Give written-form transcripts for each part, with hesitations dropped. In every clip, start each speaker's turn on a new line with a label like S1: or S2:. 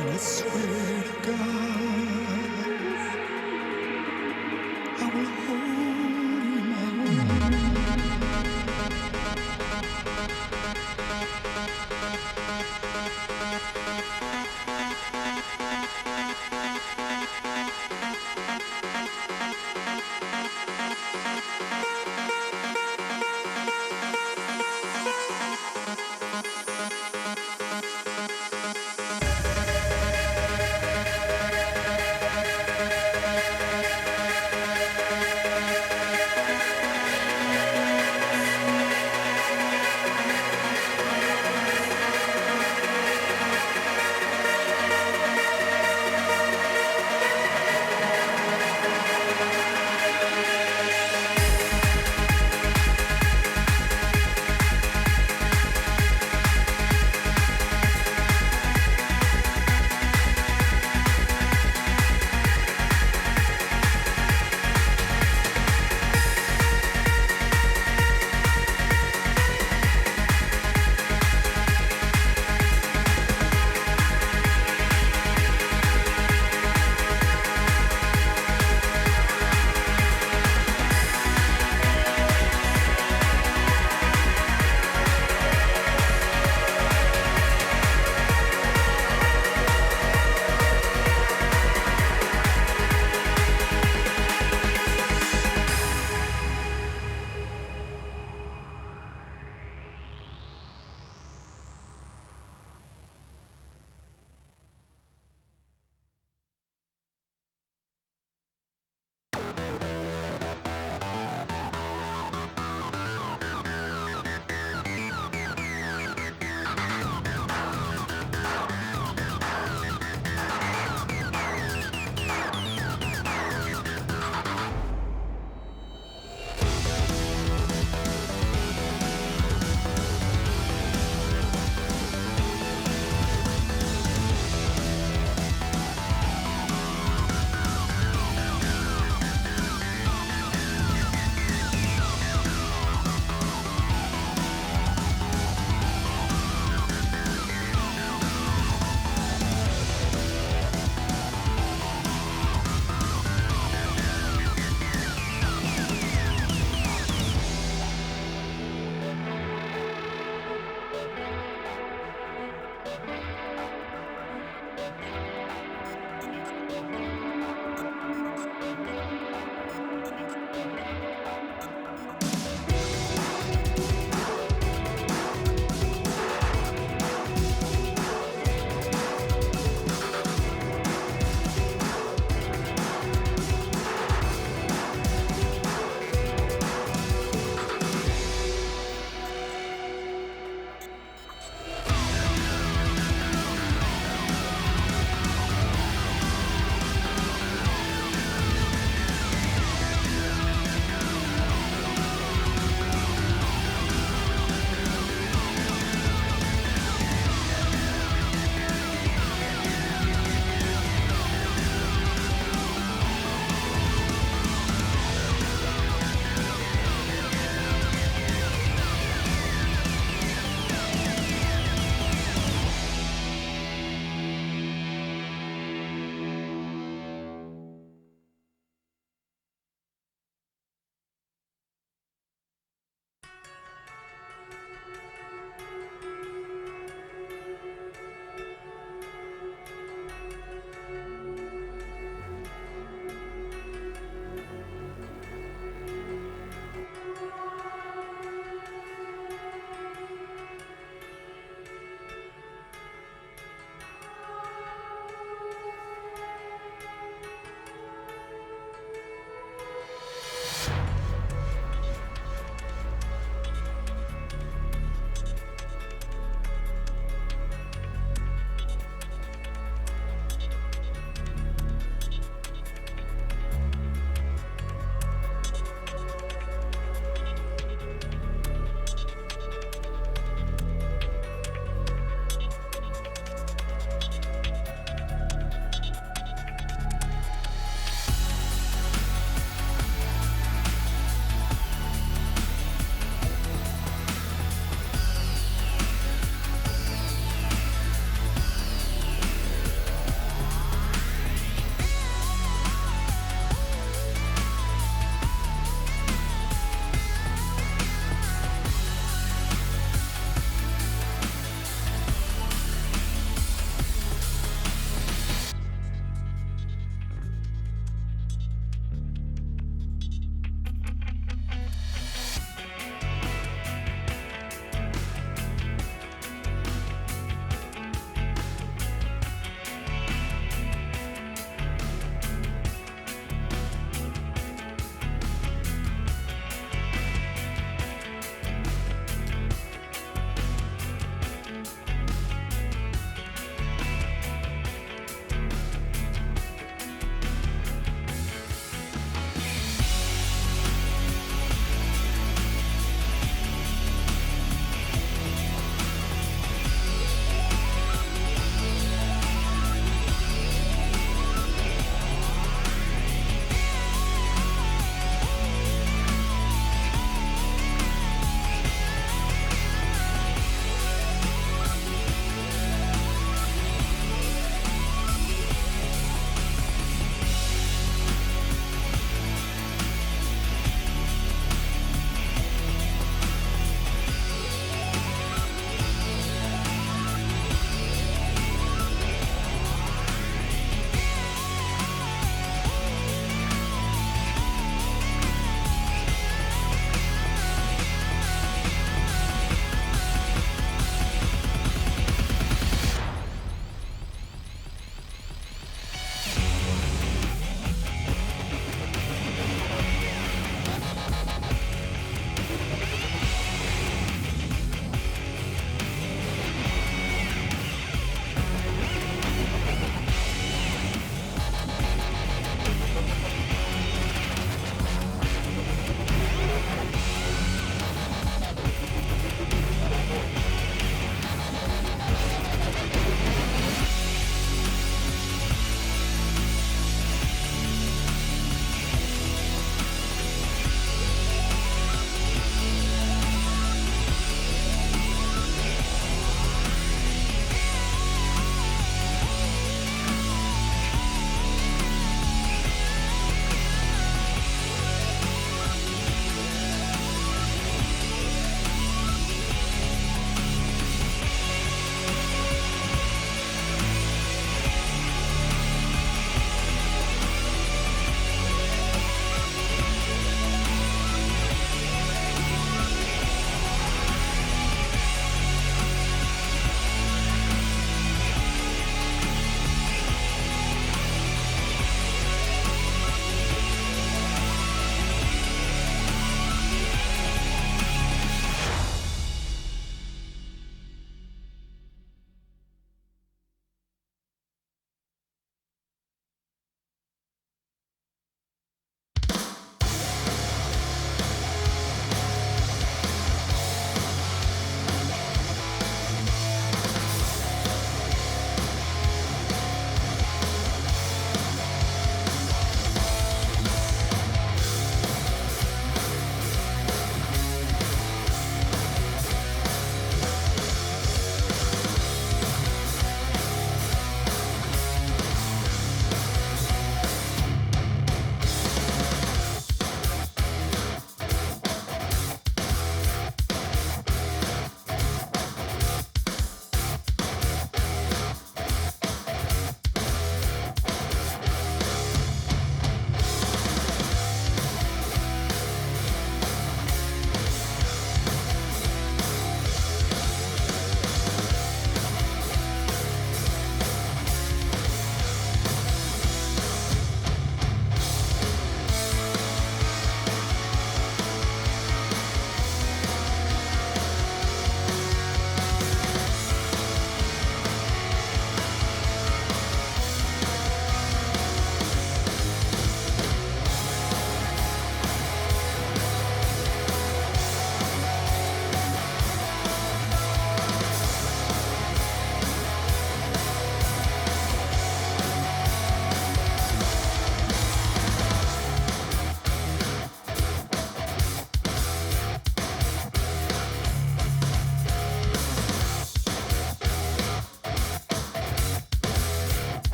S1: And I swear to God, I will hold you in my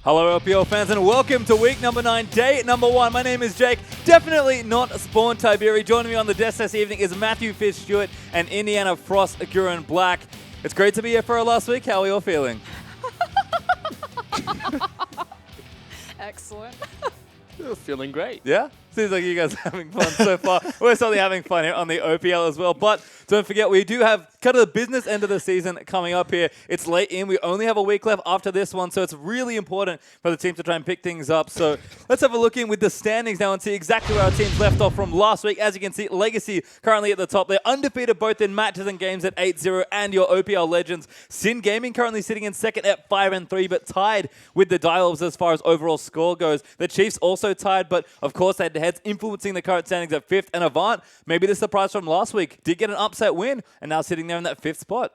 S2: Hello OPL fans and welcome to week number 9, day number 1. My name is Jake, definitely not Spawn Tiberi. Joining me on the desk this evening is Matthew Fish-Stewart and Indiana Frost Gurin Black. It's great to be here for our last week. How are you all feeling?
S3: Excellent.
S4: You're feeling great.
S2: Yeah? Seems like you guys are having fun so far. We're certainly having fun here on the OPL as well. But don't forget, we do have kind of the business end of the season coming up here. It's late in. We only have a week left after this one, so it's really important for the team to try and pick things up. So let's have a look in with the standings now and see exactly where our teams left off from last week. As you can see, Legacy currently at the top. They're undefeated both in matches and games at 8-0, and your OPL legends. Sin Gaming currently sitting in second at 5-3, but tied with the Dial-Ups as far as overall score goes. The Chiefs also tied, but of course head-to-heads influencing the current standings at 5th, and Avant, maybe the surprise from last week, did get an upset win and now sitting there in that 5th spot.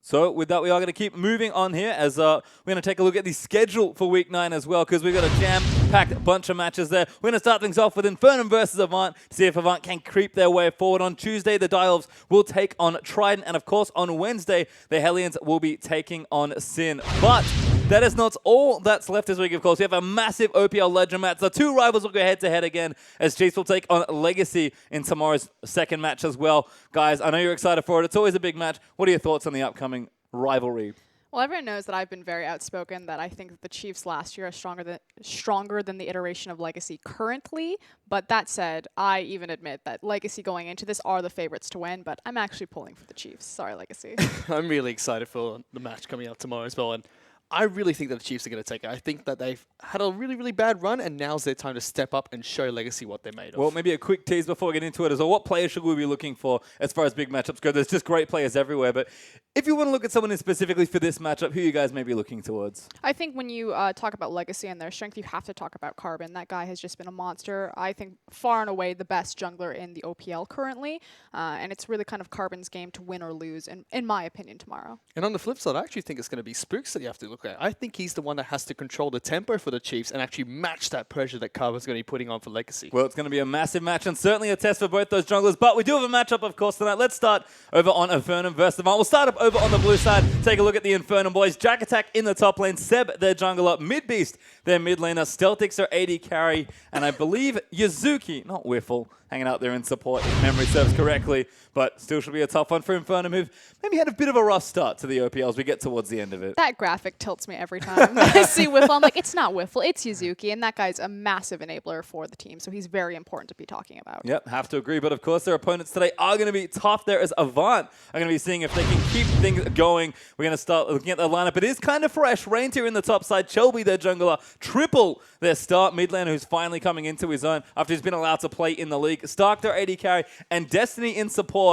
S2: So with that, we are going to keep moving on here as we're going to take a look at the schedule for week 9 as well, because we've got a jam-packed bunch of matches there. We're going to start things off with INFERNUM versus Avant to see if Avant can creep their way forward. On Tuesday, the Dial-Ups will take on Trident, and of course on Wednesday, the Hellions will be taking on Sin. But that is not all that's left this week, of course. We have a massive OPL Legend match. The two rivals will go head-to-head again as Chiefs will take on Legacy in tomorrow's second match as well. Guys, I know you're excited for it. It's always a big match. What are your thoughts on the upcoming rivalry?
S3: Well, everyone knows that I've been very outspoken that I think that the Chiefs last year are stronger than the iteration of Legacy currently. But that said, I even admit that Legacy going into this are the favorites to win, but I'm actually pulling for the Chiefs. Sorry, Legacy.
S4: I'm really excited for the match coming up tomorrow as well. And I really think that the Chiefs are going to take it. I think that they've had a really, really bad run, and now's their time to step up and show Legacy what they're made of.
S2: Well, maybe a quick tease before we get into it as well. What players should we be looking for as far as big matchups go? There's just great players everywhere, but if you want to look at someone in specifically for this matchup, who you guys may be looking towards?
S3: I think when you talk about Legacy and their strength, you have to talk about Carbon. That guy has just been a monster. I think far and away the best jungler in the OPL currently, and it's really kind of Carbon's game to win or lose, in my opinion, tomorrow.
S4: And on the flip side, I actually think it's going to be Spooks that you have to look at. I think he's the one that has to control the tempo for the Chiefs and actually match that pressure that Carbon's going to be putting on for Legacy.
S2: Well, it's going to be a massive match and certainly a test for both those junglers, but we do have a matchup, of course, tonight. Let's start over on INFERNUM versus Avant. We'll start up over on the blue side. Take a look at the INFERNUM boys. Jack Attack in the top lane. Seb, their jungler. Mid Beast, their mid laner. Stealthix, their AD carry. And I believe Yazuki, not Wiffle, hanging out there in support if memory serves correctly. But still should be a tough one for INFERNUM, who've maybe had a bit of a rough start to the OPL as we get towards the end of it.
S3: That graphic tilts me every time I see Wiffle. I'm like, it's not Wiffle, it's Yazuki. And that guy's a massive enabler for the team. So he's very important to be talking about.
S2: Yep, have to agree. But of course, their opponents today are going to be tough there as Avant are going to be seeing if they can keep things going. We're going to start looking at the lineup. It is kind of fresh. Reindeer in the top side. Shelby, their jungler. Triple, their start mid laner, who's finally coming into his own after he's been allowed to play in the league. Stark, their AD carry. And Destiny in support.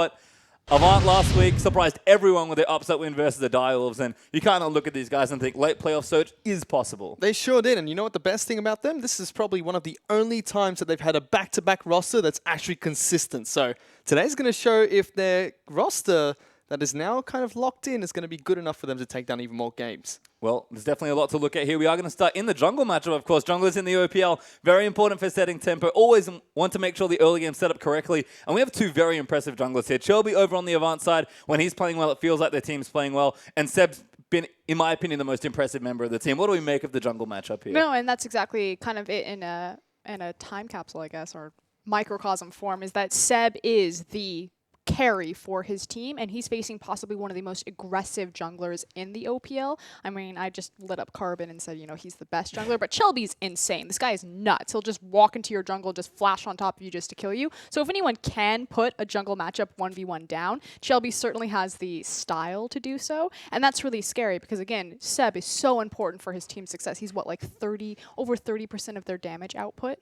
S2: Avant last week surprised everyone with their upset win versus the Dial-Ups, and you can't look at these guys and think late playoff search is possible.
S4: They sure did, and you know what the best thing about them? This is probably one of the only times that they've had a back-to-back roster that's actually consistent. So today's going to show if their roster that is now kind of locked in is going to be good enough for them to take down even more games.
S2: Well, there's definitely a lot to look at here. We are going to start in the jungle matchup, of course. Junglers in the OPL, very important for setting tempo. Always want to make sure the early game's set up correctly. And we have two very impressive junglers here. Shelby over on the Avant side. When he's playing well, it feels like their team's playing well. And Seb's been, in my opinion, the most impressive member of the team. What do we make of the jungle matchup here?
S3: No, and that's exactly kind of it in a time capsule, I guess, or microcosm form, is that Seb is the carry for his team, and he's facing possibly one of the most aggressive junglers in the OPL. I mean, I just lit up Carbon and said, you know, he's the best jungler, but Shelby's insane. This guy is nuts. He'll just walk into your jungle, just flash on top of you just to kill you. So if anyone can put a jungle matchup 1v1 down, Shelby certainly has the style to do so, and that's really scary because, again, Seb is so important for his team's success. He's, what, like over 30% of their damage output?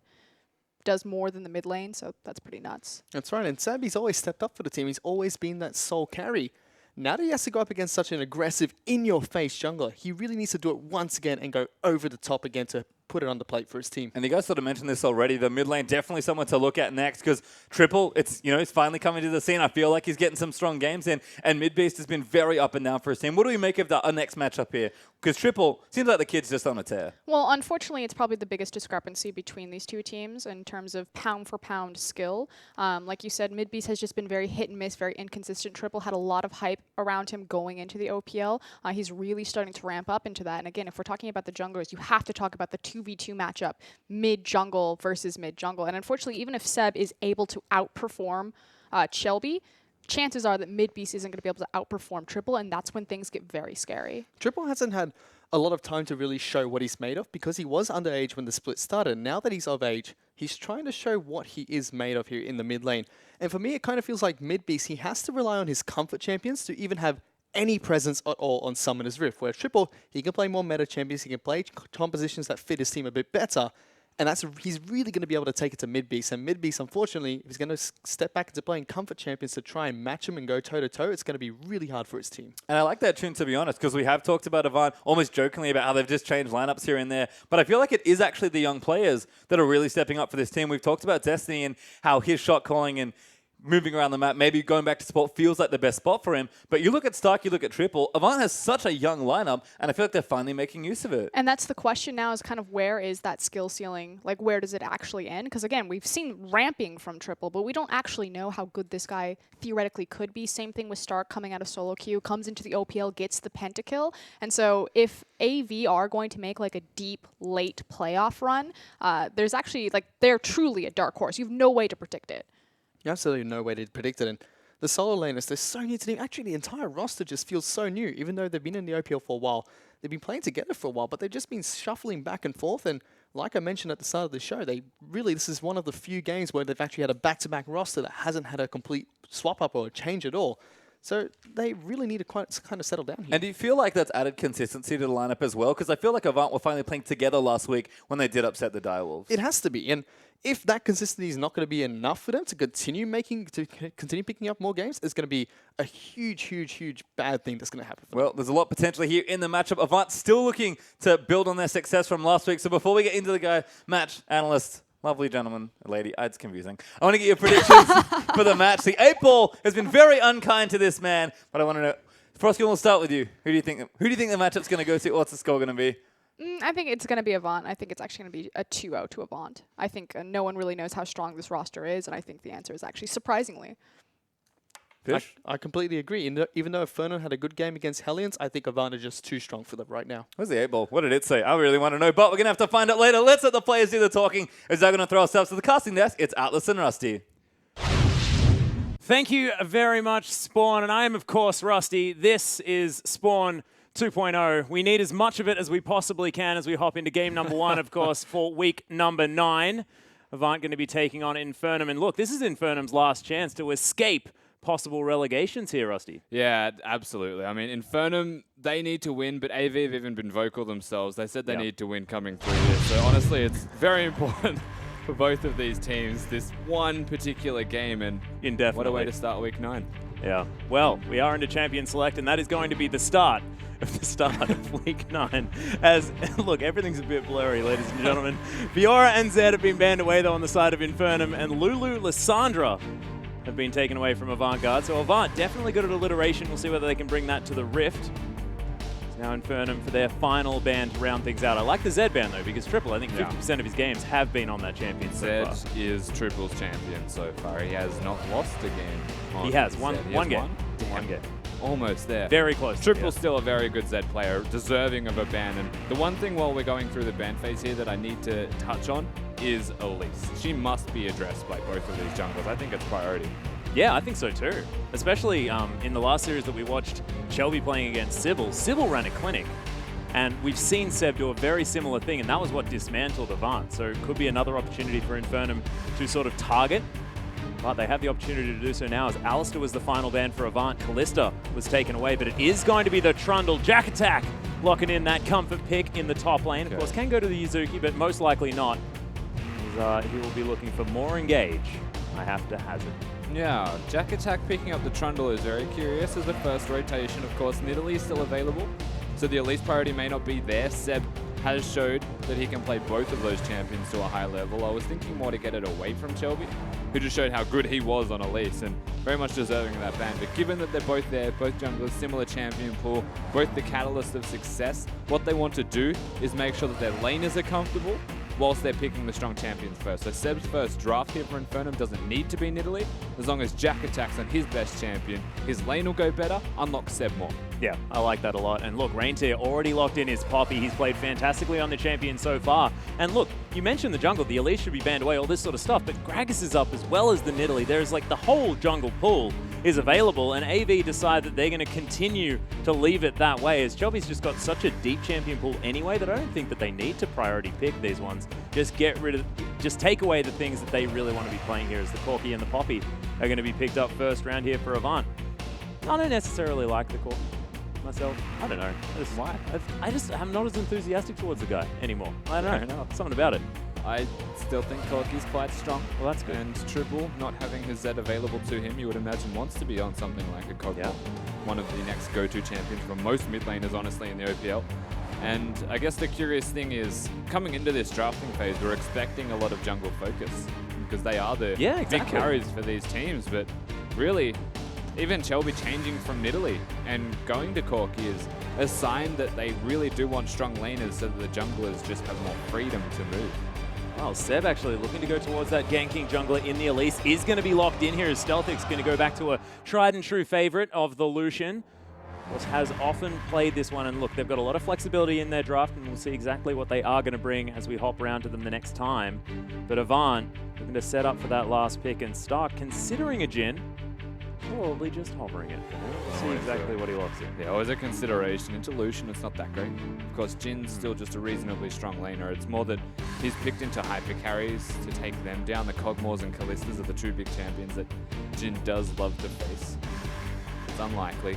S3: Does more than the mid lane, so that's pretty nuts.
S4: That's right, and Sabi's always stepped up for the team. He's always been that sole carry. Now that he has to go up against such an aggressive, in-your-face jungler, he really needs to do it once again and go over the top again to put it on the plate for his team.
S2: And you guys sort of mentioned this already. The mid lane, definitely someone to look at next because Triple, he's finally coming to the scene. I feel like he's getting some strong games in. And Mid Beast has been very up and down for his team. What do we make of our next matchup here? Because Triple seems like the kid's just on a tear.
S3: Well, unfortunately, it's probably the biggest discrepancy between these two teams in terms of pound-for-pound skill. Like you said, Midbeast has just been very hit and miss, very inconsistent. Triple had a lot of hype around him going into the OPL. He's really starting to ramp up into that. And again, if we're talking about the junglers, you have to talk about the 2v2 matchup, mid-jungle versus mid-jungle. And unfortunately, even if Seb is able to outperform Shelby, chances are that Midbeast isn't going to be able to outperform Triple, and that's when things get very scary.
S4: Triple hasn't had a lot of time to really show what he's made of because he was underage when the split started. Now that he's of age, he's trying to show what he is made of here in the mid lane. And for me, it kind of feels like Midbeast, he has to rely on his comfort champions to even have any presence at all on Summoner's Rift, where Triple, he can play more meta champions, he can play compositions that fit his team a bit better. And he's really going to be able to take it to Midbeast. And Midbeast, unfortunately, if he's going to step back into playing comfort champions to try and match him and go toe-to-toe, it's going to be really hard for his team.
S2: And I like that tune, to be honest, because we have talked about AVWIN almost jokingly about how they've just changed lineups here and there. But I feel like it is actually the young players that are really stepping up for this team. We've talked about Destiny and how his shot calling and moving around the map, maybe going back to support feels like the best spot for him. But you look at Stark, you look at Triple, AVWIN has such a young lineup, and I feel like they're finally making use of it.
S3: And that's the question now is kind of where is that skill ceiling? Like, where does it actually end? Because, again, we've seen ramping from Triple, but we don't actually know how good this guy theoretically could be. Same thing with Stark coming out of solo queue, comes into the OPL, gets the pentakill. And so if AV are going to make, like, a deep, late playoff run, there's actually, like, they're truly a dark horse. You have no way to predict it.
S4: You absolutely no way to predict it. And the solo laners, they're so new to the team. Actually, the entire roster just feels so new, even though they've been in the OPL for a while. They've been playing together for a while, but they've just been shuffling back and forth. And like I mentioned at the start of the show, this is one of the few games where they've actually had a back-to-back roster that hasn't had a complete swap-up or a change at all. So they really need to kind of settle down here.
S2: And do you feel like that's added consistency to the lineup as well? Because I feel like AVWIN were finally playing together last week when they did upset the Direwolves.
S4: It has to be. And if that consistency is not going to be enough for them to continue picking up more games, it's going to be a huge, huge, huge bad thing that's going to happen for them.
S2: Well, there's a lot potentially here in the matchup. AVWIN still looking to build on their success from last week. So before we get into the match analyst, lovely gentleman, lady, it's confusing. I want to get your predictions for the match. The 8-ball has been very unkind to this man, but I want to know, Frosky, we'll start with you. Who do you think the matchup's going to go to? What's the score going to be?
S3: I think it's going to be AVWIN. I think it's actually going to be a 2-0 to AVWIN. I think no one really knows how strong this roster is, and I think the answer is actually surprisingly.
S2: Fish?
S4: I completely agree. Even though INFERNUM had a good game against Hellions, I think AVWIN are just too strong for them right now.
S2: Where's the 8-ball? What did it say? I really want to know, but we're going to have to find out later. Let's let the players do the talking as they're going to throw ourselves to the casting desk. It's Atlas and Rusty.
S5: Thank you very much, Spawn, and I am, of course, Rusty. This is Spawn 2.0. We need as much of it as we possibly can as we hop into game number 1, of course, for week number 9. AVWIN going to be taking on INFERNUM. And look, this is INFERNUM's last chance to escape possible relegations here, Rusty.
S6: Yeah, absolutely. I mean, INFERNUM, they need to win, but AV have even been vocal themselves. They said they need to win coming through this. So honestly, it's very important for both of these teams, this one particular game. And
S5: Indefinitely.
S6: What a way to start week 9.
S5: Yeah. Well, we are into Champion Select, and that is going to be the start of week 9. As, look, everything's a bit blurry, ladies and gentlemen. Fiora and Zed have been banned away, though, on the side of INFERNUM, and Lulu, Lissandra have been taken away from Avantgarde. So AVWIN definitely good at alliteration. We'll see whether they can bring that to the Rift. It's now INFERNUM for their final ban to round things out. I like the Zed ban, though, because Triple, I think 50% of his games have been on that champion so far.
S6: Zed is Triple's champion so far. He has not lost a game.
S5: He has. One game.
S6: One game. Almost there.
S5: Very close.
S6: Triple's still a very good Zed player, deserving of a ban. And the one thing while we're going through the ban phase here that I need to touch on is Elise. She must be addressed by both of these junglers. I think it's priority.
S5: Yeah, I think so too. Especially in the last series that we watched Shelby playing against Sybil. Sybil ran a clinic, and we've seen Seb do a very similar thing, and that was what dismantled AVWIN. So it could be another opportunity for INFERNUM to sort of target. But they have the opportunity to do so now, as Alistair was the final ban for AVWIN. Callista was taken away, but it is going to be the Trundle. Jack Attack locking in that comfort pick in the top lane. Of course, can go to the Yuzuki, but most likely not. He will be looking for more engage. I have to hazard.
S6: Yeah, Jack Attack picking up the Trundle is very curious as the first rotation. Of course, Nidalee is still available, so the Elise priority may not be there. Seb has showed that he can play both of those champions to a high level. I was thinking more to get it away from Shelby, who just showed how good he was on Elise. And very much deserving of that ban. But given that they're both there, both junglers, similar champion pool, both the catalyst of success, what they want to do is make sure that their laners are comfortable whilst they're picking the strong champions first. So Seb's first draft here for INFERNUM doesn't need to be Nidalee. As long as Jack attacks on his best champion, his lane will go better, unlock Seb more.
S2: Yeah, I like that a lot. And look, Reindeer already locked in his Poppy. He's played fantastically on the champion so far. And look, you mentioned the jungle. The Elise should be banned away, all this sort of stuff. But Gragas is up as well as the Nidalee. There's like the whole jungle pool is available. And AV decide that they're going to continue to leave it that way. As Chelby's just got such a deep champion pool anyway that I don't think that they need to priority pick these ones. Just take away the things that they really want to be playing here, as the Corki and the Poppy are going to be picked up first round here for AVWIN. I don't necessarily like the Corki myself. I don't know. I'm not as enthusiastic towards the guy anymore. I don't know. Something about it.
S6: I still think Corki's quite strong.
S2: Well, that's good.
S6: And Triple, not having his Z available to him, you would imagine wants to be on something like a Cogwall.
S2: Yeah.
S6: One of the next go-to champions for most mid laners, honestly, in the OPL. And I guess the curious thing is, coming into this drafting phase, we're expecting a lot of jungle focus because they are the big carries for these teams. But really, even Chelby changing from Nidalee and going to Corki is a sign that they really do want strong laners so that the junglers just have more freedom to move.
S2: Well, Seb actually looking to go towards that ganking jungler in the Elise is going to be locked in here, as Stealthic's going to go back to a tried and true favorite of the Lucian. Has often played this one, and look, they've got a lot of flexibility in their draft, and we'll see exactly what they are going to bring as we hop around to them the next time. But AVWIN looking to set up for that last pick and start considering a Jhin. Probably just hovering it. We'll see exactly what he locks in.
S6: Yeah, always a consideration. Into Lucian, it's not that great. Of course, Jin's still just a reasonably strong laner. It's more that he's picked into hyper carries to take them down. The Cogmores and Kallistas are the two big champions that Jhin does love to face. It's unlikely.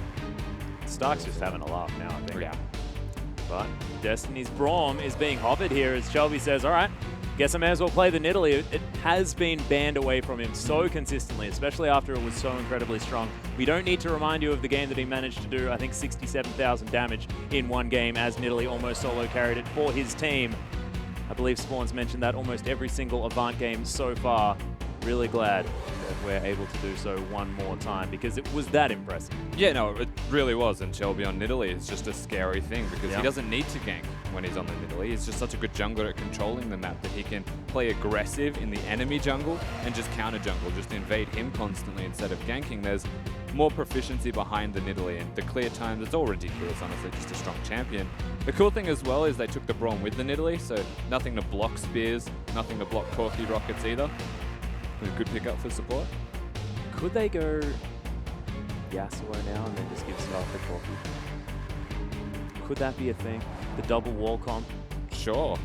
S2: Stark's just having a laugh now, I think.
S6: Yeah.
S2: But Destiny's Braum is being hovered here, as Shelby says, all right, guess I may as well play the Nidalee. It has been banned away from him so consistently, especially after it was so incredibly strong. We don't need to remind you of the game that he managed to do, I think, 67,000 damage in one game as Nidalee almost solo carried it for his team. I believe Spawn's mentioned that almost every single AVWIN game so far. Really glad that we're able to do so one more time because it was that impressive.
S6: Yeah, no, it really was. And Shelby on Nidalee is just a scary thing because he doesn't need to gank when he's on the Nidalee. He's just such a good jungler at controlling the map that he can play aggressive in the enemy jungle and just counter jungle, just invade him constantly instead of ganking. There's more proficiency behind the Nidalee, and the clear times, it's all ridiculous, honestly, just a strong champion. The cool thing as well is they took the Braum with the Nidalee, so nothing to block spears, nothing to block Corki rockets either. A good pickup for support.
S2: Could they go Yasuo now and then just give Stark the Corki? Could that be a thing? The double wall comp?
S6: Sure.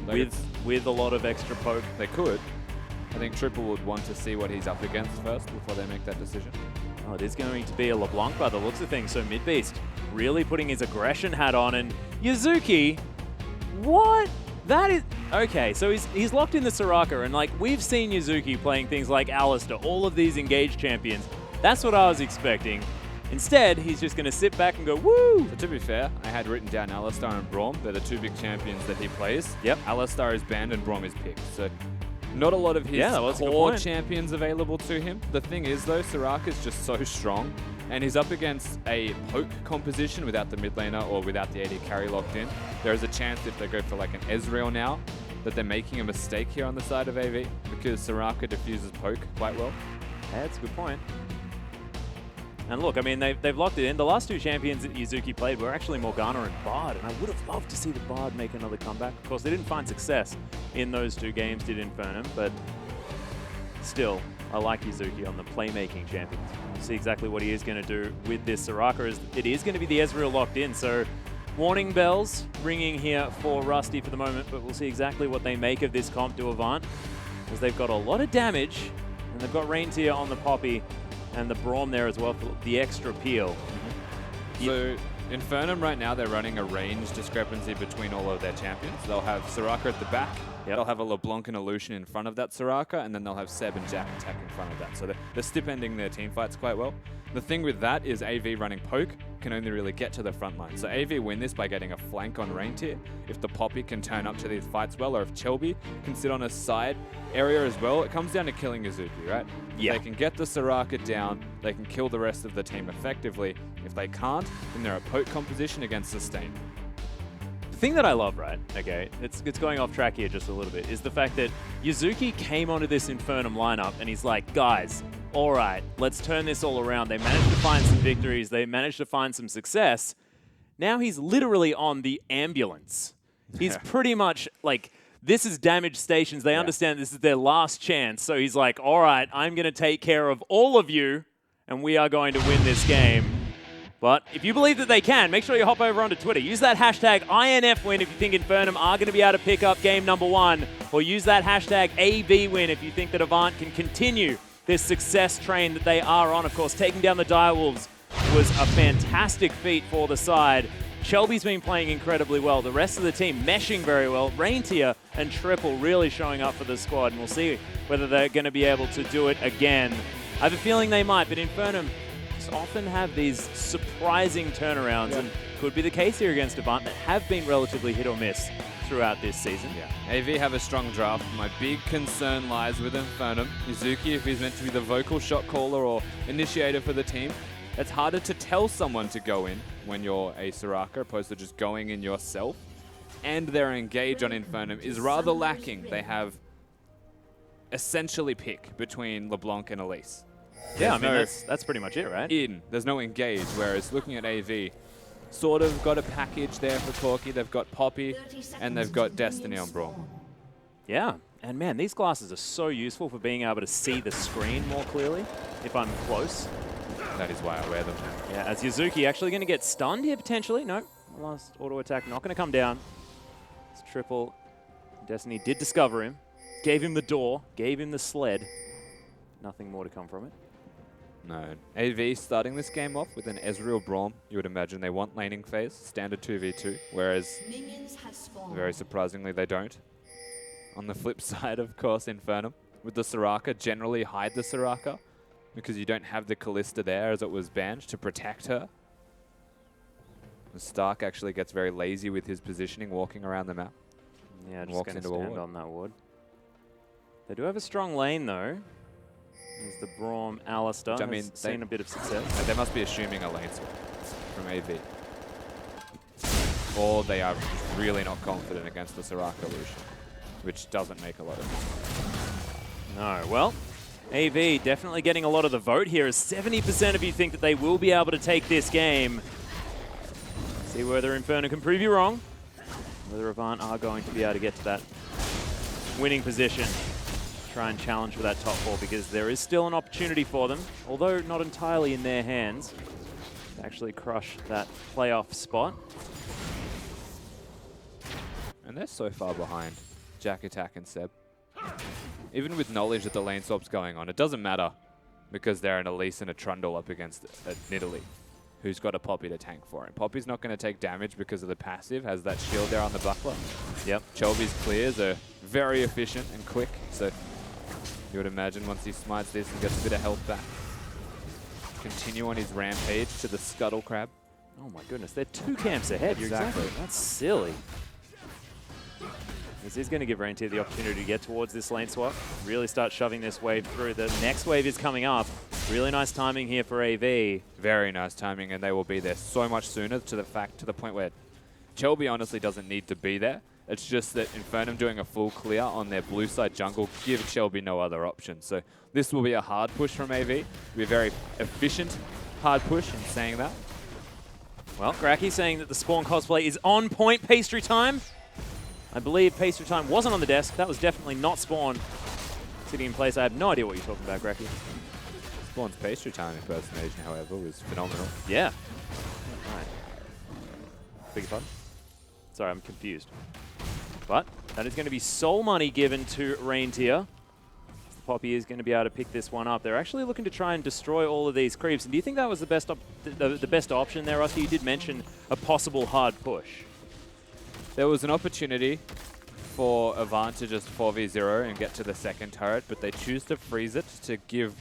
S2: With a lot of extra poke?
S6: They could. I think Triple would want to see what he's up against first before they make that decision.
S2: Oh, it is going to be a LeBlanc by the looks of things, so Midbeast really putting his aggression hat on, and Yuzuki, what? That is... Okay, so he's locked in the Soraka, and like we've seen Yuzuki playing things like Alistar, all of these engaged champions. That's what I was expecting. Instead, he's just going to sit back and go, woo!
S6: So to be fair, I had written down Alistar and Braum. They're the two big champions that he plays.
S2: Yep.
S6: Alistar is banned and Braum is picked. So not a lot of his core champions available to him. The thing is, though, Soraka is just so strong, and he's up against a poke composition without the mid laner or without the AD carry locked in. There is a chance if they go for like an Ezreal now, that they're making a mistake here on the side of AV, because Soraka diffuses poke quite well.
S2: Yeah, that's a good point. And look, I mean, they've locked it in. The last two champions that Yuzuki played were actually Morgana and Bard, and I would have loved to see the Bard make another comeback. Of course, they didn't find success in those two games, did INFERNUM, but still, I like Yuzuki on the playmaking champions. We'll see exactly what he is going to do with this Soraka. It is going to be the Ezreal locked in, so warning bells ringing here for Rusty for the moment, but we'll see exactly what they make of this comp to AVWIN, as they've got a lot of damage, and they've got Reindeer on the Poppy, and the Braum there as well for the extra peel.
S6: So INFERNUM right now, they're running a range discrepancy between all of their champions. They'll have Soraka at the back, they'll have a LeBlanc and a Lucian in front of that Soraka, and then they'll have Seb and Jack attack in front of that. So they're stipending their team fights quite well. The thing with that is AV running poke, can only really get to the front line. So AV win this by getting a flank on Reindeer. If the Poppy can turn up to these fights well, or if Chelby can sit on a side area as well, it comes down to killing Yuzuki, right?
S2: Yeah.
S6: If they can get the Soraka down, they can kill the rest of the team effectively. If they can't, then they're a poke composition against sustain.
S5: The thing that I love, right, okay, it's going off track here just a little bit, is the fact that Yuzuki came onto this INFERNUM lineup and he's like, guys, all right, let's turn this all around. They managed to find some victories. They managed to find some success. Now he's literally on the ambulance. He's pretty much like, this is damaged stations. They understand this is their last chance. So he's like, all right, I'm going to take care of all of you, and we are going to win this game. But if you believe that they can, make sure you hop over onto Twitter. Use that hashtag INFWIN if you think INFERNUM are going to be able to pick up game number 1. Or use that hashtag AVWIN if you think that Avant can continue this success train that they are on. Of course, taking down the Direwolves was a fantastic feat for the side. Shelby's been playing incredibly well. The rest of the team meshing very well. Reindeer and Triple really showing up for the squad. And we'll see whether they're going to be able to do it again. I have a feeling they might, but INFERNUM often have these surprising turnarounds, and could be the case here against Avant that have been relatively hit or miss throughout this season.
S6: AV have a strong draft. My big concern lies with INFERNUM. Yuzuki, if he's meant to be the vocal shot caller or initiator for the team, it's harder to tell someone to go in when you're a Soraka opposed to just going in yourself. And their engage on INFERNUM is rather lacking. They have essentially pick between LeBlanc and Elise.
S5: Yeah, I mean, that's pretty much it, right?
S6: There's no engage, whereas looking at AV, sort of got a package there for Corki. They've got Poppy, and they've got Destiny on Braum.
S5: Yeah, and man, these glasses are so useful for being able to see the screen more clearly if I'm close.
S6: That is why I wear them.
S5: Yeah, as Yuzuki actually going to get stunned here potentially. No, last auto attack not going to come down. It's Triple. Destiny did discover him, gave him the door, gave him the sled. Nothing more to come from it.
S6: No. AV starting this game off with an Ezreal Braum. You would imagine they want laning phase, standard 2v2, whereas very surprisingly they don't. On the flip side, of course, INFERNUM with the Soraka, generally hide the Soraka because you don't have the Kalista there as it was banned to protect her. The Stark actually gets very lazy with his positioning, walking around the map.
S5: Yeah,
S6: and
S5: just
S6: walks
S5: going to
S6: into a
S5: stand
S6: ward.
S5: on that ward. They do have a strong lane though. There's the Braum Alistair.
S6: Which, I mean,
S5: has seen a bit of success.
S6: They must be assuming a lane swap from AV. Or they are really not confident against the Soraka Lucian, which doesn't make a lot of sense.
S5: No, well, AV definitely getting a lot of the vote here, as 70% of you think that they will be able to take this game. See whether INFERNUM can prove you wrong, whether Avant are going to be able to get to that winning position. Try and challenge for that top 4, because there is still an opportunity for them, although not entirely in their hands, to actually crush that playoff spot.
S6: And they're so far behind Jack Attack and Seb. Even with knowledge that the lane swap's going on, it doesn't matter because they're an Elise and a Trundle up against a Nidalee who's got a Poppy to tank for him. Poppy's not going to take damage because of the passive, has that shield there on the buckler.
S5: Yep.
S6: Chelby's clears are very efficient and quick, so you would imagine once he smites this and gets a bit of health back. Continue on his rampage to the Scuttle Crab.
S5: Oh my goodness, they're 2 camps ahead. You're
S6: Exactly.
S5: That's silly. This is going to give Reindeer the opportunity to get towards this lane swap, really start shoving this wave through. The next wave is coming up. Really nice timing here for AV.
S6: Very nice timing, and they will be there so much sooner to the point where Chelby honestly doesn't need to be there. It's just that INFERNUM doing a full clear on their blue side jungle gives Shelby no other option. So this will be a hard push from AV. It'll be a very efficient hard push in saying that.
S5: Well, Gracky saying that the Spawn cosplay is on point. Pastry time. I believe Pastry time wasn't on the desk. That was definitely not Spawn sitting in place. I have no idea what you're talking about, Gracky.
S6: Spawn's Pastry Time impersonation, however, was phenomenal.
S5: Yeah. Right. Beg your pardon? Sorry, I'm confused. But that is going to be soul money given to Reindeer. The Poppy is going to be able to pick this one up. They're actually looking to try and destroy all of these creeps. And do you think that was the best option there, Rusty? You did mention a possible hard push.
S6: There was an opportunity for Avant to just 4v0 and get to the second turret, but they choose to freeze it to give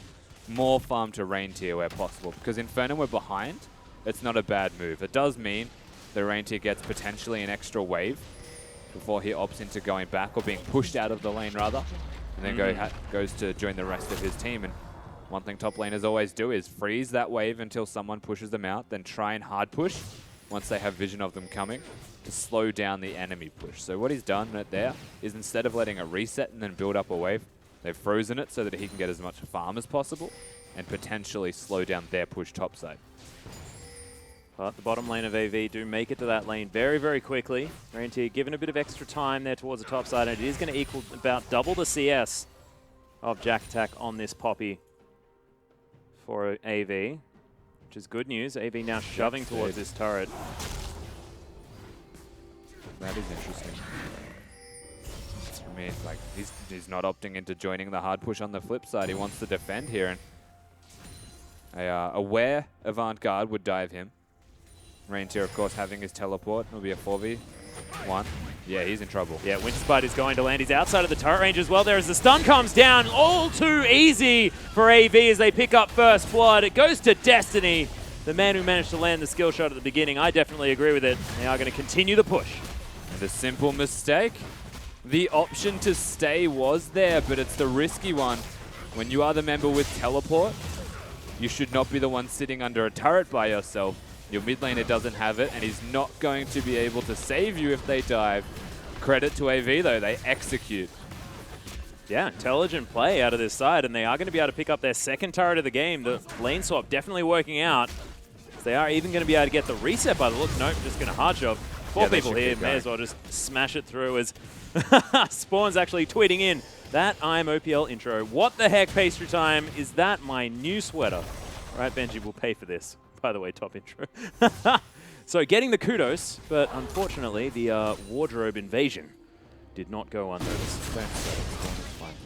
S6: more farm to Reindeer where possible. Because INFERNUM were behind, it's not a bad move. It does mean the Reindeer gets potentially an extra wave before he opts into going back or being pushed out of the lane rather, and then goes to join the rest of his team. And one thing top laners always do is freeze that wave until someone pushes them out, then try and hard push once they have vision of them coming to slow down the enemy push. So what he's done right there is instead of letting it reset and then build up a wave, they've frozen it so that he can get as much farm as possible and potentially slow down their push topside.
S5: But the bottom lane of AV do make it to that lane very, very quickly. Reindeer given a bit of extra time there towards the top side, and it is going to equal about double the CS of Jack Attack on this Poppy for AV, which is good news. AV now shoving towards this turret.
S6: That is interesting. I mean, like, he's not opting into joining the hard push on the flip side. He wants to defend here, and a aware Avant-Garde would dive him. Reindeer, of course, having his teleport. It'll be a 4v1. Yeah, he's in trouble.
S5: Yeah, Winterspite is going to land. He's outside of the turret range as well there as the stun comes down. All too easy for AV as they pick up first blood. It goes to Destiny, the man who managed to land the skill shot at the beginning. I definitely agree with it. They are going to continue the push.
S6: And a simple mistake. The option to stay was there, but it's the risky one. When you are the member with teleport, you should not be the one sitting under a turret by yourself. Your mid laner doesn't have it, and he's not going to be able to save you if they dive. Credit to AV, though. They execute.
S5: Yeah, intelligent play out of this side, and they are going to be able to pick up their second turret of the game. The lane swap definitely working out. They are even going to be able to get the reset by the look. Nope, just going to hard shove. Four people here, may as well just smash it through as Spawn's actually tweeting in that I'm OPL intro. What the heck, pastry time? Is that my new sweater? All right, Benji will pay for this. By the way, top intro. So getting the kudos, but unfortunately the wardrobe invasion did not go unnoticed.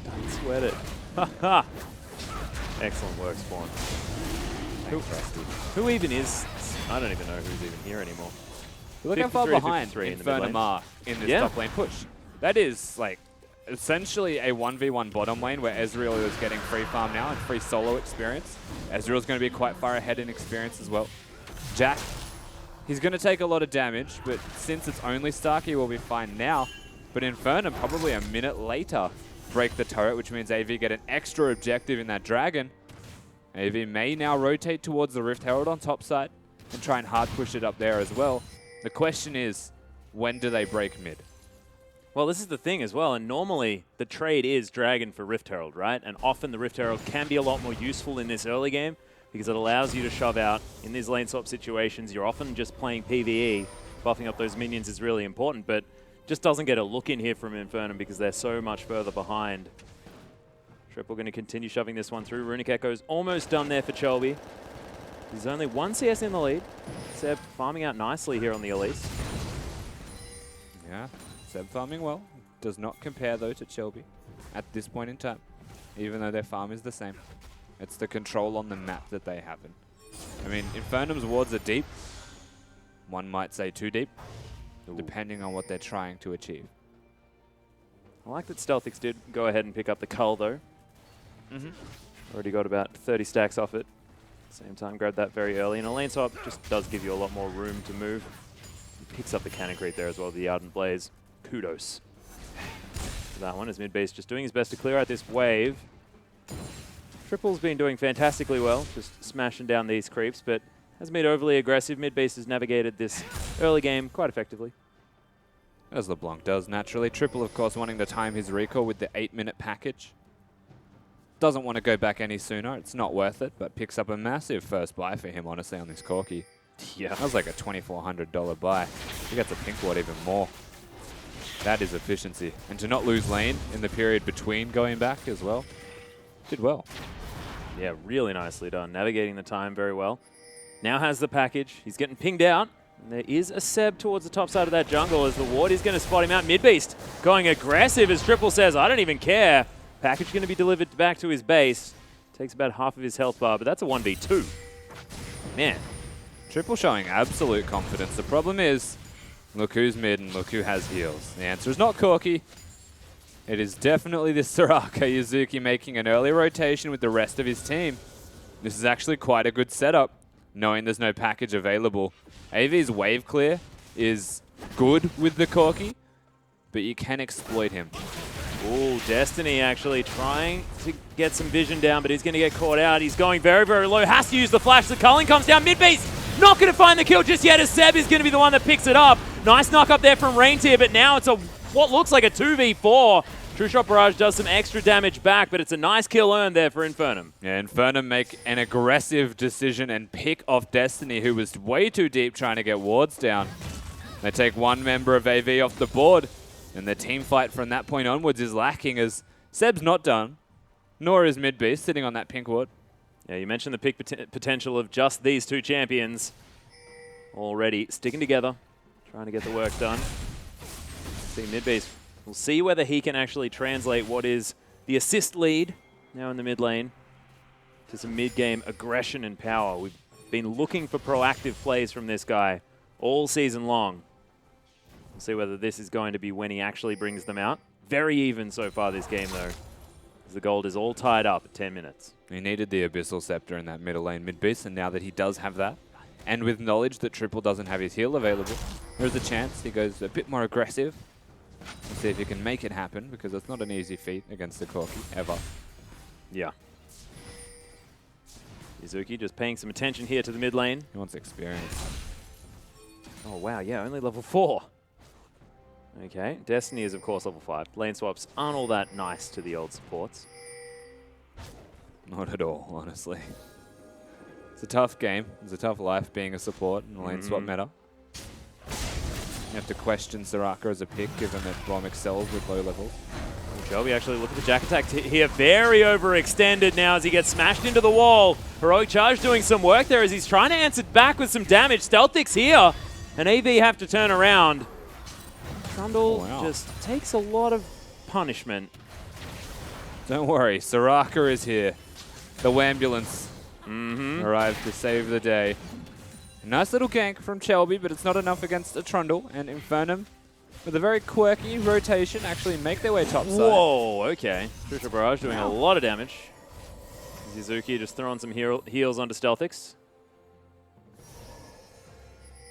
S5: Don't sweat it. Excellent work, Spawn. Who even is? I don't even know who's even here anymore.
S6: Look how far behind
S5: INFERNUM
S6: are in this top lane push. That is like essentially a 1v1 bottom lane where Ezreal is getting free farm now and free solo experience. Ezreal's going to be quite far ahead in experience as well. Jack, he's going to take a lot of damage, but since it's only Stark, he will be fine now. But INFERNUM probably a minute later break the turret, which means AV get an extra objective in that dragon. AV may now rotate towards the Rift Herald on top side and try and hard push it up there as well. The question is, when do they break mid?
S5: Well, this is the thing as well, and normally the trade is Dragon for Rift Herald, right? And often the Rift Herald can be a lot more useful in this early game because it allows you to shove out in these lane swap situations. You're often just playing PvE. Buffing up those minions is really important, but just doesn't get a look in here from INFERNUM because they're so much further behind. Triple going to continue shoving this one through. Runic Echo's almost done there for Chelby. There's only one CS in the lead. Seb farming out nicely here on the Elise.
S6: Yeah, Seb farming well. Does not compare, though, to Chelby at this point in time, even though their farm is the same. It's the control on the map that they have. I mean, INFERNUM's wards are deep. One might say too deep, depending on what they're trying to achieve.
S5: I like that Stealthix did go ahead and pick up the Cull, though. Already got about 30 stacks off it. Same time, grabbed that very early. And a lane swap just does give you a lot more room to move. He picks up the Cannon Creep there as well, the Ardent Blaze. Kudos to that one, as mid base just doing his best to clear out this wave. Triple's been doing fantastically well, just smashing down these creeps, but hasn't been overly aggressive. Mid base has navigated this early game quite effectively.
S6: As LeBlanc does, naturally. Triple, of course, wanting to time his recall with the 8-minute package. Doesn't want to go back any sooner. It's not worth it, but picks up a massive first buy for him, honestly, on this Corki.
S5: Yeah.
S6: That was like a $2,400 buy. He gets a pink ward even more. That is efficiency. And to not lose lane in the period between going back as well. Did well.
S5: Yeah, really nicely done. Navigating the time very well. Now has the package. He's getting pinged out. And there is a Seb towards the top side of that jungle as the ward is going to spot him out. Mid-beast going aggressive as Triple says, I don't even care. Package going to be delivered back to his base. Takes about half of his health bar, but that's a 1v2. Man.
S6: Triple showing absolute confidence. The problem is, look who's mid and look who has heals. The answer is not Corki. It is definitely this Soraka Yuzuki making an early rotation with the rest of his team. This is actually quite a good setup. knowing there's no package available. AV's wave clear is good with the Corki, but you can exploit him.
S5: Ooh, Destiny actually trying to get some vision down, but he's going to get caught out. He's going very, very low. Has to use the flash. The culling comes down mid-beast. Not going to find the kill just yet, as Seb is going to be the one that picks it up. Nice knock up there from Reindeer, but now it's what looks like a 2v4. True Shot Barrage does some extra damage back, but it's a nice kill earned there for INFERNUM.
S6: Yeah, INFERNUM make an aggressive decision and pick off Destiny, who was way too deep trying to get wards down. They take one member of AV off the board, and the team fight from that point onwards is lacking, as Seb's not done, nor is Midbeast sitting on that pink ward.
S5: Yeah, you mentioned the pick potential of just these two champions already sticking together, trying to get the work done. See Midbeast. We'll see whether he can actually translate what is the assist lead now in the mid lane to some mid-game aggression and power. We've been looking for proactive plays from this guy all season long. We'll see whether this is going to be when he actually brings them out. Very even so far this game, though, as the gold is all tied up at 10 minutes.
S6: He needed the Abyssal Scepter in that middle lane mid-beast, and now that he does have that, and with knowledge that Triple doesn't have his heal available, there's a chance he goes a bit more aggressive. Let's see if he can make it happen, because it's not an easy feat against the Corki, ever.
S5: Yeah. Izuki just paying some attention here to the mid lane.
S6: He wants experience.
S5: Oh, wow, yeah, only level 4. Okay, Destiny is, of course, level 5. Lane swaps aren't all that nice to the old supports.
S6: Not at all, honestly. It's a tough game. It's a tough life being a support in the lane swap meta. You have to question Soraka as a pick, given that Bomb excels with low levels.
S5: Shelby actually look at the Jack attack here. Very overextended now as he gets smashed into the wall. Heroic Charge doing some work there as he's trying to answer back with some damage. Stealthic's here, and AV have to turn around. Trundle just takes a lot of punishment.
S6: Don't worry, Soraka is here. The Wambulance arrived to save the day. Nice little gank from Shelby, but it's not enough against a Trundle, and INFERNUM, with a very quirky rotation, actually make their way topside.
S5: Whoa, okay. True Shot Barrage doing a lot of damage. Izuki just throwing some heals onto Stealthix.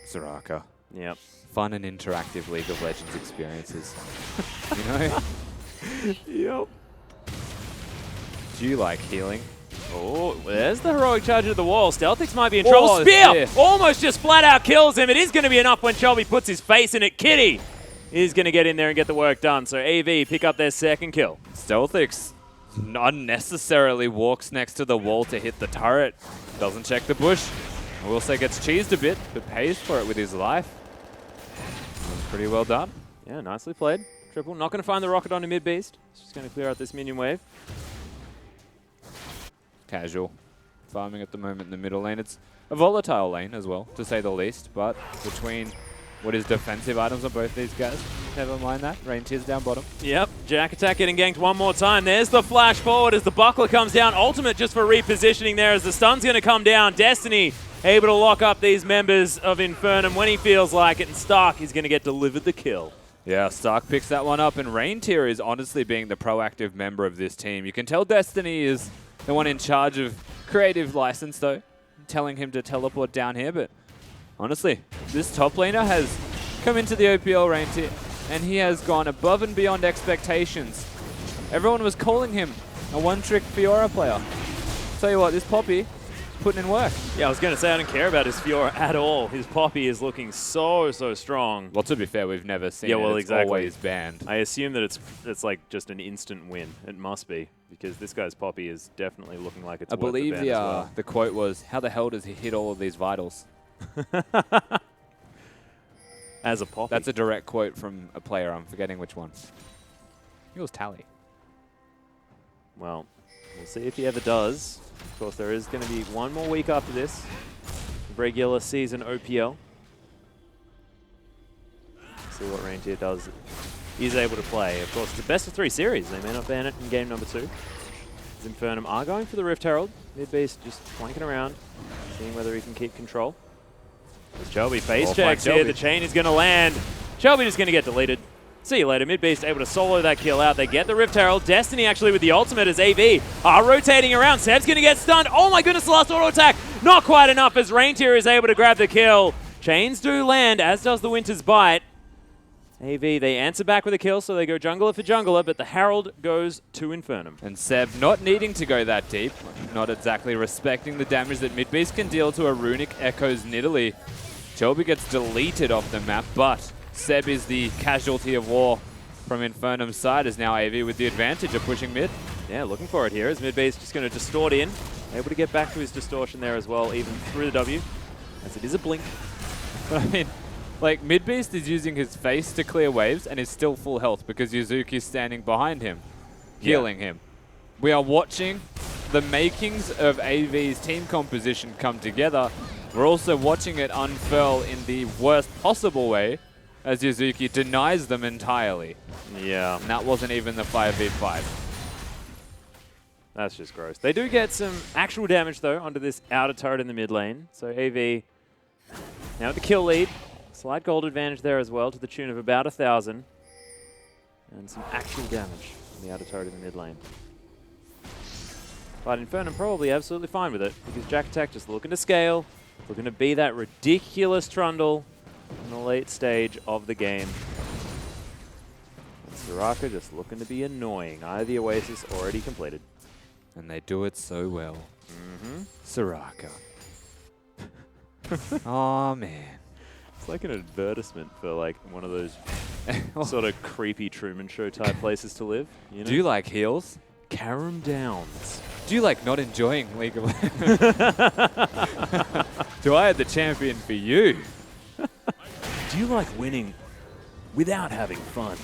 S6: Soraka.
S5: Yep.
S6: Fun and interactive League of Legends experiences. You know?
S5: Yep.
S6: Do you like healing?
S5: Oh, there's the Heroic Charge at the wall. Stealthix might be in trouble.
S6: Oh,
S5: Spear! Almost just flat out kills him. It is going to be enough when Shelby puts his face in it. Kitty is going to get in there and get the work done. So AV pick up their second kill.
S6: Stealthix unnecessarily walks next to the wall to hit the turret. Doesn't check the bush. I will say gets cheesed a bit, but pays for it with his life. Pretty well done.
S5: Yeah, nicely played. Triple. Not going to find the rocket onto mid-beast. It's just going to clear out this minion wave.
S6: Casual. Farming at the moment in the middle lane. It's a volatile lane as well, to say the least, but between what is defensive items on both these guys, never mind that. Reindeer's down bottom.
S5: Yep, Jack attack getting ganked one more time. There's the flash forward as the buckler comes down. Ultimate just for repositioning there as the stun's going to come down. Destiny able to lock up these members of INFERNUM when he feels like it, and Stark is going to get delivered the kill.
S6: Yeah, Stark picks that one up, and Reindeer is honestly being the proactive member of this team. You can tell Destiny is the one in charge of creative license, though, telling him to teleport down here, but honestly, this top laner has come into the OPL Reindeer, and he has gone above and beyond expectations. Everyone was calling him a one-trick Fiora player. Tell you what, this Poppy putting in work.
S5: Yeah, I was going to say I don't care about his Fiora at all. His Poppy is looking so strong.
S6: Well, to be fair, we've never seen
S5: well,
S6: it's
S5: exactly.
S6: always banned.
S5: I assume that it's like just an instant win. It must be, because this guy's Poppy is definitely looking like it's
S6: I
S5: worth the
S6: believe
S5: ban as well.
S6: the quote was, how the hell does he hit all of these vitals?
S5: As a Poppy.
S6: That's a direct quote from a player. I'm forgetting which one. It was Tally.
S5: Well, we'll see if he ever does. Of course, there is going to be one more week after this. Regular season OPL. See what Reindeer does. He's able to play. Of course, it's a best-of-3 series. They may not ban it in game number 2. As INFERNUM are going for the Rift Herald. Mid-beast just flanking around, seeing whether he can keep control. As Shelby face checks here, the chain is going to land. Shelby just going to get deleted. See you later. Midbeast able to solo that kill out. They get the Rift Herald. Destiny actually with the ultimate as AV are rotating around. Seb's going to get stunned. Oh my goodness, the last auto attack. Not quite enough as Reindeer is able to grab the kill. Chains do land, as does the Winter's Bite. AV, they answer back with a kill, so they go jungler for jungler, but the Herald goes to Infernum.
S6: And Seb not needing to go that deep, not exactly respecting the damage that Midbeast can deal to a Runic Echoes Nidalee. Chelby gets deleted off the map, but Seb is the casualty of war from Infernum's side, as now AV with the advantage of pushing mid.
S5: Yeah, looking for it here as Midbeast just going to distort in. Able to get back to his distortion there as well, even through the W, as it is a blink.
S6: But I mean, like, Midbeast is using his face to clear waves and is still full health because Yuzuki's standing behind him, healing him. We are watching the makings of AV's team composition come together. We're also watching it unfurl in the worst possible way as Yuzuki denies them entirely.
S5: Yeah.
S6: And that wasn't even the 5v5.
S5: That's just gross. They do get some actual damage, though, onto this outer turret in the mid lane. So AV now with the kill lead. Slight gold advantage there as well, to the tune of about 1,000. And some actual damage on the outer turret in the mid lane. But Infernum probably absolutely fine with it, because Jack Attack just looking to scale, looking to be that ridiculous trundle in the late stage of the game. And Soraka just looking to be annoying. Eye of the Oasis already completed.
S6: And they do it so well. Soraka. Oh man.
S5: It's like an advertisement for like one of those sort of creepy Truman Show type places to live. You know?
S6: Do you like heels?
S5: Caram Downs.
S6: Do you like not enjoying League of Legends? Do I have the champion for you?
S5: Do you like winning without having fun?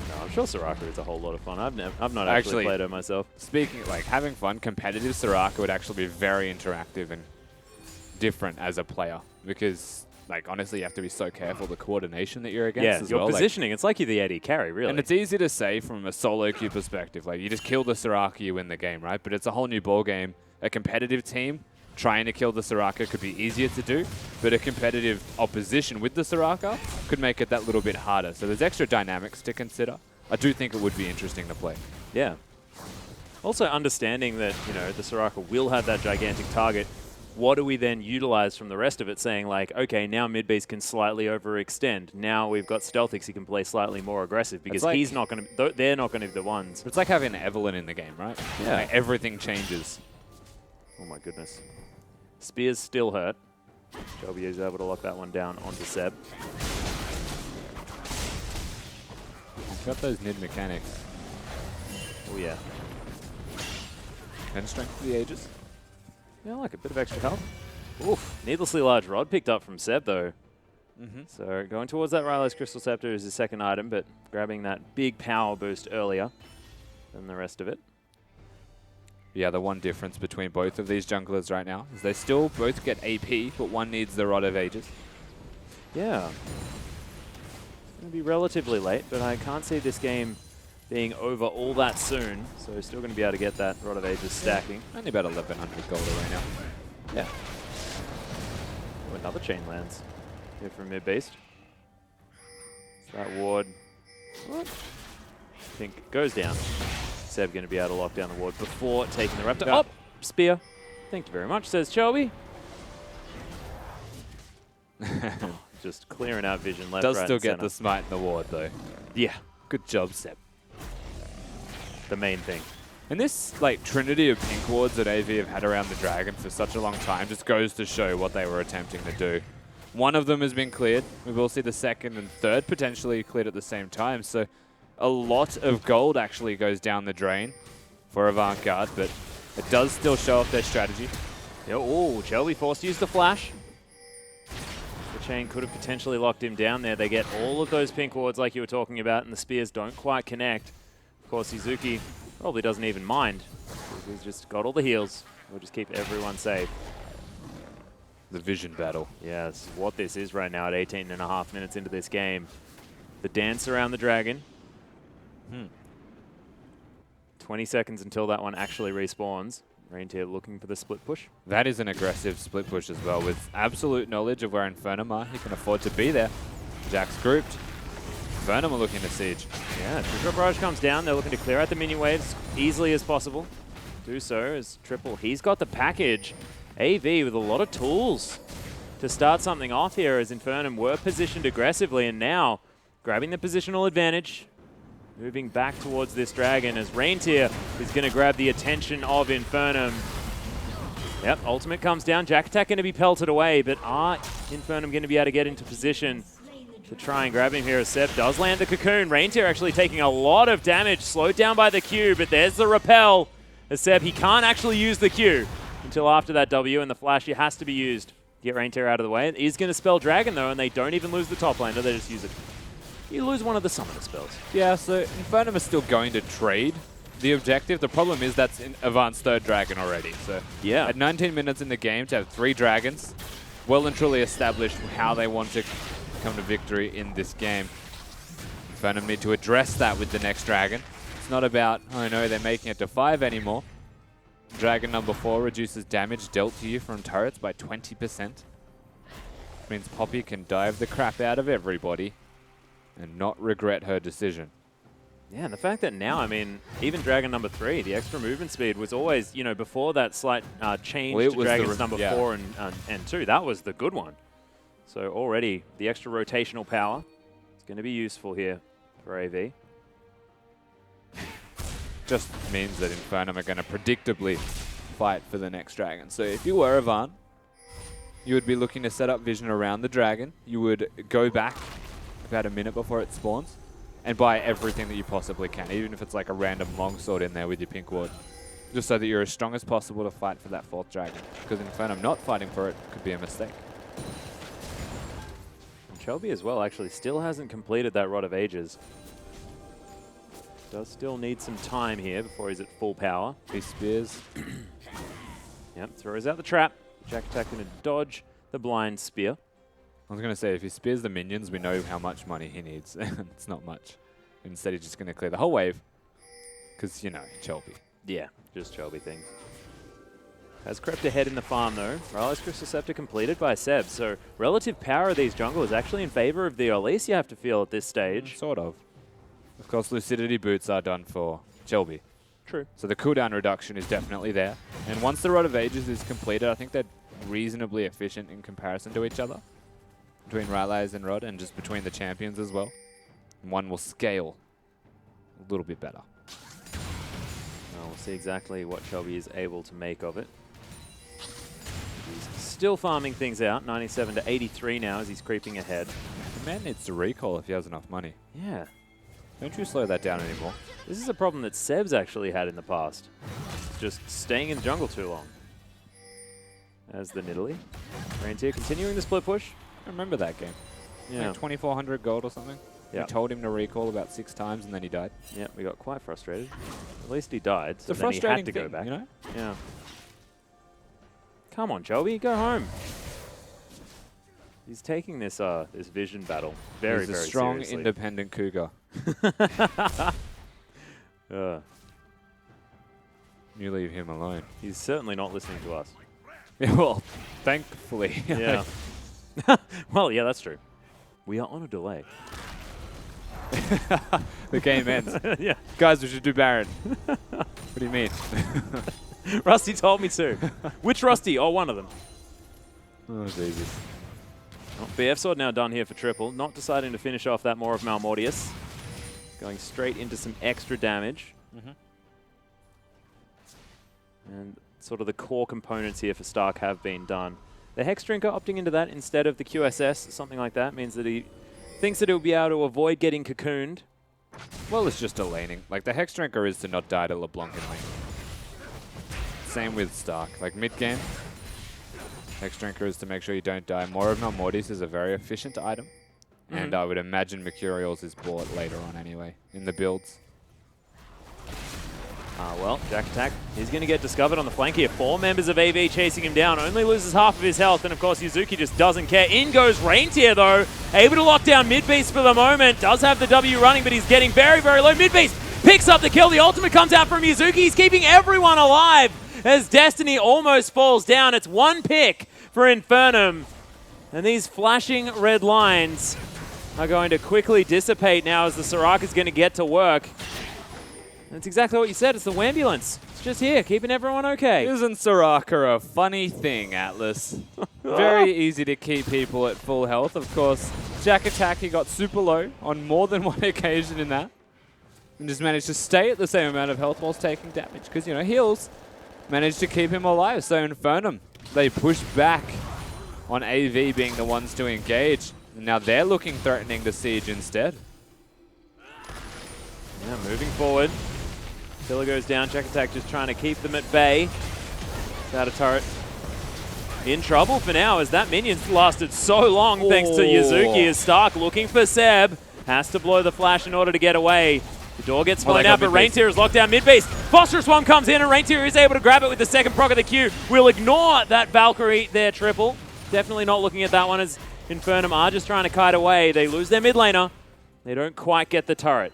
S5: No, I'm sure Soraka is a whole lot of fun. I've not actually played her myself.
S6: Speaking of, like, having fun, competitive Soraka would actually be very interactive and different as a player because, like, honestly, you have to be so careful the coordination that you're against as
S5: your
S6: well.
S5: positioning. It's like you're the AD carry, really.
S6: And it's easy to say from a solo queue perspective. Like, you just kill the Soraka, you win the game, right? But it's a whole new ball game. A competitive team trying to kill the Soraka could be easier to do, but a competitive opposition with the Soraka could make it that little bit harder. So there's extra dynamics to consider. I do think it would be interesting to play.
S5: Yeah. Also understanding that, you know, the Soraka will have that gigantic target. What do we then utilize from the rest of it, saying like, okay, now Midbeast can slightly overextend. Now we've got Stealthix who can play slightly more aggressive because
S6: like,
S5: he's not going to, they're not going to be the ones.
S6: It's like having Evelyn in the game, right?
S5: Yeah.
S6: Like everything changes.
S5: Oh my goodness. Spears still hurt. Shelby is able to lock that one down onto Seb.
S6: He's got those mid mechanics.
S5: Oh yeah.
S6: And strength for the ages.
S5: Yeah, I like a bit of extra health. Oof. Needlessly large rod picked up from Seb though. So going towards that Rylo's Crystal Scepter is his second item, but grabbing that big power boost earlier than the rest of it.
S6: Yeah, the one difference between both of these junglers right now is they still both get AP, but one needs the Rod of Ages.
S5: Yeah. It's going to be relatively late, but I can't see this game being over all that soon. So still going to be able to get that Rod of Ages stacking.
S6: Only about 1,100 gold right now.
S5: Yeah. Oh, another chain lands here from Midbeast. So that ward, I think, goes down. Seb going to be able to lock down the ward before taking the Raptor.
S6: Yeah.
S5: Oh, spear. Thank you very much, says Shelby. Just clearing out vision left,
S6: Does
S5: right,
S6: still
S5: and
S6: get
S5: center.
S6: the smite in the ward though.
S5: Yeah,
S6: Good job, Seb.
S5: the main thing.
S6: And this, like, trinity of pink wards that AV have had around the dragon for such a long time just goes to show what they were attempting to do. One of them has been cleared. We will see the second and third potentially cleared at the same time. So a lot of gold actually goes down the drain for Avant-Garde, but it does still show off their strategy.
S5: Yeah, oh, Shelby forced to use the flash. The chain could have potentially locked him down there. They get all of those pink wards like you were talking about, and the spears don't quite connect. Of course, Suzuki probably doesn't even mind. He's just got all the heals. We'll just keep everyone safe.
S6: The vision battle.
S5: Yeah, this is what this is right now at 18.5 minutes into this game. The dance around the dragon. 20 seconds until that one actually respawns. Reindeer looking for the split push.
S6: That is an aggressive split push as well. With absolute knowledge of where INFERNUM are, he can afford to be there. Jack's grouped. INFERNUM are looking to siege.
S5: Yeah, Triple Barrage comes down. They're looking to clear out the minion waves easily as possible. Do so as Triple. He's got the package. AV with a lot of tools to start something off here as INFERNUM were positioned aggressively, and now grabbing the positional advantage. Moving back towards this dragon as Reintier is going to grab the attention of INFERNUM. Yep, ultimate comes down. Jack Attack going to be pelted away, but are INFERNUM going to be able to get into position to try and grab him here as Seb does land the cocoon. Reintier actually taking a lot of damage, slowed down by the Q, but there's the repel. As Seb, he can't actually use the Q until after that W, and the flash has to be used to get Reintier out of the way. He's going to spell Dragon though, and they don't even lose the top laner, they just use it. You lose one of the summoner spells.
S6: Yeah, so INFERNUM is still going to trade the objective. The problem is that's in Avant's third dragon already. So
S5: Yeah.
S6: at 19 minutes in the game to have 3 dragons, well and truly established how they want to come to victory in this game. INFERNUM need to address that with the next dragon. It's not about, oh no, they're making it to 5 anymore. Dragon number 4 reduces damage dealt to you from turrets by 20%. Means Poppy can dive the crap out of everybody and not regret her decision.
S5: Yeah, and the fact that now, I mean, even Dragon number 3, the extra movement speed was always, you know, before that slight change
S6: Well, it
S5: to
S6: was the
S5: Dragons number
S6: yeah.
S5: 4 and 2, that was the good one. So already, the extra rotational power is going to be useful here for AV.
S6: Just means that INFERNUM are going to predictably fight for the next dragon. So if you were Avant, you would be looking to set up vision around the dragon. You would go back about a minute before it spawns and buy everything that you possibly can, even if it's like a random longsword in there with your pink ward, just so that you're as strong as possible to fight for that 4th dragon. Because INFERNUM not fighting for it could be a mistake.
S5: And Shelby as well actually still hasn't completed that Rod of Ages. Does still need some time here before he's at full power.
S6: He spears.
S5: Yep, throws out the trap. Jack Attack going to dodge the blind spear.
S6: I was going to say, if he spears the minions, we know how much money he needs. It's not much. Instead, he's just going to clear the whole wave. Because, you know, Shelby.
S5: Yeah, just Shelby things. Has crept ahead in the farm though. Rylai's Crystal Scepter completed by Seb. So relative power of these junglers actually in favor of the Elise, you have to feel at this stage.
S6: Sort of. Of course, Lucidity boots are done for Shelby.
S5: True.
S6: So the cooldown reduction is definitely there. And once the Rod of Ages is completed, I think they're reasonably efficient in comparison to each other. Between Rylai's and Rod, and just between the champions as well. And one will scale a little bit better.
S5: Well, we'll see exactly what Shelby is able to make of it. He's still farming things out, 97 to 83 now as he's creeping ahead.
S6: The man needs to recall if he has enough money.
S5: Yeah.
S6: Don't you slow that down anymore.
S5: This is a problem that Seb's actually had in the past. Just staying in the jungle too long. As the Nidalee. Reintier continuing the split push.
S6: I remember that game.
S5: Yeah.
S6: Like 2,400 gold or something.
S5: Yeah.
S6: We told him to recall about 6 times and then he died.
S5: Yeah, we got quite frustrated. At least he died, so
S6: It's a
S5: then he
S6: frustrating
S5: had to
S6: thing,
S5: go back.
S6: you know?
S5: Yeah. Come on, Shelby, go home. He's taking this this vision battle very,
S6: He's a
S5: very
S6: strong,
S5: seriously.
S6: independent cougar. You leave him alone.
S5: He's certainly not listening to us.
S6: Yeah, well, thankfully.
S5: Yeah. Well, yeah, that's true. We are on a delay.
S6: The game ends.
S5: Yeah.
S6: Guys, we should do Baron. What do you mean?
S5: Rusty told me to. Which Rusty? Oh, one of them.
S6: Oh, Jesus.
S5: Well, BF Sword now done here for triple. Not deciding to finish off that more of Malmortius. Going straight into some extra damage. And sort of the core components here for Stark have been done. The Hex Drinker opting into that instead of the QSS, something like that, means that he thinks that he'll be able to avoid getting cocooned.
S6: Well, it's just a laning. Like, the Hex Drinker is to not die to LeBlanc in lane. Same with Stark. Like, mid-game, Hex Drinker is to make sure you don't die. More of Malmortius is a very efficient item. And I would imagine Mercurials is bought later on anyway, in the builds.
S5: Well, Jack Attack is going to get discovered on the flank here. 4 members of AV chasing him down. Only loses half of his health, and of course Yuzuki just doesn't care. In goes Reintier though. Able to lock down Mid-Beast for the moment. Does have the W running, but he's getting very, very low. Mid-Beast picks up the kill. The ultimate comes out from Yuzuki. He's keeping everyone alive as Destiny almost falls down. It's 1 pick for INFERNUM. And these flashing red lines are going to quickly dissipate now as the Soraka's going to get to work. That's exactly what you said. It's the Wambulance. It's just here, keeping everyone okay.
S6: Isn't Soraka a funny thing, Atlas? Very easy to keep people at full health. Of course, Jack Attack, he got super low on more than one occasion in that. And just managed to stay at the same amount of health whilst taking damage. Because, you know, heals managed to keep him alive. So INFERNUM, they push back on AV being the ones to engage. And now they're looking threatening to siege instead.
S5: Yeah, moving forward. Pillar goes down. Jack Attack just trying to keep them at bay. Without a turret. In trouble for now as that minion's lasted so long thanks to Yuzuki as Stark looking for Seb. Has to blow the flash in order to get away. The door gets blown out, but Reinteer is locked down mid-base. Phosphorus One comes in, and Reinteer is able to grab it with the second proc of the Q. We'll ignore that Valkyrie there, triple. Definitely not looking at that one as INFERNUM are just trying to kite away. They lose their mid laner. They don't quite get the turret.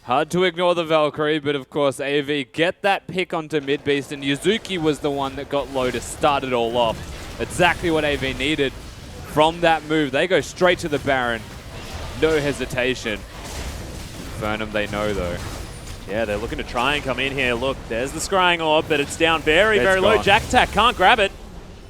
S6: Hard to ignore the Valkyrie, but of course AV get that pick onto mid-beast, and Yuzuki was the one that got low to start it all off. Exactly what AV needed from that move. They go straight to the Baron. No hesitation. INFERNUM, they know though.
S5: Yeah, they're looking to try and come in here. Look, there's the Scrying Orb, but it's down very, very low.
S6: Gone.
S5: Jack Attack can't grab it.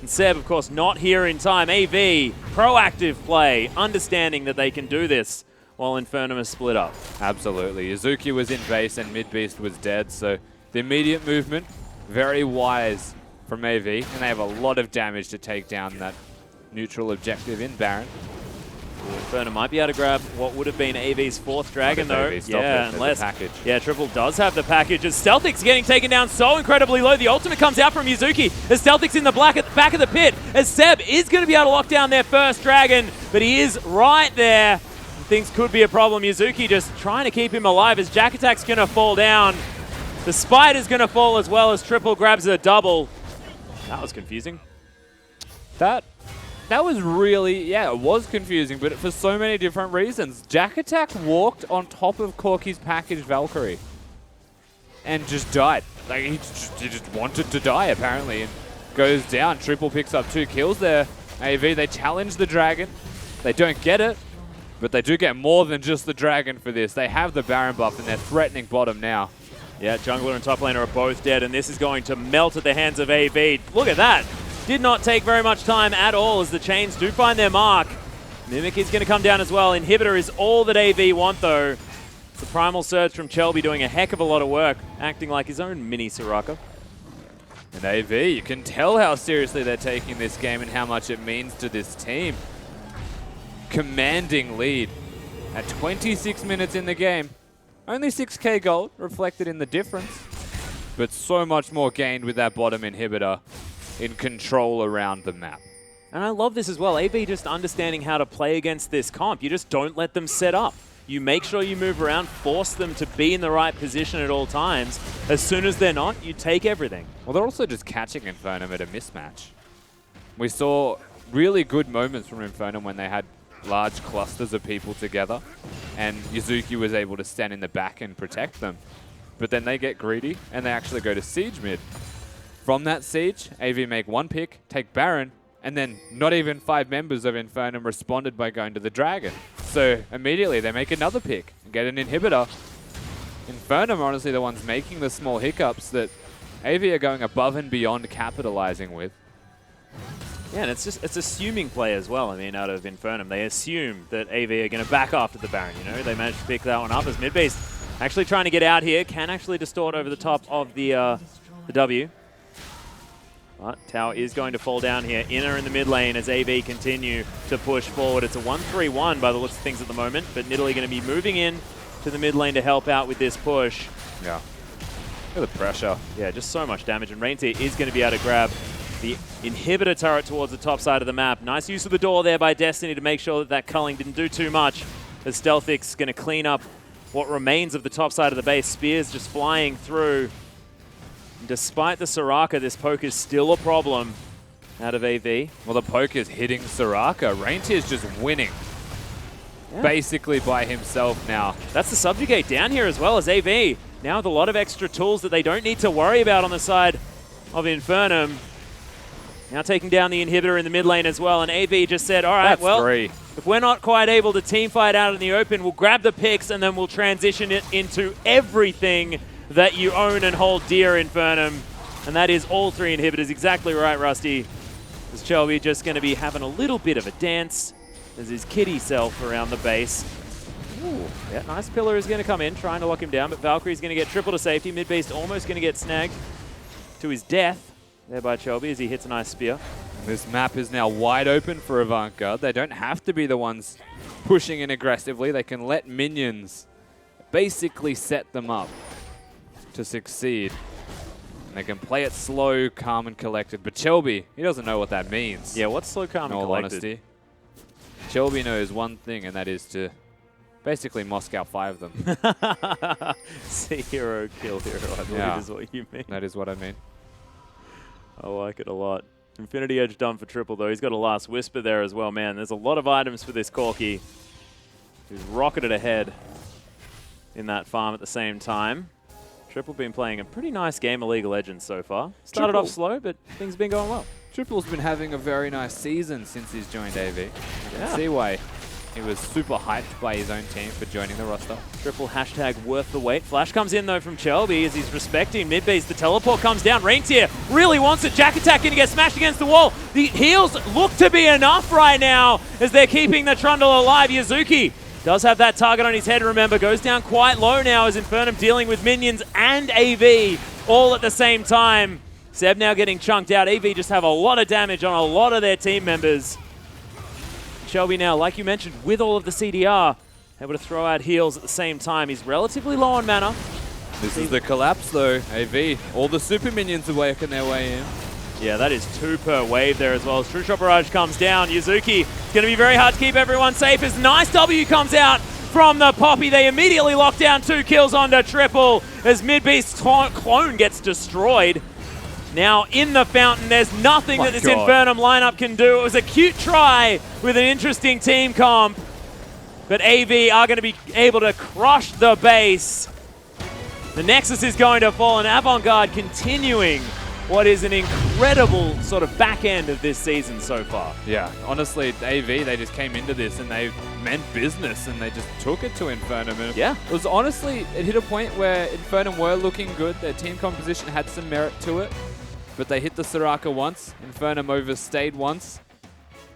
S5: And Seb, of course, not here in time. AV, proactive play, understanding that they can do this while INFERNUM is split up.
S6: Absolutely. Yuzuki was in base and mid-beast was dead, so the immediate movement, very wise from AV, and they have a lot of damage to take down that neutral objective in Baron.
S5: INFERNUM might be able to grab what would have been AV's fourth dragon, though.
S6: Yeah, unless package.
S5: Yeah, Triple does have the package. As Stealthic's getting taken down so incredibly low. The ultimate comes out from Yuzuki as Stealthic's in the back of the pit. As Seb is going to be able to lock down their first dragon, but he is right there. Things could be a problem. Yuzuki just trying to keep him alive as Jack Attack's going to fall down. The Spider's going to fall as well as Triple grabs a double. That was confusing.
S6: That was really, yeah, it was confusing, but for so many different reasons. Jack Attack walked on top of Corki's packaged Valkyrie and just died. Like, he just wanted to die, apparently, and goes down. Triple picks up 2 kills there. AV, they challenge the dragon. They don't get it, but they do get more than just the dragon for this. They have the Baron buff, and they're threatening bottom now.
S5: Yeah, jungler and top laner are both dead, and this is going to melt at the hands of AV. Look at that. Did not take very much time at all as the chains do find their mark. Mimic is going to come down as well. Inhibitor is all that AV want, though. It's the Primal Surge from Chelby doing a heck of a lot of work, acting like his own mini Soraka.
S6: And AV, you can tell how seriously they're taking this game and how much it means to this team. Commanding lead at 26 minutes in the game. Only 6k gold reflected in the difference, but so much more gained with that bottom inhibitor in control around the map.
S5: And I love this as well. AV just understanding how to play against this comp. You just don't let them set up. You make sure you move around, force them to be in the right position at all times. As soon as they're not, you take everything.
S6: Well, they're also just catching INFERNUM at a mismatch. We saw really good moments from INFERNUM when they had large clusters of people together, and Yuzuki was able to stand in the back and protect them. But then they get greedy, and they actually go to siege mid. From that siege, AV make 1 pick, take Baron, and then not even 5 members of INFERNUM responded by going to the Dragon. So immediately they make another pick and get an inhibitor. INFERNUM are honestly the ones making the small hiccups that AV are going above and beyond capitalizing with.
S5: Yeah, and it's assuming play as well. I mean, out of INFERNUM, they assume that AV are going to back after the Baron. You know, they managed to pick that one up as mid-base actually trying to get out here. Can actually distort over the top of the W. But tower is going to fall down here. Inner in the mid lane as AV continue to push forward. It's a 1-3-1 by the looks of things at the moment, but Nidalee going to be moving in to the mid lane to help out with this push.
S6: Yeah. Look at the pressure.
S5: Yeah, just so much damage, and Reinteer is going to be able to grab the inhibitor turret towards the top side of the map. Nice use of the door there by Destiny to make sure that that culling didn't do too much, as Stealthic's going to clean up what remains of the top side of the base. Spears just flying through. Despite the Soraka, this poke is still a problem out of AV.
S6: Well, the poke is hitting Soraka. Reinteer's just winning. Yeah. Basically by himself now.
S5: That's the subjugate down here as well as AV. Now with a lot of extra tools that they don't need to worry about on the side of INFERNUM. Now taking down the inhibitor in the mid lane as well, and AV just said, all right,
S6: That's
S5: well,
S6: 3.
S5: if we're not quite able to team fight out in the open, we'll grab the picks and then we'll transition it into everything that you own and hold dear, INFERNUM. And that is all 3 inhibitors. Exactly right, Rusty. Is Chelby just going to be having a little bit of a dance as his kitty self around the base. Ooh, yeah, nice pillar is going to come in, trying to lock him down, but Valkyrie's going to get triple to safety. Mid-beast almost going to get snagged to his death there by Chelby as he hits a nice spear.
S6: This map is now wide open for Avantgarde. They don't have to be the ones pushing in aggressively. They can let minions basically set them up to succeed. And they can play it slow, calm, and collected. But Chelby, he doesn't know what that means.
S5: Yeah, what's slow, calm,
S6: In
S5: and
S6: all
S5: collected?
S6: honesty. Chelby knows one thing, and that is to basically Moscow 5 them.
S5: See hero, kill hero, I believe
S6: Yeah.
S5: is what you mean.
S6: That is what I mean.
S5: I like it a lot. Infinity Edge done for triple, though. He's got a last whisper there as well, man. There's a lot of items for this Corki. He's rocketed ahead in that farm at the same time. Triple been playing a pretty nice game of League of Legends so far. Started
S6: Triple.
S5: off slow, but things have been going well.
S6: Triple's been having a very nice season since he's joined AV. You can
S5: Yeah.
S6: see why he was super hyped by his own team for joining the roster.
S5: Triple hashtag worth the wait. Flash comes in, though, from Chelby as he's respecting mid-beast. The teleport comes down. Reintier really wants it. Jack attack going to get smashed against the wall. The heals look to be enough right now as they're keeping the Trundle alive. Yazuki does have that target on his head, remember. Goes down quite low now as INFERNUM dealing with minions and AV all at the same time. Seb now getting chunked out. AV just have a lot of damage on a lot of their team members. Shelby now, like you mentioned, with all of the CDR, able to throw out heals at the same time. He's relatively low on mana.
S6: This is the collapse, though. AV, all the super minions are working their way in.
S5: Yeah, that is 2 per wave there as well. As True Shot Barrage comes down, Yazuki, it's going to be very hard to keep everyone safe as nice W comes out from the Poppy. They immediately lock down 2 kills onto Triple as Mid-Beast's clone gets destroyed. Now in the fountain, there's nothing that this INFERNUM lineup can do. It was a cute try with an interesting team comp, but AV are going to be able to crush the base. The Nexus is going to fall, and Avantgarde continuing what is an incredible sort of back end of this season so far.
S6: Yeah, honestly, AV, they just came into this and they meant business and they just took it to INFERNUM. And
S5: Yeah.
S6: it was honestly, it hit a point where INFERNUM were looking good. Their team composition had some merit to it, but they hit the Soraka once. INFERNUM overstayed once.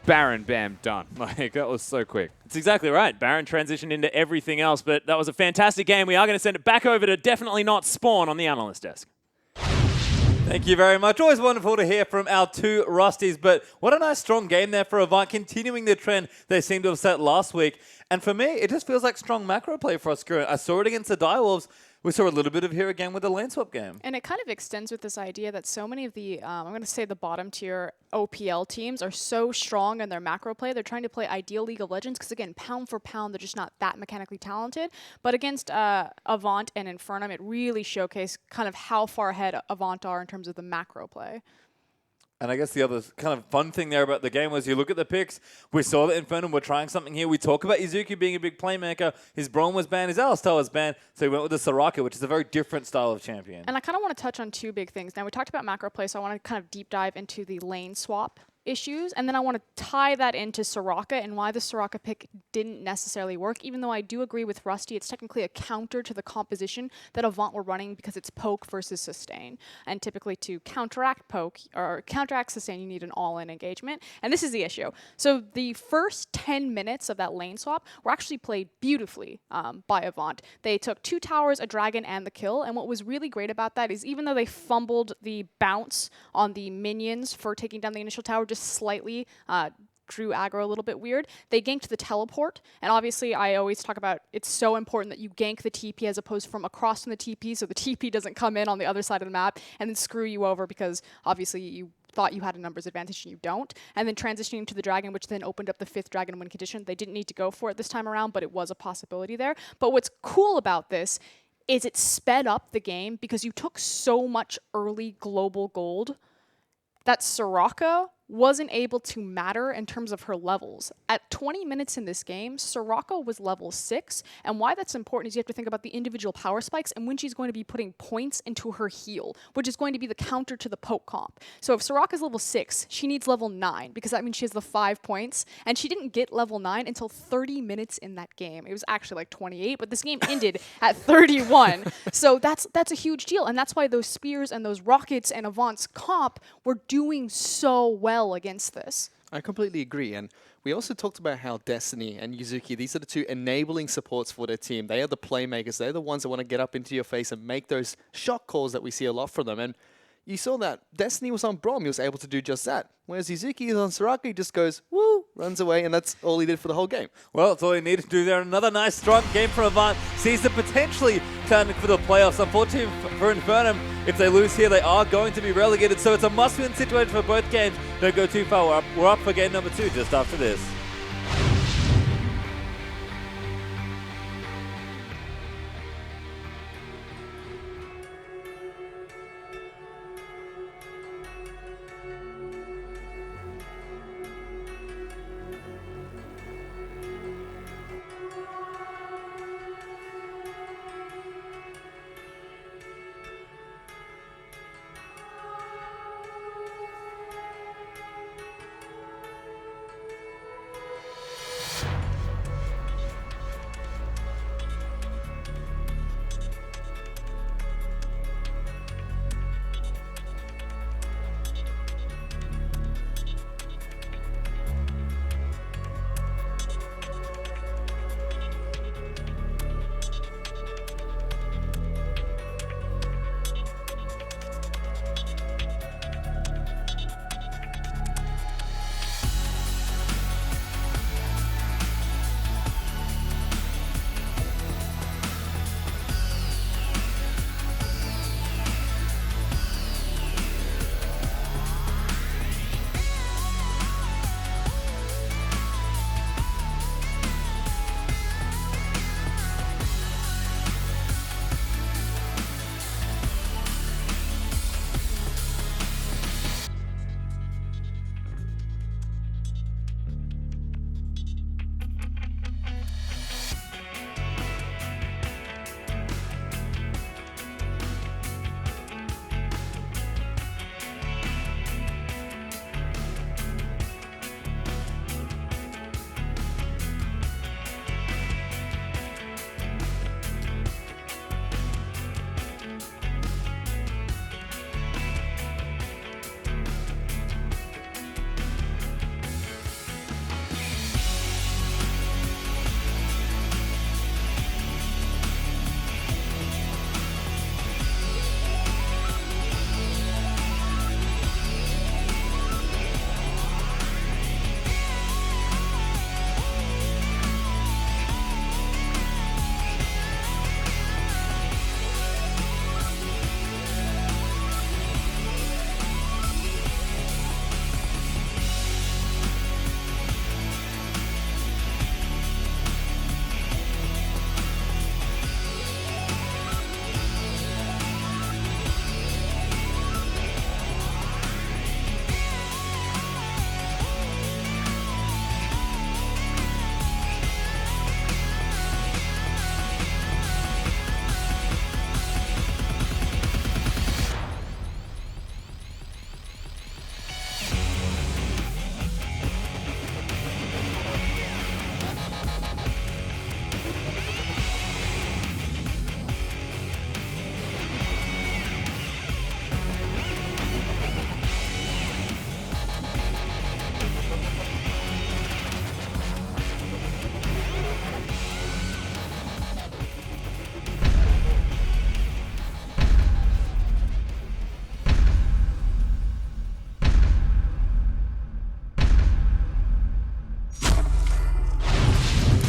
S6: Baron, bam, done. Like, that was so quick.
S5: That's exactly right. Baron transitioned into everything else, but that was a fantastic game. We are going to send it back over to definitely not Spawn on the analyst desk.
S2: Thank you very much. Always wonderful to hear from our 2 Rusties, but what a nice strong game there for Avant, continuing the trend they seemed to have set last week. And for me, it just feels like strong macro play for us. I saw it against the Direwolves. We saw a little bit of here again with the lane swap game.
S3: And it kind of extends with this idea that so many of the, I'm going to say the bottom tier OPL teams are so strong in their macro play. They're trying to play ideal League of Legends because, again, pound for pound, they're just not that mechanically talented. But against Avant and INFERNUM, it really showcased kind of how far ahead Avant are in terms of the macro play.
S2: And I guess the other kind of fun thing there about the game was you look at the picks, we saw that INFERNUM were trying something here. We talk about Izuki being a big playmaker. His Braum was banned, his Alistar was banned, so he went with the Soraka, which is a very different style of champion.
S3: And I kind of want to touch on 2 big things. Now, we talked about macro play, so I want to kind of deep dive into the lane swap issues, and then I want to tie that into Soraka and why the Soraka pick didn't necessarily work, even though I do agree with Rusty, it's technically a counter to the composition that Avant were running because it's poke versus sustain. And typically to counteract poke, or counteract sustain, you need an all-in engagement, and this is the issue. So the first 10 minutes of that lane swap were actually played beautifully by Avant. They took 2 towers, a dragon, and the kill, and what was really great about that is even though they fumbled the bounce on the minions for taking down the initial tower, just slightly drew aggro a little bit weird. They ganked the teleport, and obviously I always talk about it's so important that you gank the TP as opposed from across from the TP, so the TP doesn't come in on the other side of the map and then screw you over because obviously you thought you had a numbers advantage and you don't. And then transitioning to the dragon, which then opened up the 5th dragon win condition. They didn't need to go for it this time around, but it was a possibility there. But what's cool about this is it sped up the game because you took so much early global gold that Soraka wasn't able to matter in terms of her levels. At 20 minutes in this game, Soraka was level 6, and why that's important is you have to think about the individual power spikes and when she's going to be putting points into her heal, which is going to be the counter to the poke comp. So if Soraka's level 6, she needs level 9, because that means she has the 5 points, and she didn't get level 9 until 30 minutes in that game. It was actually like 28, but this game ended at 31. So that's a huge deal, and that's why those spears and those rockets and Avant's comp were doing so well against this.
S4: I completely agree. And we also talked about how Destiny and Yuzuki, these are the two enabling supports for their team. They are the playmakers. They're the ones that want to get up into your face and make those shot calls that we see a lot from them. And you saw that Destiny was on Braum. He was able to do just that. Whereas Yuzuki is on Soraka, he just goes, woo, runs away, and that's all he did for the whole game.
S2: Well, that's all he needed to do there. Another nice, strong game from Avant. Sees them potentially turning for the playoffs. Unfortunately for INFERNUM, if they lose here, they are going to be relegated. So it's a must-win situation for both games. Don't go too far. We're up for game number 2 just after this.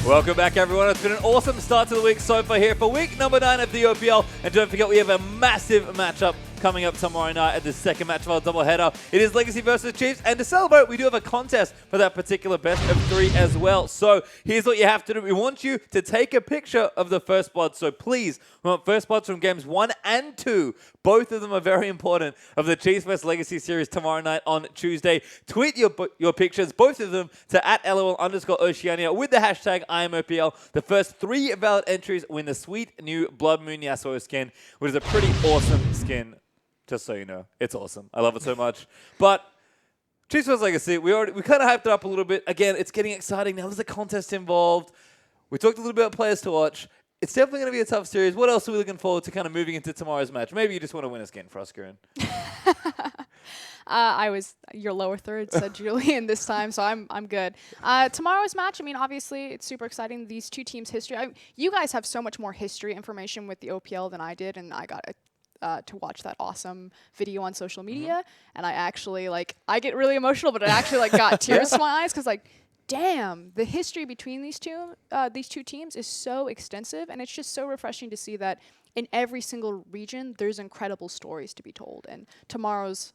S2: Welcome back, everyone. It's been an awesome start to the week so far here for week number 9 of the OPL. And don't forget, we have a massive matchup coming up tomorrow night at the second match of our doubleheader. It is Legacy versus Chiefs, and to celebrate, we do have a contest for that particular best of 3 as well. So here's what you have to do. We want you to take a picture of the first blood. So please, we want first bloods from games 1 and 2. Both of them are very important of the Chiefs vs Legacy series tomorrow night on Tuesday. Tweet your pictures, both of them, to @LOL_Oceania with the hashtag IMOPL. The first 3 valid entries win the sweet new Blood Moon Yasuo skin, which is a pretty awesome skin, just so you know. It's awesome. I love it so much. But Chiefs vs Legacy, we kind of hyped it up a little bit. Again, it's getting exciting. Now there's a contest involved. We talked a little bit about players to watch. It's definitely going to be a tough series. What else are we looking forward to kind of moving into tomorrow's match? Maybe you just want to win a skin, Froskerin.
S3: I was your lower third, said Julian this time, so I'm good. Tomorrow's match, I mean, obviously, it's super exciting. These two teams' history. You guys have so much more history information with the OPL than I did, and I got to watch that awesome video on social media, and I actually, I get really emotional, but it actually, got tears to my eyes, because, damn, the history between these two teams is so extensive, and it's just so refreshing to see that in every single region, there's incredible stories to be told. And tomorrow's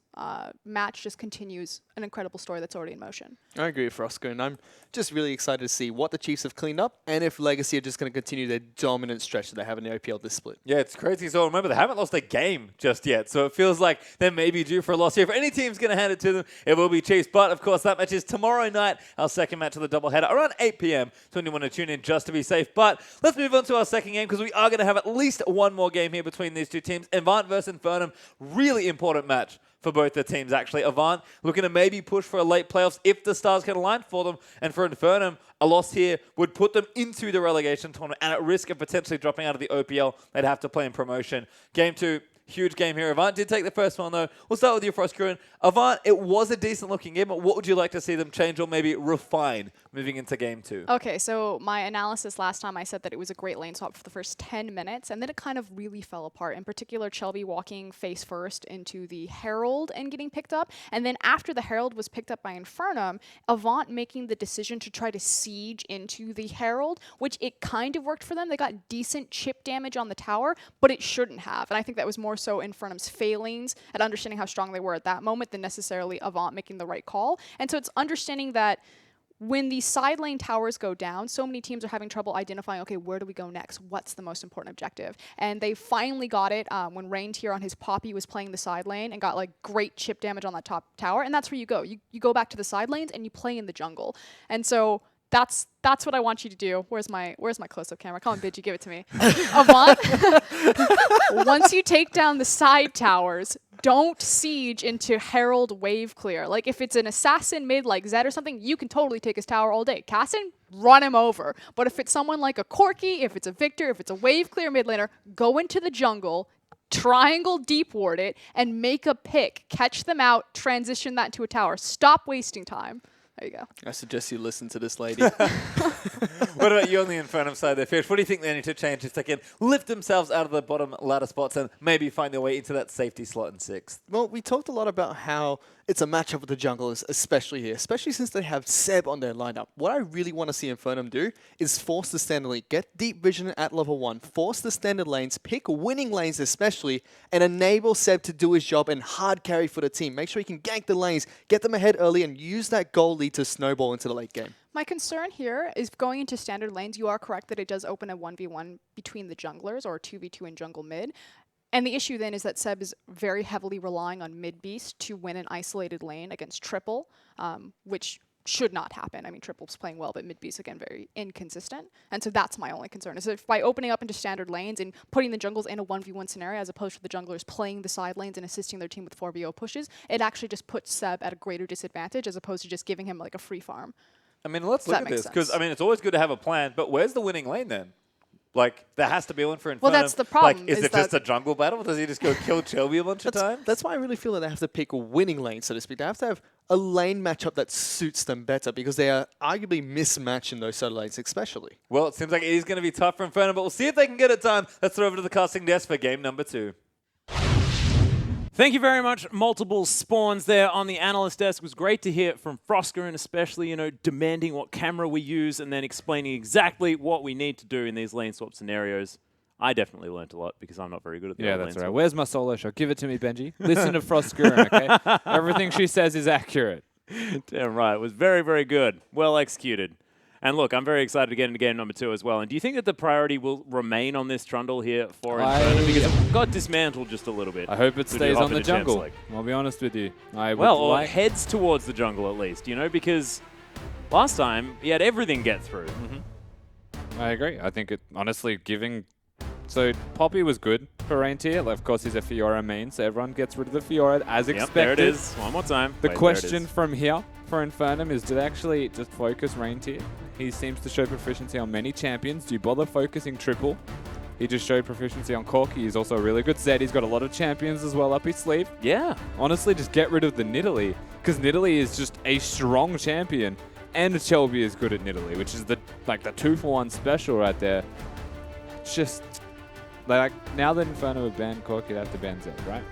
S3: match just continues an incredible story that's already in motion.
S4: I agree with Frosco, and I'm just really excited to see what the Chiefs have cleaned up and if Legacy are just going to continue their dominant stretch that they have in the OPL this split.
S2: Yeah, it's crazy. So remember, they haven't lost a game just yet. So it feels like they may be due for a loss here. If any team's going to hand it to them, it will be Chiefs. But, of course, that match is tomorrow night, our second match of the doubleheader, around 8 p.m. So you want to tune in just to be safe. But let's move on to our second game, because we are going to have at least one more game here between these two teams. Avant versus INFERNUM. Really important match for both the teams, actually. Avant looking to maybe push for a late playoffs if the stars can align for them. And for INFERNUM, a loss here would put them into the relegation tournament and at risk of potentially dropping out of the OPL. They'd have to play in promotion. Game 2. Huge game here. Avant did take the first one, though. We'll start with you, Froskerin. Avant, it was a decent-looking game, but what would you like to see them change or maybe refine moving into game 2?
S3: Okay, so my analysis last time, I said that it was a great lane swap for the first 10 minutes, and then it kind of really fell apart. In particular, Shelby walking face first into the Herald and getting picked up, and then after the Herald was picked up by INFERNUM, Avant making the decision to try to siege into the Herald, which it kind of worked for them. They got decent chip damage on the tower, but it shouldn't have, and I think that was more so INFERNUM's failings at understanding how strong they were at that moment than necessarily Avant making the right call. And so it's understanding that when these side lane towers go down, so many teams are having trouble identifying, okay, where do we go next? What's the most important objective? And they finally got it when Reindeer on his Poppy was playing the side lane and got great chip damage on that top tower. And that's where you go. You go back to the side lanes and you play in the jungle. And so that's what I want you to do. Where's my close-up camera? Come on, Bidge, give it to me. Avant, once you take down the side towers, don't siege into Herald wave clear. If it's an assassin mid like Zed or something, you can totally take his tower all day. Cassin, run him over. But if it's someone like a Corki, if it's a Victor, if it's a wave clear mid laner, go into the jungle, triangle deep ward it, and make a pick. Catch them out, transition that to a tower. Stop wasting time. There you go.
S4: I suggest you listen to this lady.
S2: What about you on the INFERNUM side there, Fish? What do you think they need to change if they can lift themselves out of the bottom ladder spots and maybe find their way into that safety slot in 6th?
S4: Well, we talked a lot about how it's a matchup with the junglers, especially here, especially since they have Seb on their lineup. What I really want to see INFERNUM do is force the standard lane, get deep vision at level 1, force the standard lanes, pick winning lanes especially, and enable Seb to do his job and hard carry for the team. Make sure he can gank the lanes, get them ahead early, and use that goal lead to snowball into the late game.
S3: My concern here is going into standard lanes. You are correct that it does open a 1v1 between the junglers or 2v2 in jungle mid. And the issue then is that Seb is very heavily relying on mid beast to win an isolated lane against Triple, which should not happen. I mean, Triple's playing well, but mid beast, again, very inconsistent. And so that's my only concern, is if by opening up into standard lanes and putting the jungles in a 1v1 scenario as opposed to the junglers playing the side lanes and assisting their team with 4v0 pushes, it actually just puts Seb at a greater disadvantage as opposed to just giving him a free farm.
S2: I mean, let's look at this, because, it's always good to have a plan, but where's the winning lane then? There has to be one for INFERNUM.
S3: Well, that's the problem.
S2: Is it just a jungle battle? Does he just go kill Shelby a bunch of times?
S4: That's why I really feel that they have to pick a winning lane, so to speak. They have to have a lane matchup that suits them better, because they are arguably mismatched in those solo lanes, especially.
S2: Well, it seems like it is going to be tough for INFERNUM, but we'll see if they can get it done. Let's throw over to the casting desk for game number 2.
S5: Thank you very much. Multiple spawns there on the analyst desk. It was great to hear from Froskerin, especially, demanding what camera we use and then explaining exactly what we need to do in these lane swap scenarios. I definitely learnt a lot because I'm not very good at the
S6: Yeah,
S5: other
S6: that's
S5: lane
S6: right.
S5: swap.
S6: Where's my solo shot? Give it to me, Benji. Listen to Frostgurn, okay? Everything she says is accurate.
S5: Damn right. It was very, very good. Well executed. And look, I'm very excited to get into game number 2 as well. And do you think that the priority will remain on this Trundle here for INFERNUM? Because it got dismantled just a little bit.
S6: I hope it
S5: to do
S6: stays
S5: hop
S6: on the
S5: into Champs
S6: jungle.
S5: League.
S6: I'll be honest with you.
S5: Or heads towards the jungle at least, you know, because last time he had everything get through.
S6: I agree. I think it, honestly, so Poppy was good for Reindeer. Of course, he's a Fiora main, so everyone gets rid of the Fiora as
S5: Yep,
S6: expected.
S5: there it is. One more time.
S6: The
S5: Wait, there it
S6: question
S5: is.
S6: from here for INFERNUM is, do they actually just focus Reindeer? He seems to show proficiency on many champions. Do you bother focusing triple? He just showed proficiency on Corki. He's also a really good Zed. He's got a lot of champions as well up his sleeve.
S5: Yeah.
S6: Honestly, just get rid of the Nidalee, because Nidalee is just a strong champion, and Shelby is good at Nidalee, which is the 2-for-1 special right there. It's just now that INFERNUM have banned Corki, they have to ban Zed, right?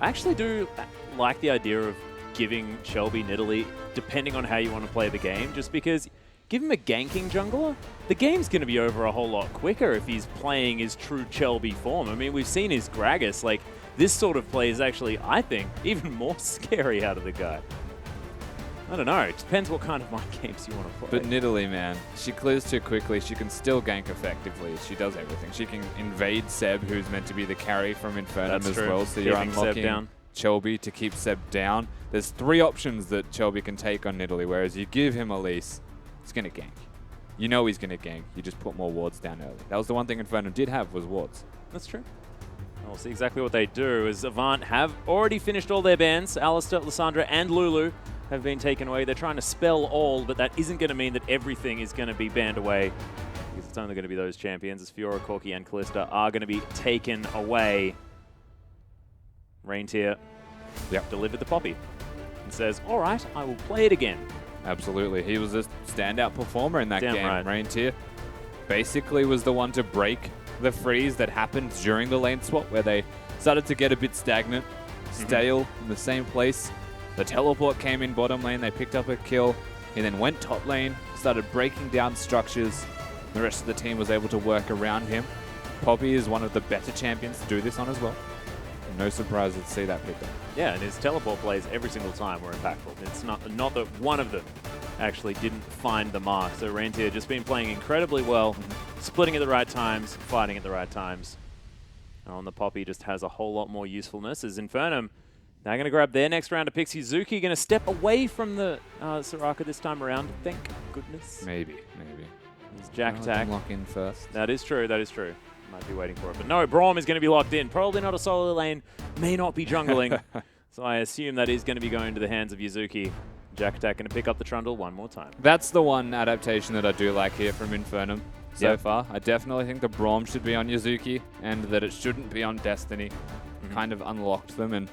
S5: I actually do like the idea of giving Shelby Nidalee, depending on how you want to play the game, just because give him a ganking jungler, the game's going to be over a whole lot quicker if he's playing his true Shelby form. I mean, we've seen his Gragas. Like, this sort of play is actually, I think, even more scary out of the guy. I don't know. It depends what kind of mind games you want to play.
S6: But Nidalee, man, she clears too quickly. She can still gank effectively. She does everything. She can invade Seb, who's meant to be the carry from INFERNUM
S5: That's
S6: as
S5: true.
S6: well. So you're
S5: Keeping Seb
S6: unlocking
S5: down.
S6: Shelby to keep Seb down. There's 3 options that Shelby can take on Nidalee, whereas you give him Elise, he's going to gank. You know he's going to gank. You just put more wards down early. That was the one thing INFERNUM did have, was wards.
S5: That's true. We'll see exactly what they do, as Avant have already finished all their bans. Alistair, Lysandra, and Lulu have been taken away. They're trying to spell all, but that isn't going to mean that everything is going to be banned away, because it's only going to be those champions, as Fiora, Corki, and Callista are going to be taken away. Reindeer delivered the Poppy and says, all right, I will play it again.
S6: Absolutely. He was a standout performer in that
S5: Damn
S6: game.
S5: right.
S6: Reindeer basically was the one to break the freeze that happened during the lane swap, where they started to get a bit stagnant, stale in the same place. The teleport came in bottom lane. They picked up a kill. He then went top lane, started breaking down structures. The rest of the team was able to work around him. Poppy is one of the better champions to do this on as well. No surprise to see that picked up.
S5: Yeah, and his teleport plays every single time were impactful. It's not that one of them actually didn't find the mark. So Reindeer just been playing incredibly well, splitting at the right times, fighting at the right times. And on the Poppy just has a whole lot more usefulness, as INFERNUM, they're going to grab their next round of Pixie. Zuki going to step away from the Soraka this time around. Thank goodness.
S6: Maybe.
S5: It's Jack
S6: I'll
S5: Attack.
S6: lock in first.
S5: That is true. Might be waiting for it. But no, Braum is going to be locked in. Probably not a solo lane. May not be jungling. So I assume that is going to be going to the hands of Yuzuki. Jack Attack going to pick up the Trundle one more time.
S6: That's the one adaptation that I do like here from INFERNUM so far. I definitely think the Braum should be on Yuzuki and that it shouldn't be on Destiny. Kind of unlocked them, and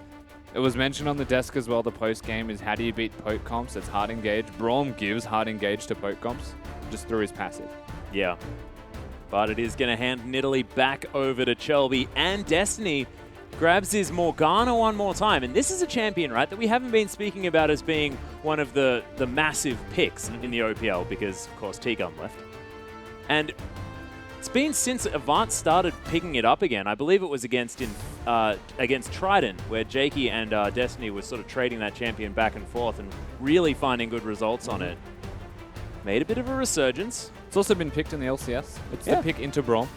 S6: it was mentioned on the desk as well, the post-game is how do you beat poke comps? It's hard engage. Braum gives hard engage to poke comps just through his passive.
S5: Yeah. But it is going to hand Nidalee back over to Chelby, and Destiny grabs his Morgana one more time. And this is a champion, right, that we haven't been speaking about as being one of the massive picks in the OPL because, of course, T-Gun left. And it's been since Avant started picking it up again. I believe it was against Trident, where Jakey and Destiny was sort of trading that champion back and forth and really finding good results on it. Made a bit of a resurgence.
S6: It's also been picked in the LCS. It's the pick into Braum.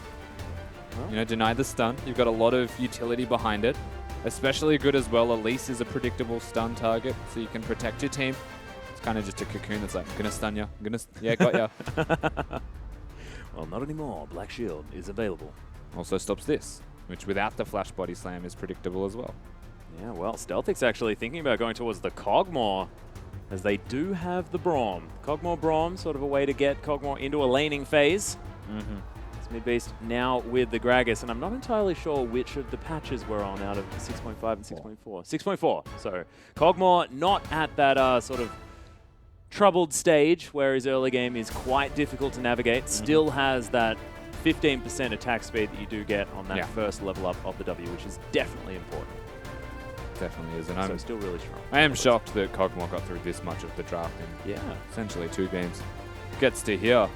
S6: You know, deny the stun. You've got a lot of utility behind it. Especially good as well. Elise is a predictable stun target, so you can protect your team. It's kind of just a cocoon that's like, I'm gonna stun you. Yeah, got ya.
S5: Well, not anymore. Black Shield is available.
S6: Also stops this, which without the flash body slam is predictable as well.
S5: Yeah, well, Stealthic's actually thinking about going towards the Cogmore, as they do have the Braum. Cogmore Braum, sort of a way to get Cogmore into a laning phase. It's mid-beast now with the Gragas, and I'm not entirely sure which of the patches we're on out of 6.5 and 6.4. 6.4. So Cogmore not at that sort of troubled stage where his early game is quite difficult to navigate. Still has that 15% attack speed that you do get on that first level up of the W, which is definitely important.
S6: Definitely is, and
S5: So still really strong.
S6: I am shocked that Cogmore got through this much of the draft in
S5: Yeah.
S6: essentially 2 games. Gets to here.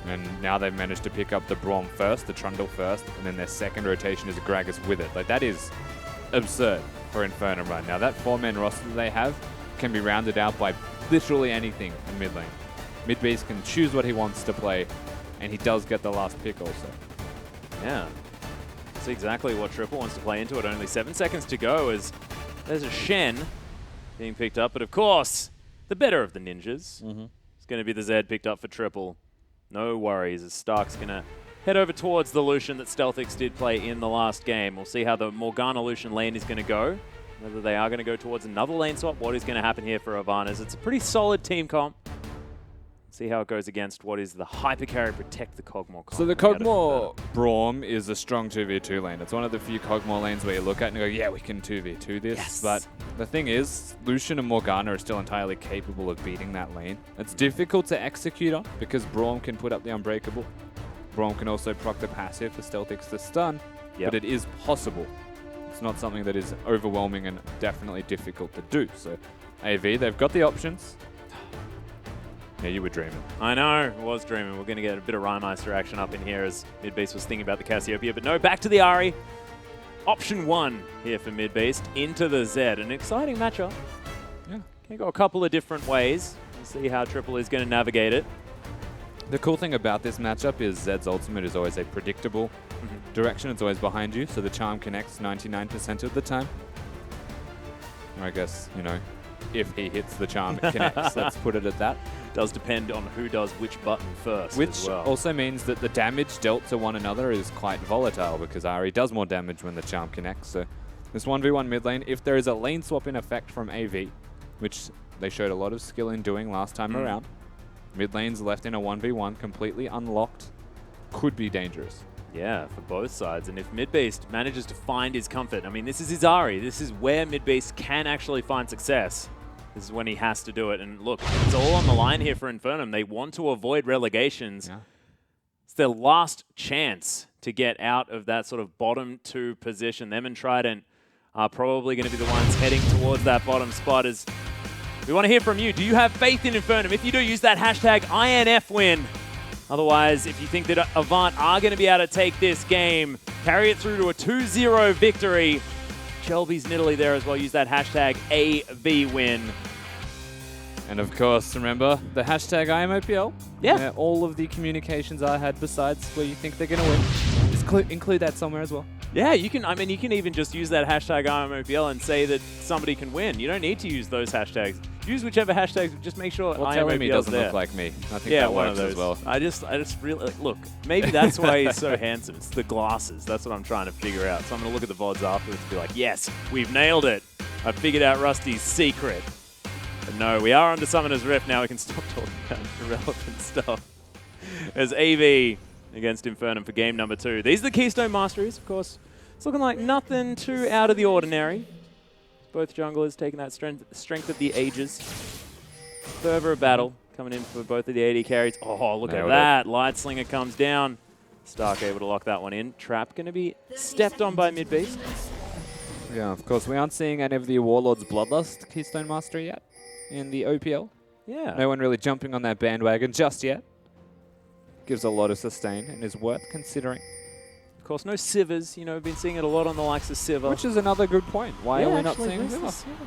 S6: And now they've managed to pick up the Braum first, the Trundle first, and then their second rotation is a Gragas with it. Like, that is absurd for INFERNUM right now. That 4-man roster that they have can be rounded out by literally anything in mid lane. Midbeast can choose what he wants to play, and he does get the last pick also.
S5: Yeah. That's exactly what Triple wants to play into it. Only 7 seconds to go as there's a Shen being picked up. But of course, the better of the ninjas. It's going to be the Zed picked up for Triple. No worries as Stark's going to head over towards the Lucian that Stealthix did play in the last game. We'll see how the Morgana Lucian lane is going to go. Whether they are going to go towards another lane swap, what is going to happen here for Ivana's. It's a pretty solid team comp. See how it goes against what is the hyper carry protect the Kog'Maw comp.
S6: So the Kog'Maw Braum is a strong 2v2 lane. It's one of the few Kog'Maw lanes where you look at it and go, yeah, we can 2v2 this.
S5: Yes.
S6: But the thing is, Lucian and Morgana are still entirely capable of beating that lane. It's difficult to execute on because Braum can put up the Unbreakable. Braum can also proc the passive for Stealthix to stun, but it is possible. It's not something that is overwhelming and definitely difficult to do. So AV, they've got the options. Yeah, you were dreaming.
S5: I know, I was dreaming. We're going to get a bit of Rhymeister action up in here as Midbeast was thinking about the Cassiopeia. But no, back to the Ahri. Option 1 here for Midbeast into the Zed. An exciting matchup.
S6: Yeah.
S5: Can go a couple of different ways. We'll see how Triple is going to navigate it.
S6: The cool thing about this matchup is Zed's ultimate is always a predictable direction. It's always behind you, so the charm connects 99% of the time. Or I guess, you know, if he hits the charm, it connects. Let's put it at that.
S5: Does depend on who does which button first.
S6: Which
S5: as well.
S6: also means that the damage dealt to one another is quite volatile because Ahri does more damage when the charm connects. So this 1v1 mid lane, if there is a lane swap in effect from AV, which they showed a lot of skill in doing last time around, mid lane's left in a 1v1 completely unlocked, could be dangerous.
S5: Yeah, for both sides. And if Midbeast manages to find his comfort, I mean, this is his Ahri. This is where Midbeast can actually find success. This is when he has to do it. And look, it's all on the line here for INFERNUM. They want to avoid relegations.
S6: Yeah.
S5: It's their last chance to get out of that sort of bottom 2 position. Them and Trident are probably going to be the ones heading towards that bottom spot. As we want to hear from you. Do you have faith in INFERNUM? If you do, use that hashtag INFWIN. Otherwise, if you think that Avant are going to be able to take this game, carry it through to a 2-0 victory, Shelby's Nidalee there as well. Use that hashtag AVWIN.
S6: And of course, remember the hashtag IMOPL.
S5: Yeah.
S6: Where all of the communications I had besides where you think they're going to win. Just include that somewhere as well.
S5: Yeah, you can. I mean, you can even just use that hashtag IMOPL and say that somebody can win. You don't need to use those hashtags. Use whichever hashtags. Just make sure
S6: Well,
S5: IMOPL's
S6: telling me doesn't
S5: there.
S6: look like me. I think
S5: Yeah,
S6: that
S5: one
S6: works
S5: of those
S6: as well.
S5: I just really look. Maybe that's why he's so handsome. It's the glasses. That's what I'm trying to figure out. So I'm gonna look at the VODs afterwards and be like, yes, we've nailed it. I figured out Rusty's secret. But no, we are under Summoner's Rift now. We can stop talking about irrelevant stuff. As AV against INFERNUM for game number 2. These are the Keystone Masteries, of course. It's looking like nothing too out of the ordinary. Both junglers taking that strength of the ages. Fervor of battle coming in for both of the AD carries. Oh, look at that. Light Slinger comes down. Stark able to lock that one in. Trap going to be stepped on by Midbeast.
S6: Yeah, of course, we aren't seeing any of the Warlord's Bloodlust Keystone Mastery yet in the OPL.
S5: Yeah.
S6: No one really jumping on that bandwagon just yet. Gives a lot of sustain and is worth considering.
S5: Of course, no Sivers. You know, we've been seeing it a lot on the likes of Sivir.
S6: Which is another good point. Why are we not seeing
S5: where's the
S6: Sivir?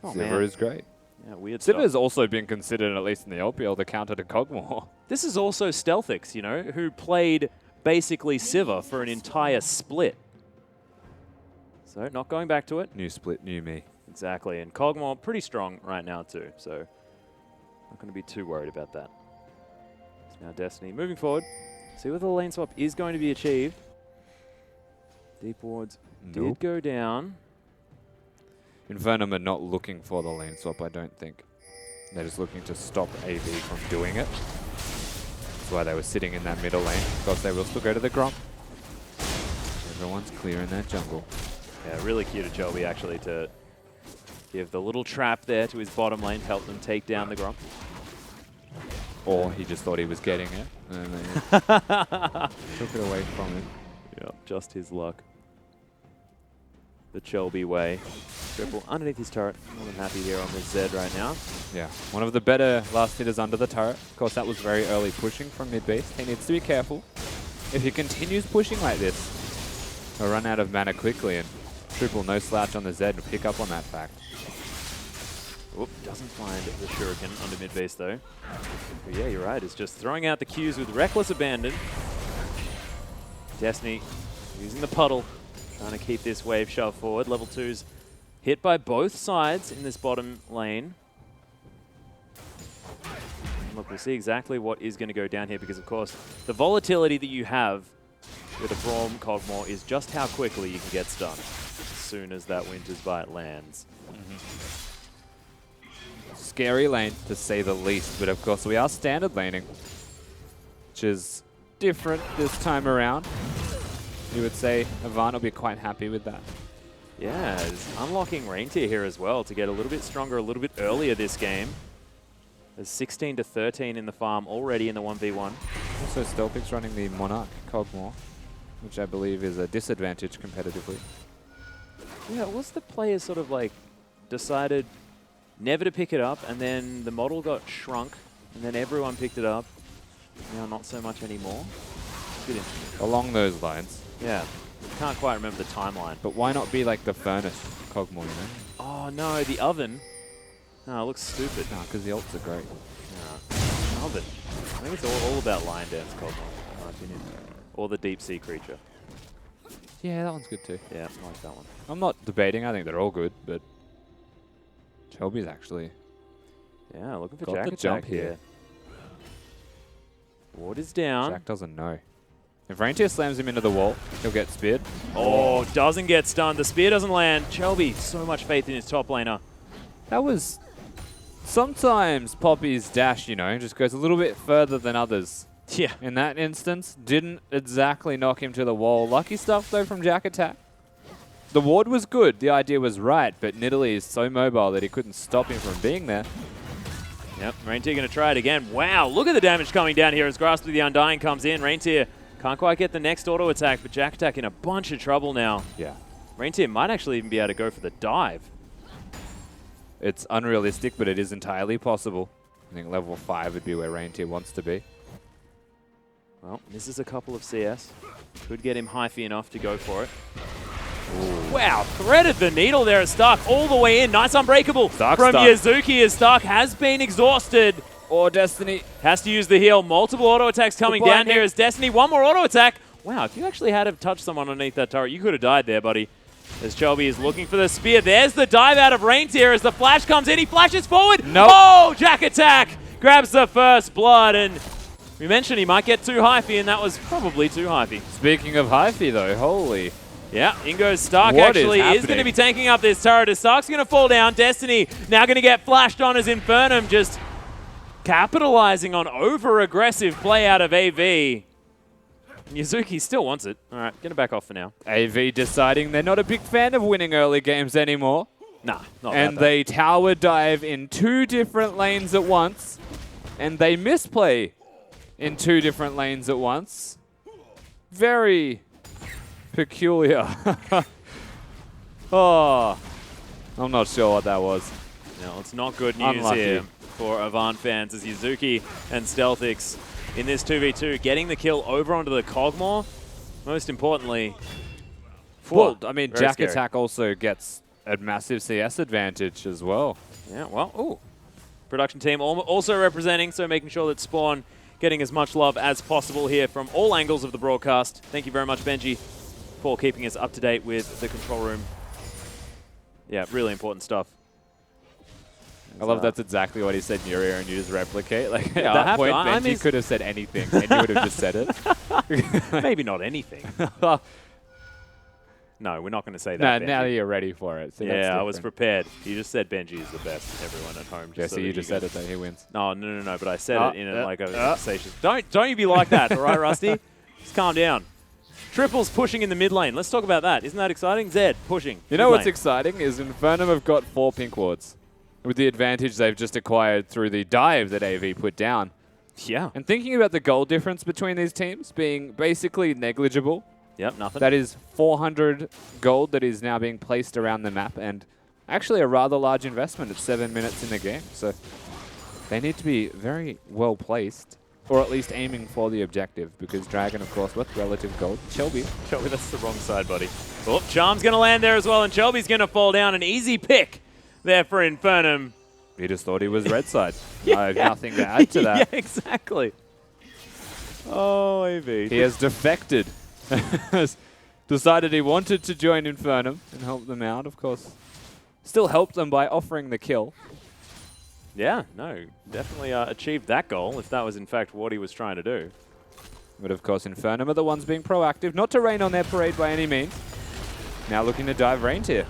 S5: Oh,
S6: Sivir
S5: man.
S6: is great.
S5: Yeah, weird stuff.
S6: Sivir's also been considered, at least in the OPL, the counter to Kog'Maw.
S5: This is also Stealthix, you know, who played basically Sivir for an entire split. So, not going back to it.
S6: New split, new me.
S5: Exactly, and Kog'Maw pretty strong right now too, so not going to be too worried about that. It's now Destiny. Moving forward, see whether the lane swap is going to be achieved. Deep wards did go down.
S6: INFERNUM are not looking for the lane swap, I don't think. They're just looking to stop AV from doing it. That's why they were sitting in that middle lane. Of course, they will still go to the Gromp. Everyone's clear in that jungle.
S5: Yeah, really cute of Shelby actually to give the little trap there to his bottom lane to help them take down the Gromp.
S6: Or he just thought he was getting it, and then took it away from him.
S5: Yep, just his luck. the Chelby way. Triple underneath his turret. More than happy here on this Zed right now.
S6: Yeah, one of the better last hitters under the turret. Of course, that was very early pushing from mid-base. He needs to be careful. If he continues pushing like this, he'll run out of mana quickly, and Triple no slouch on the Zed to pick up on that fact.
S5: Oop, doesn't find the Shuriken under mid-base though. But yeah, you're right. It's just throwing out the Qs with reckless abandon. Destiny using the puddle, trying to keep this wave shoved forward. Level 2's hit by both sides in this bottom lane. And look, we'll see exactly what is going to go down here because, of course, the volatility that you have with a Braum Cogmore is just how quickly you can get stunned as soon as that Winter's Bite lands.
S6: Scary lane, to say the least, but of course we are standard laning, which is different this time around. You would say INFERNUM will be quite happy with that.
S5: Yeah, it's unlocking Reindeer here as well to get a little bit stronger a little bit earlier this game. There's 16 to 13 in the farm already in the 1v1.
S6: Also, Stelpic's running the Monarch Cogmore, which I believe is a disadvantage competitively.
S5: Yeah, was the player sort of like decided never to pick it up, and then the model got shrunk, and then everyone picked it up. Now not so much anymore. Good interesting.
S6: Along those lines.
S5: Yeah, can't quite remember the timeline.
S6: But why not be like the Furnace Cogmore, you know?
S5: Oh no, the oven. No, it looks stupid.
S6: No, because the ults are great.
S5: No, oven. I think it's all about line dance, Cogmore, in my opinion. Or the deep sea creature.
S6: Yeah, that one's good too.
S5: Yeah, I like that one.
S6: I'm not debating. I think they're all good, but Chelby's actually
S5: Yeah, looking for
S6: got
S5: Jack
S6: the
S5: attack
S6: jump
S5: here.
S6: here.
S5: Ward is down.
S6: Jack doesn't know. If Reindeer slams him into the wall, he'll get speared.
S5: Oh, doesn't get stunned. The spear doesn't land. Chelby, so much faith in his top laner.
S6: That was... Sometimes Poppy's dash, you know, just goes a little bit further than others.
S5: Yeah.
S6: In that instance, didn't exactly knock him to the wall. Lucky stuff, though, from Jack attack. The ward was good. The idea was right, but Nidalee is so mobile that he couldn't stop him from being there.
S5: Yep, Reindeer going to try it again. Wow, look at the damage coming down here as Grasp of the Undying comes in. Reindeer can't quite get the next auto attack, but Jack attack in a bunch of trouble now.
S6: Yeah.
S5: Reindeer might actually even be able to go for the dive.
S6: It's unrealistic, but it is entirely possible. I think level 5 would be where Reindeer wants to be.
S5: Well, misses a couple of CS. Could get him hyphy enough to go for it. Ooh. Wow, threaded the needle there as Stark all the way in. Nice unbreakable
S6: Stark
S5: from
S6: stuck.
S5: Yazuki as Stark has been exhausted.
S6: Or Destiny.
S5: Has to use the heal. Multiple auto attacks coming
S6: Goodbye,
S5: down here
S6: Nick.
S5: as Destiny. One more auto attack. Wow, if you actually had have touched someone underneath that turret, you could have died there, buddy. As Chelby is looking for the spear. There's the dive out of Reindeer as the flash comes in. He flashes forward.
S6: Nope.
S5: Oh, Jack attack. Grabs the first blood, and we mentioned he might get too hyphy, and that was probably too hyphy.
S6: Speaking of hyphy, though, holy.
S5: Yeah, Ingo Stark
S6: What is
S5: actually is going to
S6: happening?
S5: be tanking up this turret as Stark's going to fall down. Destiny now going to get flashed on as INFERNUM just capitalizing on over-aggressive play out of AV. Yazuki still wants it. All right, gonna back off for now.
S6: AV deciding they're not a big fan of winning early games anymore.
S5: Nah, not
S6: And
S5: about that.
S6: they tower dive in 2 different lanes at once. And they misplay in 2 different lanes at once. Very peculiar. Oh, I'm not sure what that was.
S5: No, it's not good news
S6: Unlucky.
S5: here for AVWIN fans as Yazuki and Stealthix in this 2v2 getting the kill over onto the Cogmore. Most importantly,
S6: Well, I mean,
S5: very
S6: Jack
S5: scary.
S6: attack also gets a massive CS advantage as well.
S5: Yeah, well, ooh. Production team also representing, so making sure that Spawn getting as much love as possible here from all angles of the broadcast. Thank you very much, Benji, for keeping us up to date with the control room. Yeah, really important stuff.
S6: I love that's exactly what he said in your ear, and you just replicate. Like
S5: Yeah,
S6: at
S5: I
S6: that
S5: have to.
S6: point,
S5: I'm
S6: Benji
S5: his-
S6: could have said anything, and you would have just said it.
S5: Maybe not anything. No, we're not going to say
S6: Nah,
S5: that,
S6: now
S5: Benji.
S6: you're ready for it. So that's
S5: Yeah, I was
S6: different.
S5: prepared. You just said Benji is the best. Everyone at home.
S6: Yeah,
S5: so
S6: so you
S5: that
S6: just
S5: can-
S6: said it, though. He wins.
S5: No, but I said it in like a
S6: uh.
S5: conversation. Don't you be like that, all right, Rusty? Just calm down. Triple's pushing in the mid lane. Let's talk about that. Isn't that exciting? Zed pushing.
S6: You know
S5: mid
S6: what's
S5: lane.
S6: exciting is INFERNUM have got 4 pink wards with the advantage they've just acquired through the dive that AV put down.
S5: Yeah.
S6: And thinking about the goal difference between these teams being basically negligible,
S5: Yep, nothing.
S6: That is 400 gold that is now being placed around the map, and actually a rather large investment at 7 minutes in the game. So they need to be very well placed, or at least aiming for the objective, because Dragon, of course, with relative gold. Shelby.
S5: Shelby, that's the wrong side, buddy. Oh, Charm's going to land there as well, and Shelby's going to fall down. An easy pick there for Infernum.
S6: He just thought he was red side. I have nothing to add to that.
S5: Yeah, exactly. Oh, AV.
S6: He has defected. Has decided he wanted to join Infernum and help them out, of course. Still helped them by offering the kill.
S5: Yeah, no, definitely achieved that goal, if that was in fact what he was trying to do.
S6: But of course, Infernum are the ones being proactive, not to rain on their parade by any means. Now looking to dive Reindeer.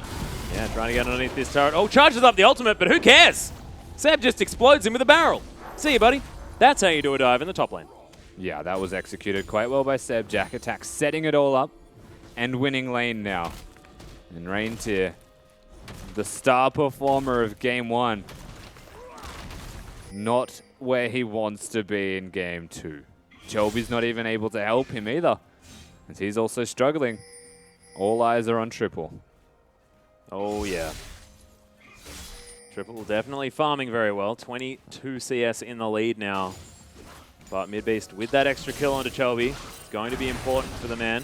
S5: Yeah, trying to get underneath this turret. Oh, charges up the ultimate, but who cares? Seb just explodes him with a barrel. See you, buddy. That's how you do a dive in the top lane.
S6: Yeah, that was executed quite well by Seb. Jack Attack setting it all up and winning lane now. And Reindeer, the star performer of game 1. Not where he wants to be in game 2. Shelby's not even able to help him either, as he's also struggling. All eyes are on Triple.
S5: Oh, yeah. Triple definitely farming very well. 22 CS in the lead now. But Midbeast with that extra kill onto Chelby. It's going to be important for the man.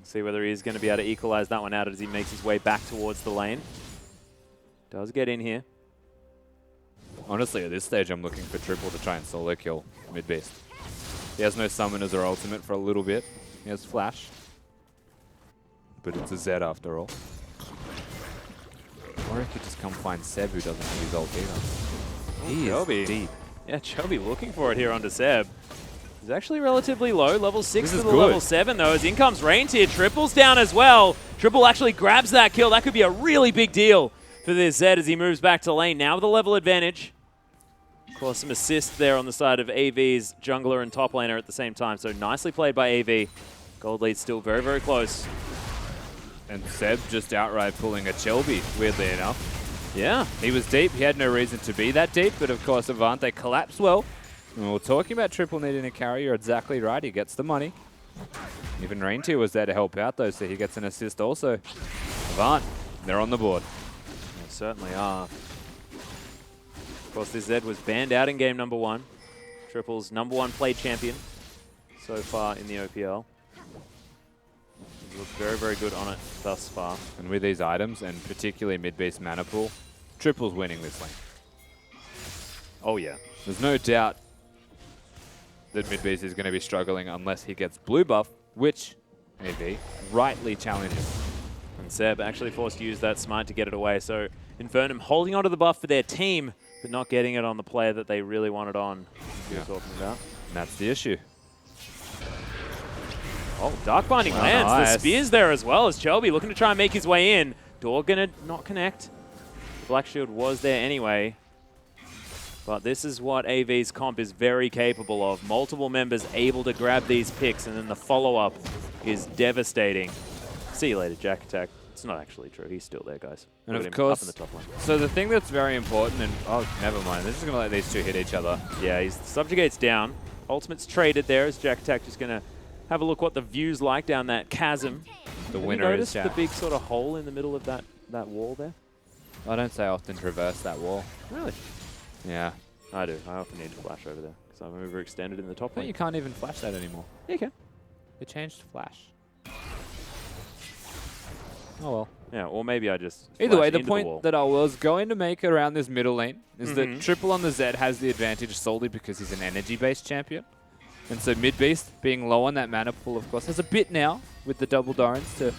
S5: See whether he's going to be able to equalize that one out as he makes his way back towards the lane. Does get in here.
S6: Honestly, at this stage, I'm looking for Triple to try and solo kill Midbeast. He has no summoners or ultimate for a little bit. He has Flash. But it's a Z after all. Or he could just come find Seb, who doesn't have his ult either. He
S5: Chelby.
S6: is deep.
S5: Yeah, Chelby looking for it here onto Seb. He's actually relatively low, level 6 to the
S6: good.
S5: level 7 though, as in comes Reindeer. Triple's down as well. Triple actually grabs that kill. That could be a really big deal for this Z as he moves back to lane. Now with a level advantage. Of course, some assists there on the side of AV's jungler and top laner at the same time. So nicely played by AV. Gold lead still very, very close.
S6: And Seb just outright pulling a Shelby, weirdly enough.
S5: Yeah.
S6: He was deep. He had no reason to be that deep, but of course, Avante collapsed well. And we're talking about Triple needing a carry. You're exactly right. He gets the money. Even Reindeer was there to help out, though, so he gets an assist also. Avant, they're on the board.
S5: They certainly are. Of course, this Zed was banned out in game number 1. Triple's #1 play champion so far in the OPL. He's looked very, very good on it thus far.
S6: And with these items, and particularly mid-beast mana pool, Triple's winning this lane.
S5: Oh, yeah.
S6: There's no doubt that mid-beast is going to be struggling unless he gets blue buff, which AV rightly challenges.
S5: And Seb actually forced to use that smite to get it away. So Infernum holding onto the buff for their team, but not getting it on the player that they really wanted on. We were talking about.
S6: And that's the issue.
S5: Oh, Dark Binding
S6: Wow,
S5: lands.
S6: nice.
S5: The spear's there as well as Chelby looking to try and make his way in. Door gonna not connect. The Black Shield was there anyway. But this is what AV's comp is very capable of. Multiple members able to grab these picks, and then the follow-up is devastating. See you later, Jack Attack. It's not actually true. He's still there, guys.
S6: And
S5: Look
S6: of
S5: at him
S6: course,
S5: up in the top line.
S6: so the thing that's very important, and oh, never mind. This is going to let these two hit each other.
S5: Yeah, he's Subjugate's down. Ultimate's traded there as Jack Attack just going to have a look what the view's like down that chasm.
S6: The
S5: Have
S6: winner
S5: you
S6: is
S5: noticed
S6: Jack.
S5: the big sort of hole in the middle of that wall there?
S6: I don't say often traverse that wall.
S5: Really?
S6: Yeah.
S5: I do. I often need to flash over there because I'm overextended in the top
S6: But
S5: lane.
S6: you can't even flash that anymore.
S5: Yeah, you can.
S6: It changed to flash. Oh well.
S5: Yeah, or maybe I just
S6: Either way,
S5: flash
S6: the
S5: into
S6: point
S5: wall.
S6: that I was going to make around this middle lane is that Triple on the Z has the advantage solely because he's an energy-based champion. And so mid-beast, being low on that mana pool, of course, has a bit now with the double Dorans to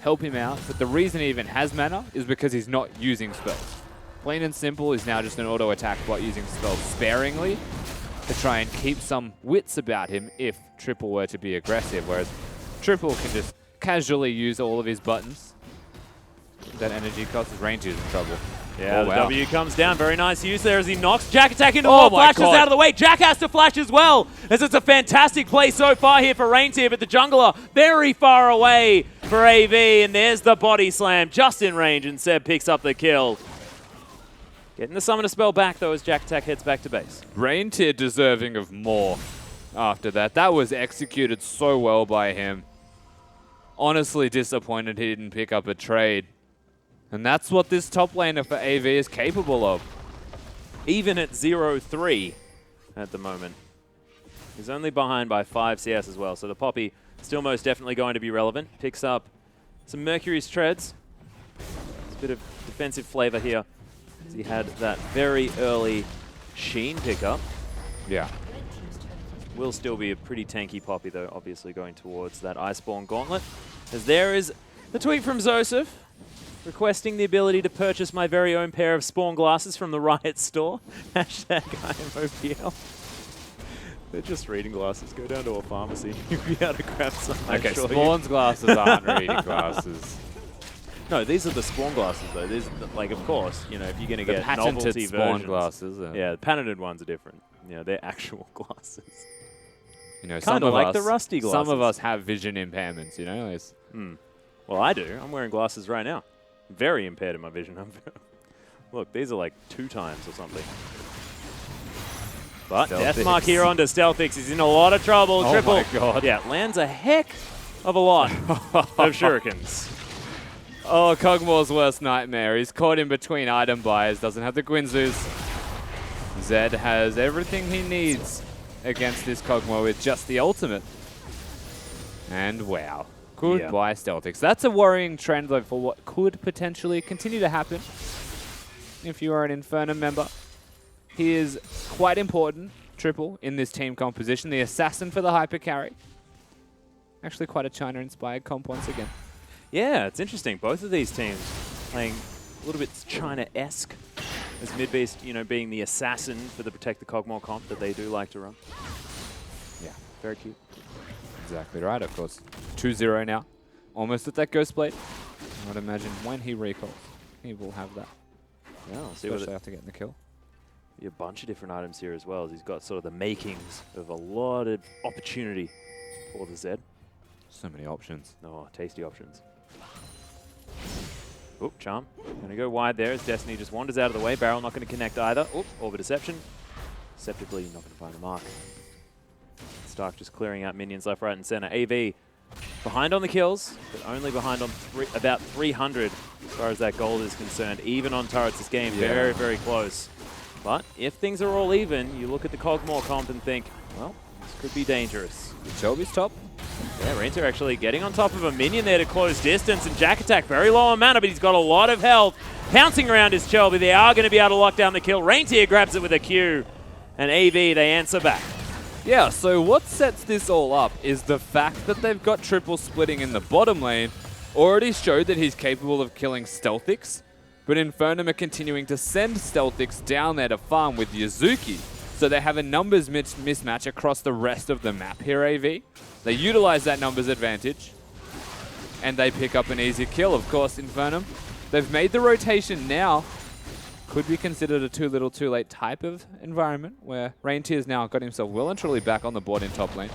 S6: help him out. But the reason he even has mana is because he's not using spells. Plain and simple, he's now just an auto-attack bot using spells sparingly to try and keep some wits about him if Triple were to be aggressive, whereas Triple can just casually use all of his buttons. That energy cost his Rangers in trouble.
S5: Yeah,
S6: Oh,
S5: the
S6: wow.
S5: W comes down. Very nice use there as he knocks Jack Attack into
S6: Oh
S5: wall,
S6: my
S5: flashes
S6: God.
S5: out of the way. Jack has to flash as well, as it's a fantastic play so far here for Reindeer, but the jungler very far away for AV, and there's the body slam just in range, and Seb picks up the kill. Getting the summoner spell back, though, as Jack Attack heads back to base.
S6: Reindeer deserving of more after that. That was executed so well by him. Honestly disappointed he didn't pick up a trade. And that's what this top laner for AV is capable of.
S5: Even at 0-3 at the moment. He's only behind by 5 CS as well, so the Poppy still most definitely going to be relevant. Picks up some Mercury's treads. It's a bit of defensive flavor here. He had that very early Sheen pickup.
S6: Yeah.
S5: Will still be a pretty tanky Poppy though, obviously going towards that Iceborne Gauntlet. As there is the tweet from Zosef, requesting the ability to purchase my very own pair of Spawn glasses from the Riot store. Hashtag IMOPL. They're just reading glasses. Go down to a pharmacy. You'll be able to grab some.
S6: Okay, Spawn's glasses aren't reading glasses.
S5: No, these are the Spawn glasses though. These, like, of course, you know, if you're going to
S6: The
S5: get
S6: patented
S5: novelty
S6: Spawn
S5: versions.
S6: glasses.
S5: Yeah, the patented ones are different. You know, they're actual glasses.
S6: You know,
S5: Kinda like the rusty
S6: Some of
S5: glasses.
S6: us have vision impairments, you know? It's,
S5: Well, I do. I'm wearing glasses right now. Very impaired in my vision. Look, these are like 2 times or something. But
S6: Stealthix.
S5: Deathmark here onto Stealthix. He's in a lot of trouble.
S6: Oh
S5: Triple.
S6: my God.
S5: Yeah, lands a heck of a lot of shurikens.
S6: oh, Kog'Maw's worst nightmare. He's caught in between item buys, doesn't have the Gwynzus. Zed has everything he needs against this Kog'Maw with just the ultimate. And wow. Goodbye, Stealthix. That's a worrying trend, though, for what could potentially continue to happen if you are an INFERNUM member. He is quite important, Triple, in this team composition. The assassin for the hyper carry. Actually quite a China-inspired comp once again.
S5: Yeah, it's interesting. Both of these teams playing a little bit China-esque. As Midbeast, you know, being the assassin for the Protect the Kog'Maw comp that they do like to run.
S6: Yeah.
S5: Very cute.
S6: Exactly right, of course. 2-0 now. Almost at that Ghost Blade. I would imagine when he recalls, he will have that.
S5: Yeah, I'll see what
S6: Especially after getting the kill.
S5: a bunch of different items here as well. As he's got sort of the makings of a lot of opportunity for the Zed.
S6: So many options.
S5: Oh, tasty options. Oop, Charm. Gonna go wide there as Destiny just wanders out of the way. Barrel not gonna connect either. Oop, Orbit Deception. Deceptively not gonna find the mark. Stark just clearing out minions left, right, and center. AV behind on the kills, but only behind on about 300 as far as that gold is concerned. Even on turrets this game, very, very close. But if things are all even, you look at the Kog'Maw comp and think, well, this could be dangerous.
S6: Shelby's top.
S5: Yeah, Rainter actually getting on top of a minion there to close distance, and Jack Attack very low on mana, but he's got a lot of health. Pouncing around his Shelby, they are going to be able to lock down the kill. Raintier grabs it with a Q, and AV, they answer back.
S6: Yeah, so what sets this all up is the fact that they've got Triple splitting in the bottom lane already showed that he's capable of killing Stealthix, but INFERNUM are continuing to send Stealthix down there to farm with Yuzuki, so they have a numbers mismatch across the rest of the map here, AV. They utilize that numbers advantage, and they pick up an easy kill, of course, INFERNUM. They've made the rotation now. Could be considered a too little too late type of environment where Raintier's now got himself well and truly back on the board in top lane.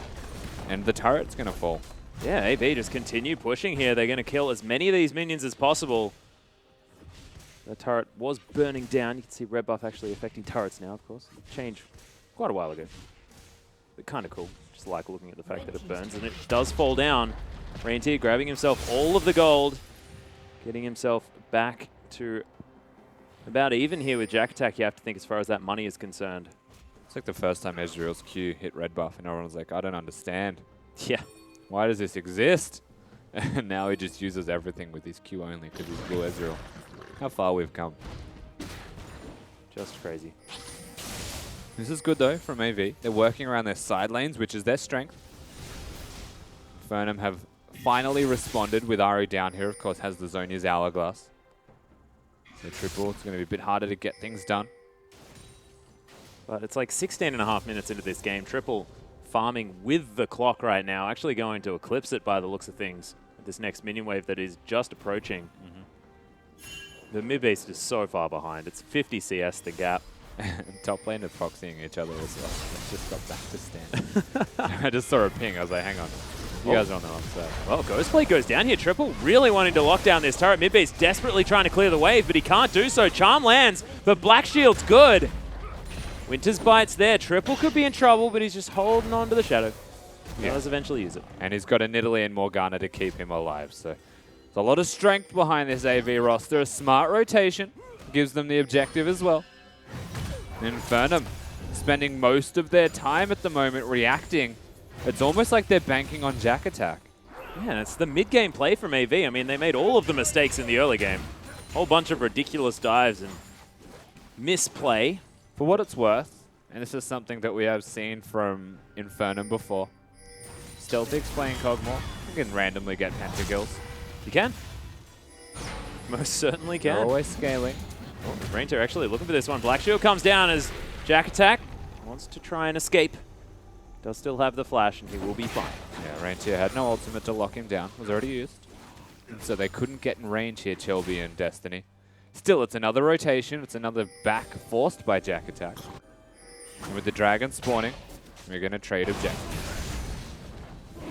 S6: And the turret's going to fall.
S5: Yeah, AV just continue pushing here. They're going to kill as many of these minions as possible. The turret was burning down. You can see red buff actually affecting turrets now, of course. Changed quite a while ago. But kind of cool. Just like looking at the fact that it burns, and it does fall down. Raintier grabbing himself all of the gold. Getting himself back to about even here with Jack Attack, you have to think, as far as that money is concerned.
S6: It's like the first time Ezreal's Q hit red buff, and everyone's like, I don't understand.
S5: Yeah.
S6: Why does this exist? And now he just uses everything with his Q only because he's blue Ezreal. How far we've come.
S5: Just crazy.
S6: This is good, though, from AV. They're working around their side lanes, which is their strength. INFERNUM have finally responded with Ari down here. Of course, has the Zhonya's Hourglass. So Triple, it's going to be a bit harder to get things done.
S5: But it's like 16.5 minutes into this game. Triple farming with the clock right now. Actually going to eclipse it by the looks of things. With this next minion wave that is just approaching. The mid base is so far behind. It's 50 CS, the gap.
S6: And top lane are proxying each other as well. They just got back to stand. I just saw a ping. I was like, hang on. You guys are on the wrong side.
S5: Well, Ghostblade goes down here. Triple really wanting to lock down this turret. Midbase desperately trying to clear the wave, but he can't do so. Charm lands, but Black Shield's good. Winter's Bite's there. Triple could be in trouble, but he's just holding on to the shadow. He does eventually use it.
S6: And he's got a Nidalee and Morgana to keep him alive. So there's a lot of strength behind this AV roster. A smart rotation gives them the objective as well. INFERNUM spending most of their time at the moment reacting. It's almost like they're banking on Jack Attack.
S5: Yeah, and it's the mid-game play from AV. I mean, they made all of the mistakes in the early game. Whole bunch of ridiculous dives and misplay.
S6: For what it's worth, and this is something that we have seen from INFERNUM before, Stealthic's playing Cogmore. You can randomly get pentakills.
S5: You can. Most certainly can.
S6: They're always scaling.
S5: Oh, Rainter actually looking for this one. Black Shield comes down as Jack Attack wants to try and escape. Does still have the flash, and he will be fine.
S6: Yeah, Rentier had no ultimate to lock him down. Was already used. And so they couldn't get in range here, Chelby and Destiny. Still, it's another rotation. It's another back forced by Jack Attack. And with the dragon spawning, we're going to trade objectives.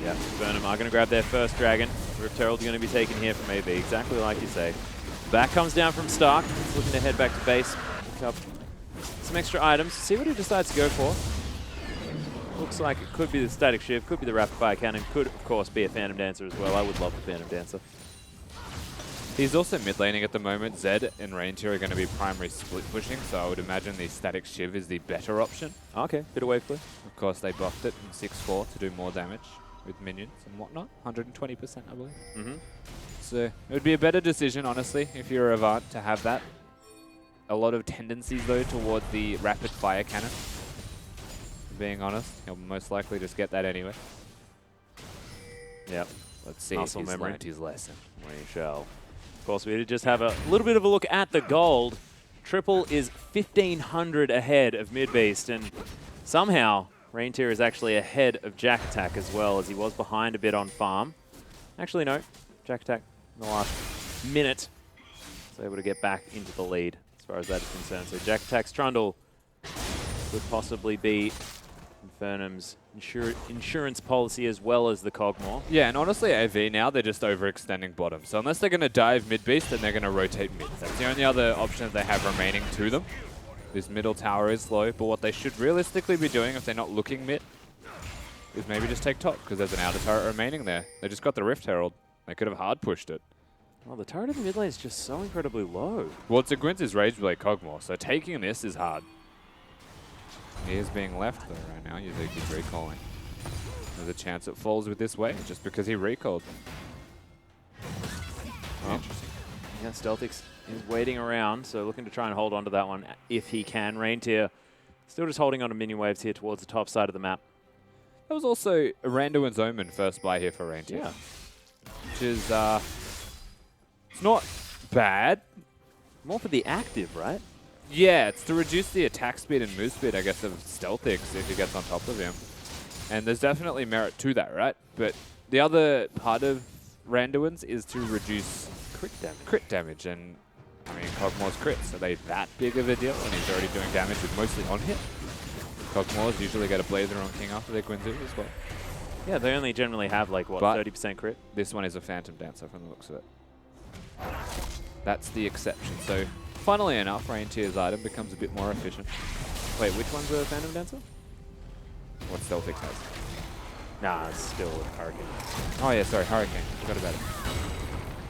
S5: Yeah, INFERNUM are going to grab their first dragon. Rift Herald's going to be taken here from AV, exactly like you say. Back comes down from Stark. He's looking to head back to base. Pick up some extra items. See what he decides to go for. Looks like it could be the Static Shiv, could be the Rapid Fire Cannon, could of course be a Phantom Dancer as well. I would love the Phantom Dancer.
S6: He's also mid laning at the moment. Zed and Rentier are going to be primary split pushing, so I would imagine the Static Shiv is the better option.
S5: Okay, bit of wave clear.
S6: Of course, they buffed it in 6-4 to do more damage with minions and whatnot. 120%, I believe. So it would be a better decision, honestly, if you're a Avant, to have that. A lot of tendencies, though, towards the Rapid Fire Cannon. Being honest, he'll most likely just get that anyway.
S5: Yep.
S6: Let's see
S5: Muscle
S6: if he's
S5: memory.
S6: learned his lesson.
S5: We shall. Of course, we did just have a little bit of a look at the gold. Triple is 1,500 ahead of Midbeast, and somehow Rentier is actually ahead of Jack Attack as well, as he was behind a bit on farm. Actually, no. Jack Attack in the last minute was able to get back into the lead as far as that is concerned. So Jack Attack's Trundle could possibly be INFERNUM's insurance policy as well as the Cogmore.
S6: Yeah, and honestly, AV now, they're just overextending bottom. So unless they're going to dive mid-beast, then they're going to rotate mid. That's the only other option that they have remaining to them. This middle tower is low, but what they should realistically be doing if they're not looking mid is maybe just take top, because there's an outer turret remaining there. They just got the Rift Herald. They could have hard pushed it.
S5: Well, the turret in the mid lane is just so incredibly low.
S6: Well, it's against his Rageblade Cogmore, so taking this is hard. He is being left though right now. You think he's recalling. There's a chance it falls with this way just because he recalled. Oh.
S5: Interesting. Yeah, Stealthix is waiting around, so looking to try and hold on to that one if he can. Rentier still just holding on to minion waves here towards the top side of the map.
S6: That was also Randuin's Omen first buy here for Rentier.
S5: Yeah.
S6: Which is, it's not bad.
S5: More for the active, right?
S6: Yeah, it's to reduce the attack speed and move speed, I guess, of Stealthix if he gets on top of him. And there's definitely merit to that, right? But the other part of Randuin's is to reduce crit damage. And, I mean, Cogmore's crits, are they that big of a deal? And he's already doing damage with mostly on hit. Cogmore's usually get a Blazer on King after their Quinzu as well.
S5: Yeah, they only generally have, like, what, 30% crit?
S6: This one is a Phantom Dancer from the looks of it. That's the exception. So, funnily enough, Rentier's item becomes a bit more efficient.
S5: Wait, which one's a Phantom Dancer?
S6: What Stealthix has.
S5: Nah, it's still a Hurricane.
S6: Oh yeah, sorry, Hurricane. Forgot about it.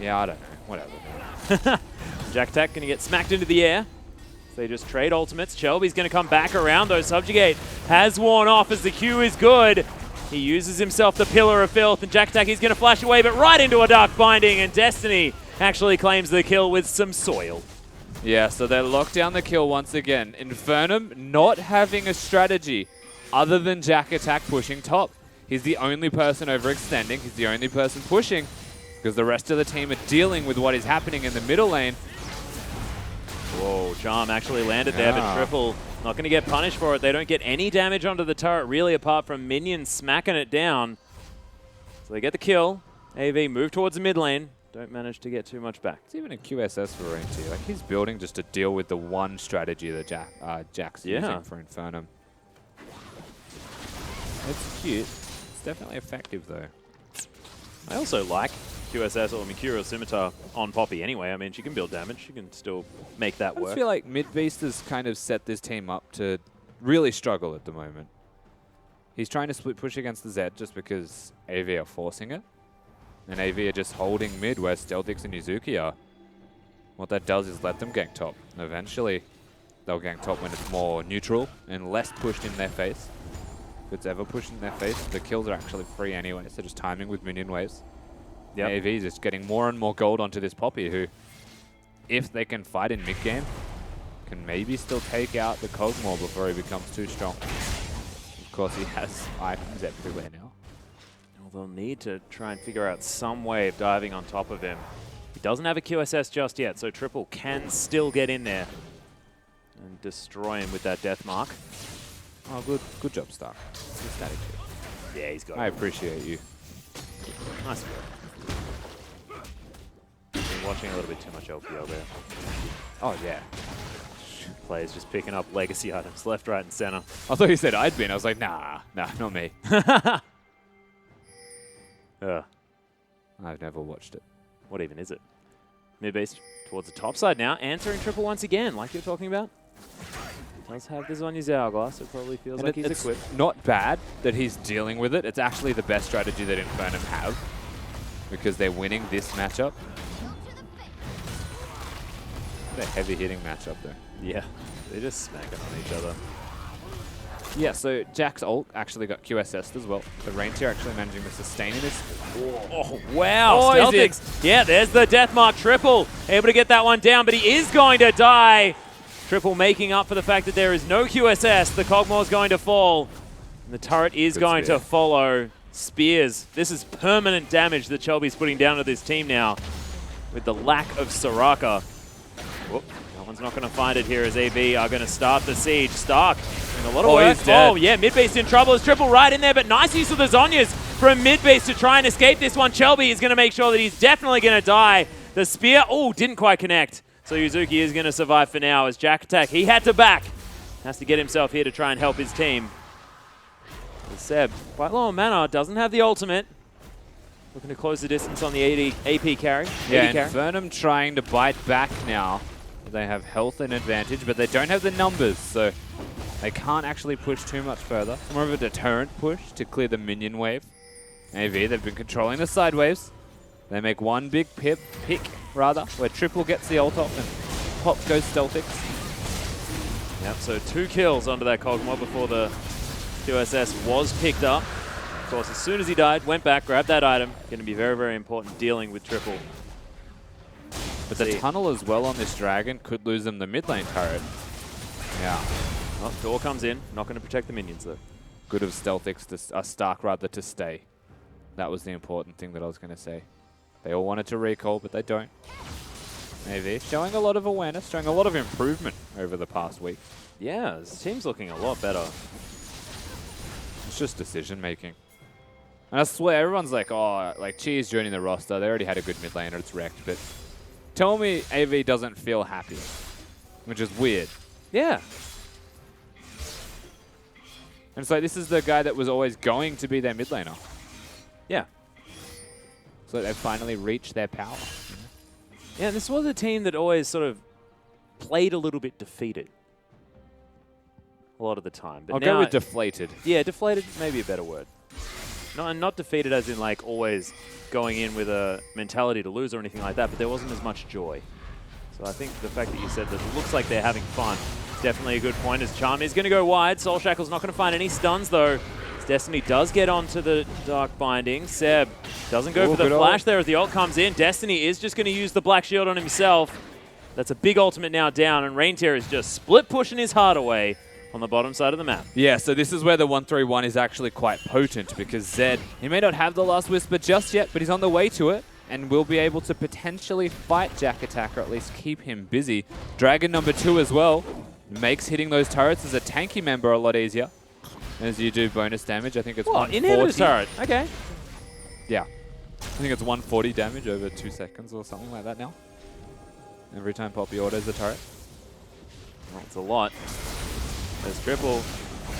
S6: Yeah, I don't know. Whatever.
S5: Jack Attack going to get smacked into the air. So they just trade ultimates. Shelby's going to come back around, though. Subjugate has worn off as the Q is good. He uses himself the Pillar of Filth, and Jack Attack is going to flash away, but right into a Dark Binding, and Destiny actually claims the kill with some soil.
S6: Yeah, so they lock down the kill once again. INFERNUM not having a strategy other than Jack Attack pushing top. He's the only person overextending. He's the only person pushing because the rest of the team are dealing with what is happening in the middle lane.
S5: Whoa, Charm actually landed there, but Triple not going to get punished for it. They don't get any damage onto the turret, really, apart from minions smacking it down. So they get the kill. AV move towards the mid lane. Don't manage to get too much back.
S6: It's even a QSS for Rentier. Like, he's building just to deal with the one strategy that Jack's using for INFERNUM. It's cute. It's definitely effective, though.
S5: I also like QSS or Mercurial Scimitar on Poppy anyway. I mean, she can build damage. She can still make that
S6: I
S5: work.
S6: just feel like Midbeast has kind of set this team up to really struggle at the moment. He's trying to split push against the Zed just because AV are forcing it. And AV are just holding mid where Stealthix and Yuzuki are. What that does is let them gank top. And eventually, they'll gank top when it's more neutral and less pushed in their face. If it's ever pushed in their face, the kills are actually free anyway, so just timing with minion waves.
S5: Yep.
S6: AV is just getting more and more gold onto this Poppy, who, if they can fight in mid-game, can maybe still take out the Kog'Maw before he becomes too strong. Of course, he has items everywhere now.
S5: Well, they'll need to try and figure out some way of diving on top of him. He doesn't have a QSS just yet, so Triple can still get in there and destroy him with that death mark.
S6: Oh, good job, Stark. Good static kill.
S5: Yeah, he's got
S6: I
S5: it.
S6: appreciate you.
S5: Nice work. Been watching a little bit too much LPL there.
S6: Oh, yeah.
S5: Players just picking up legacy items left, right, and center.
S6: I thought you said I'd been. I was like, nah, not me. I've never watched it.
S5: What even is it? Mid-base towards the top side now, answering Triple once again, like you're talking about. Does have this on his hourglass, it probably feels like he's
S6: it's
S5: equipped.
S6: not bad that he's dealing with it. It's actually the best strategy that INFERNUM have because they're winning this matchup. What a heavy-hitting matchup there.
S5: Yeah, they're just smacking on each other.
S6: Yeah, so Jack's ult actually got QSS'd as well. The Reindeer actually managing to sustain this.
S5: Oh, wow.
S6: Oh,
S5: Stealthix. Yeah, there's the death mark. Triple able to get that one down, but he is going to die. Triple making up for the fact that there is no QSS. The Kog'Maw is going to fall. And the turret is going to follow. Spears. This is permanent damage that Shelby's putting down to this team now with the lack of Soraka. Whoop. That one's not going to find it here as AV are going to start the siege. Stark doing a lot of work.
S6: He's dead.
S5: Oh, yeah, mid-base in trouble. It's Triple right in there, but nice use of the Zhonya's from mid-base to try and escape this one. Shelby is going to make sure that he's definitely going to die. The spear, oh, didn't quite connect. So Yuzuki is going to survive for now as Jack attack. He had to back. Has to get himself here to try and help his team. The Seb, quite low on mana, doesn't have the ultimate. Looking to close the distance on the AP carry.
S6: Yeah,
S5: AD carry.
S6: INFERNUM trying to bite back now. They have health and advantage, but they don't have the numbers, so they can't actually push too much further. It's more of a deterrent push to clear the minion wave. AV, they've been controlling the side waves. They make one big pick, where Triple gets the ult off and Pop goes Stealthix.
S5: Yep, so 2 kills onto that Kog'Maw before the QSS was picked up. Of course, as soon as he died, went back, grabbed that item. Going to be very, very important dealing with Triple.
S6: But the tunnel as well on this dragon could lose them the mid lane turret. Yeah.
S5: Oh, door comes in, not going to protect the minions though.
S6: Good of Stealthix, Stark rather, to stay. That was the important thing that I was going to say. They all wanted to recall, but they don't. AV showing a lot of awareness, showing a lot of improvement over the past week.
S5: Yeah, this team's looking a lot better.
S6: It's just decision making. And I swear, everyone's like, oh, like Cheese joining the roster. They already had a good mid laner, it's wrecked. But tell me AV doesn't feel happy, which is weird.
S5: Yeah.
S6: And it's like, this is the guy that was always going to be their mid laner.
S5: Yeah.
S6: So they've finally reached their power.
S5: Yeah, this was a team that always sort of played a little bit defeated. A lot of the time. But
S6: I'll
S5: now,
S6: go with deflated.
S5: yeah, deflated, maybe a better word. Not defeated as in like always going in with a mentality to lose or anything like that, but there wasn't as much joy. So I think the fact that you said that it looks like they're having fun is definitely a good point, as Charm is going to go wide. Soul Shackle's not going to find any stuns though. As Destiny does get onto the Dark Binding. Seb doesn't go for the flash there as the ult comes in. Destiny is just going to use the Black Shield on himself. That's a big ultimate now down, and Reindeer is just split pushing his heart away on the bottom side of the map.
S6: Yeah, so this is where the 1-3-1 is actually quite potent, because Zed, he may not have the last whisper just yet, but he's on the way to it and will be able to potentially fight Jack Attack, or at least keep him busy. Dragon number 2 as well makes hitting those turrets as a tanky member a lot easier as you do bonus damage. I think it's 140.
S5: Inhibitor turret. Okay.
S6: Yeah. I think it's 140 damage over 2 seconds or something like that now. Every time Poppy autos the turret.
S5: That's a lot. There's Triple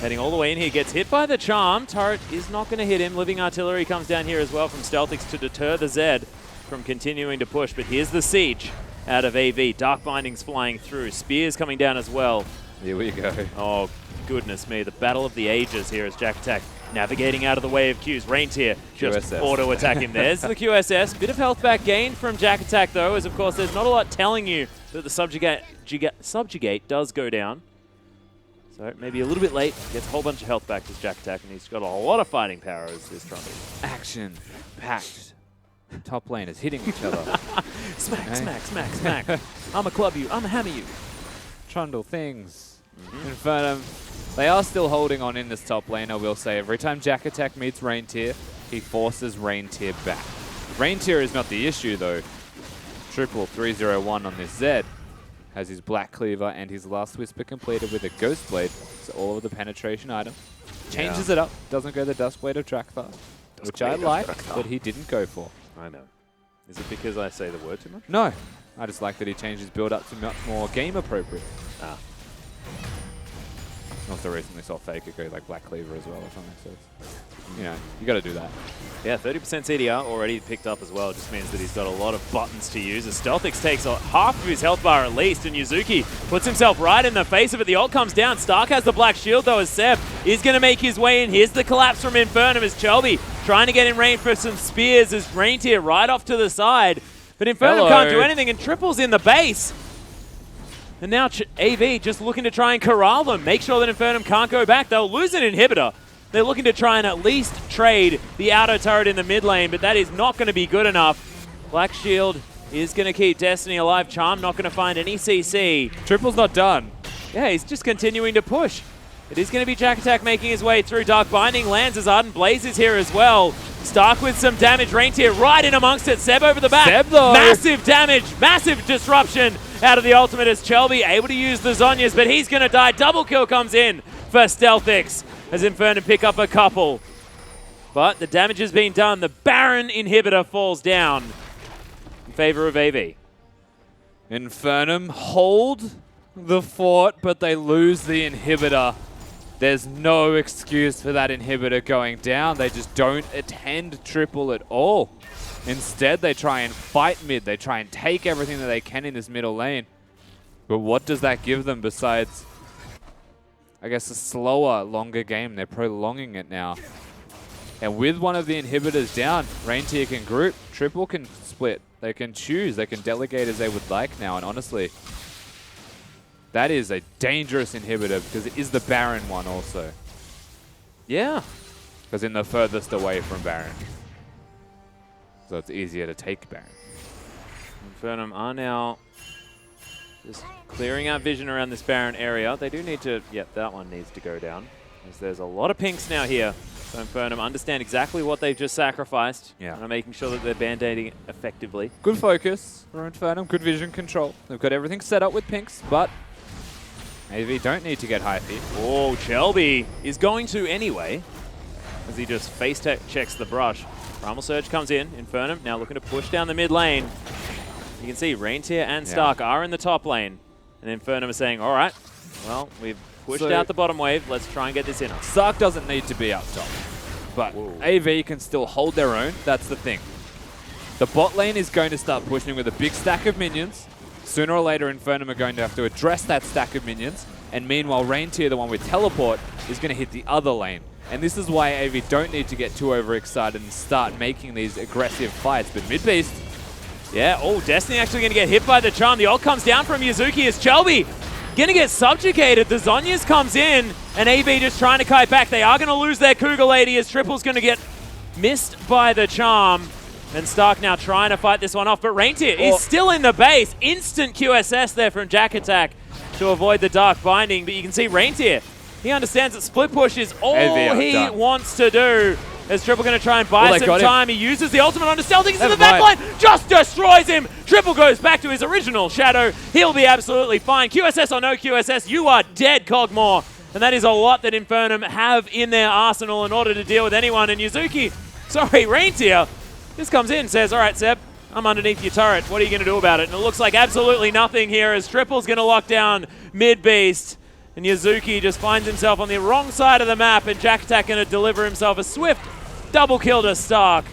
S5: heading all the way in here. Gets hit by the Charm. Turret is not going to hit him. Living Artillery comes down here as well from Stealthix to deter the Zed from continuing to push. But here's the siege out of AV. Dark Bindings flying through. Spears coming down as well.
S6: Here we go.
S5: Oh, goodness me. The battle of the ages here as Jack Attack navigating out of the way of Q's. Reindeer just
S6: QSS.
S5: auto-attack him. There's the QSS. Bit of health back gained from Jack Attack, though, as of course there's not a lot telling you that the subjugate does go down. So maybe a little bit late. Gets a whole bunch of health back as Jack Attack, and he's got a lot of fighting power as this Trundle.
S6: Action packed. Top lane is hitting each other.
S5: Smack,
S6: Okay.
S5: smack, smack, smack. I'ma club you. I'ma hammer you.
S6: Trundle things. INFERNUM, they are still holding on in this top lane, I will say. Every time Jack Attack meets Reindeer, he forces Reindeer back. Reindeer is not the issue, though. Triple 301 on this Zed. Has his Black Cleaver and his last Whisper completed with a Ghost Blade. So all of the penetration item. Changes it up. Doesn't go the Dust Blade of Trackthar, which I like, but he didn't go for.
S5: I know. Is it because I say the word too much?
S6: No. I just like that he changed his build up to much more game appropriate.
S5: Ah.
S6: Also recently saw Faker go like Black Cleaver as well or something, so it's, you know, you gotta do that.
S5: Yeah, 30% CDR already picked up as well. Just means that he's got a lot of buttons to use. As Stealthix takes half of his health bar at least, and Yuzuki puts himself right in the face of it. The ult comes down. Stark has the black shield though, as Seb is going to make his way in. Here's the collapse from INFERNUM as Chelby trying to get in range for some spears as Reindeer right off to the side. But INFERNUM can't do anything, and Triple's in the base. And now AV just looking to try and corral them, make sure that INFERNUM can't go back. They'll lose an inhibitor. They're looking to try and at least trade the outer turret in the mid lane, but that is not going to be good enough. Black Shield is going to keep Destiny alive. Charm not going to find any CC.
S6: Triple's not done.
S5: Yeah, he's just continuing to push. It is going to be Jack Attack making his way through. Dark Binding lands as Ardent Blaze is here as well. Stark with some damage. Reindeer right in amongst it. Seb over the back.
S6: Seb, though.
S5: Massive damage. Massive disruption out of the ultimate as Chelby able to use the Zhonya's, but he's going to die. Double kill comes in for Stealthix as INFERNUM pick up a couple. But the damage has been done. The Baron inhibitor falls down in favor of AV.
S6: INFERNUM hold the fort, but they lose the inhibitor. There's no excuse for that inhibitor going down. They just don't attend Triple at all. Instead, they try and fight mid. They try and take everything that they can in this middle lane. But what does that give them besides, I guess, a slower, longer game? They're prolonging it now. And with one of the inhibitors down, Reindeer can group, Triple can split. They can choose, they can delegate as they would like now. And honestly, that is a dangerous inhibitor because it is the Baron one also.
S5: Yeah.
S6: Because in the furthest away from Baron. So it's easier to take Baron.
S5: INFERNUM are now just clearing out vision around this Baron area. They do need to, yep, that one needs to go down. As there's a lot of pinks now here. So INFERNUM understand exactly what they've just sacrificed.
S6: Yeah.
S5: And are making sure that they're band-aiding it effectively.
S6: Good focus for INFERNUM, good vision control. They've got everything set up with pinks, but AV don't need to get high feet.
S5: Oh, Shelby is going to anyway, as he just face checks the brush. Primal Surge comes in. INFERNUM now looking to push down the mid lane. You can see Reindeer and Stark are in the top lane. And INFERNUM is saying, all right, well, we've pushed out the bottom wave. Let's try and get this in us.
S6: Stark doesn't need to be up top, but AV can still hold their own. That's the thing. The bot lane is going to start pushing with a big stack of minions. Sooner or later, INFERNUM are going to have to address that stack of minions. And meanwhile, Reindeer, the one with teleport, is going to hit the other lane. And this is why AV don't need to get too overexcited and start making these aggressive fights. But mid-beast,
S5: yeah, oh, Destiny actually going to get hit by the charm. The ult comes down from Yuzuki as Chelby going to get subjugated. The Zhonya's comes in, and AV just trying to kite back. They are going to lose their Cougar Lady as Triple's going to get missed by the charm. And Stark now trying to fight this one off, but Reindeer is still in the base. Instant QSS there from Jack Attack to avoid the Dark Binding, but you can see Reindeer, he understands that split push is all he wants to do. As Triple going to try and buy some time. He uses the ultimate on Stealthix in the backline. Just destroys him. Triple goes back to his original shadow. He'll be absolutely fine. QSS or no QSS, you are dead, Cogmore. And that is a lot that INFERNUM have in their arsenal in order to deal with anyone. And Reindeer just comes in and says, all right, Seb, I'm underneath your turret. What are you going to do about it? And it looks like absolutely nothing here as Triple's going to lock down mid-beast. And Yuzuki just finds himself on the wrong side of the map, and Jack Attack going to deliver himself a swift double kill to Stark.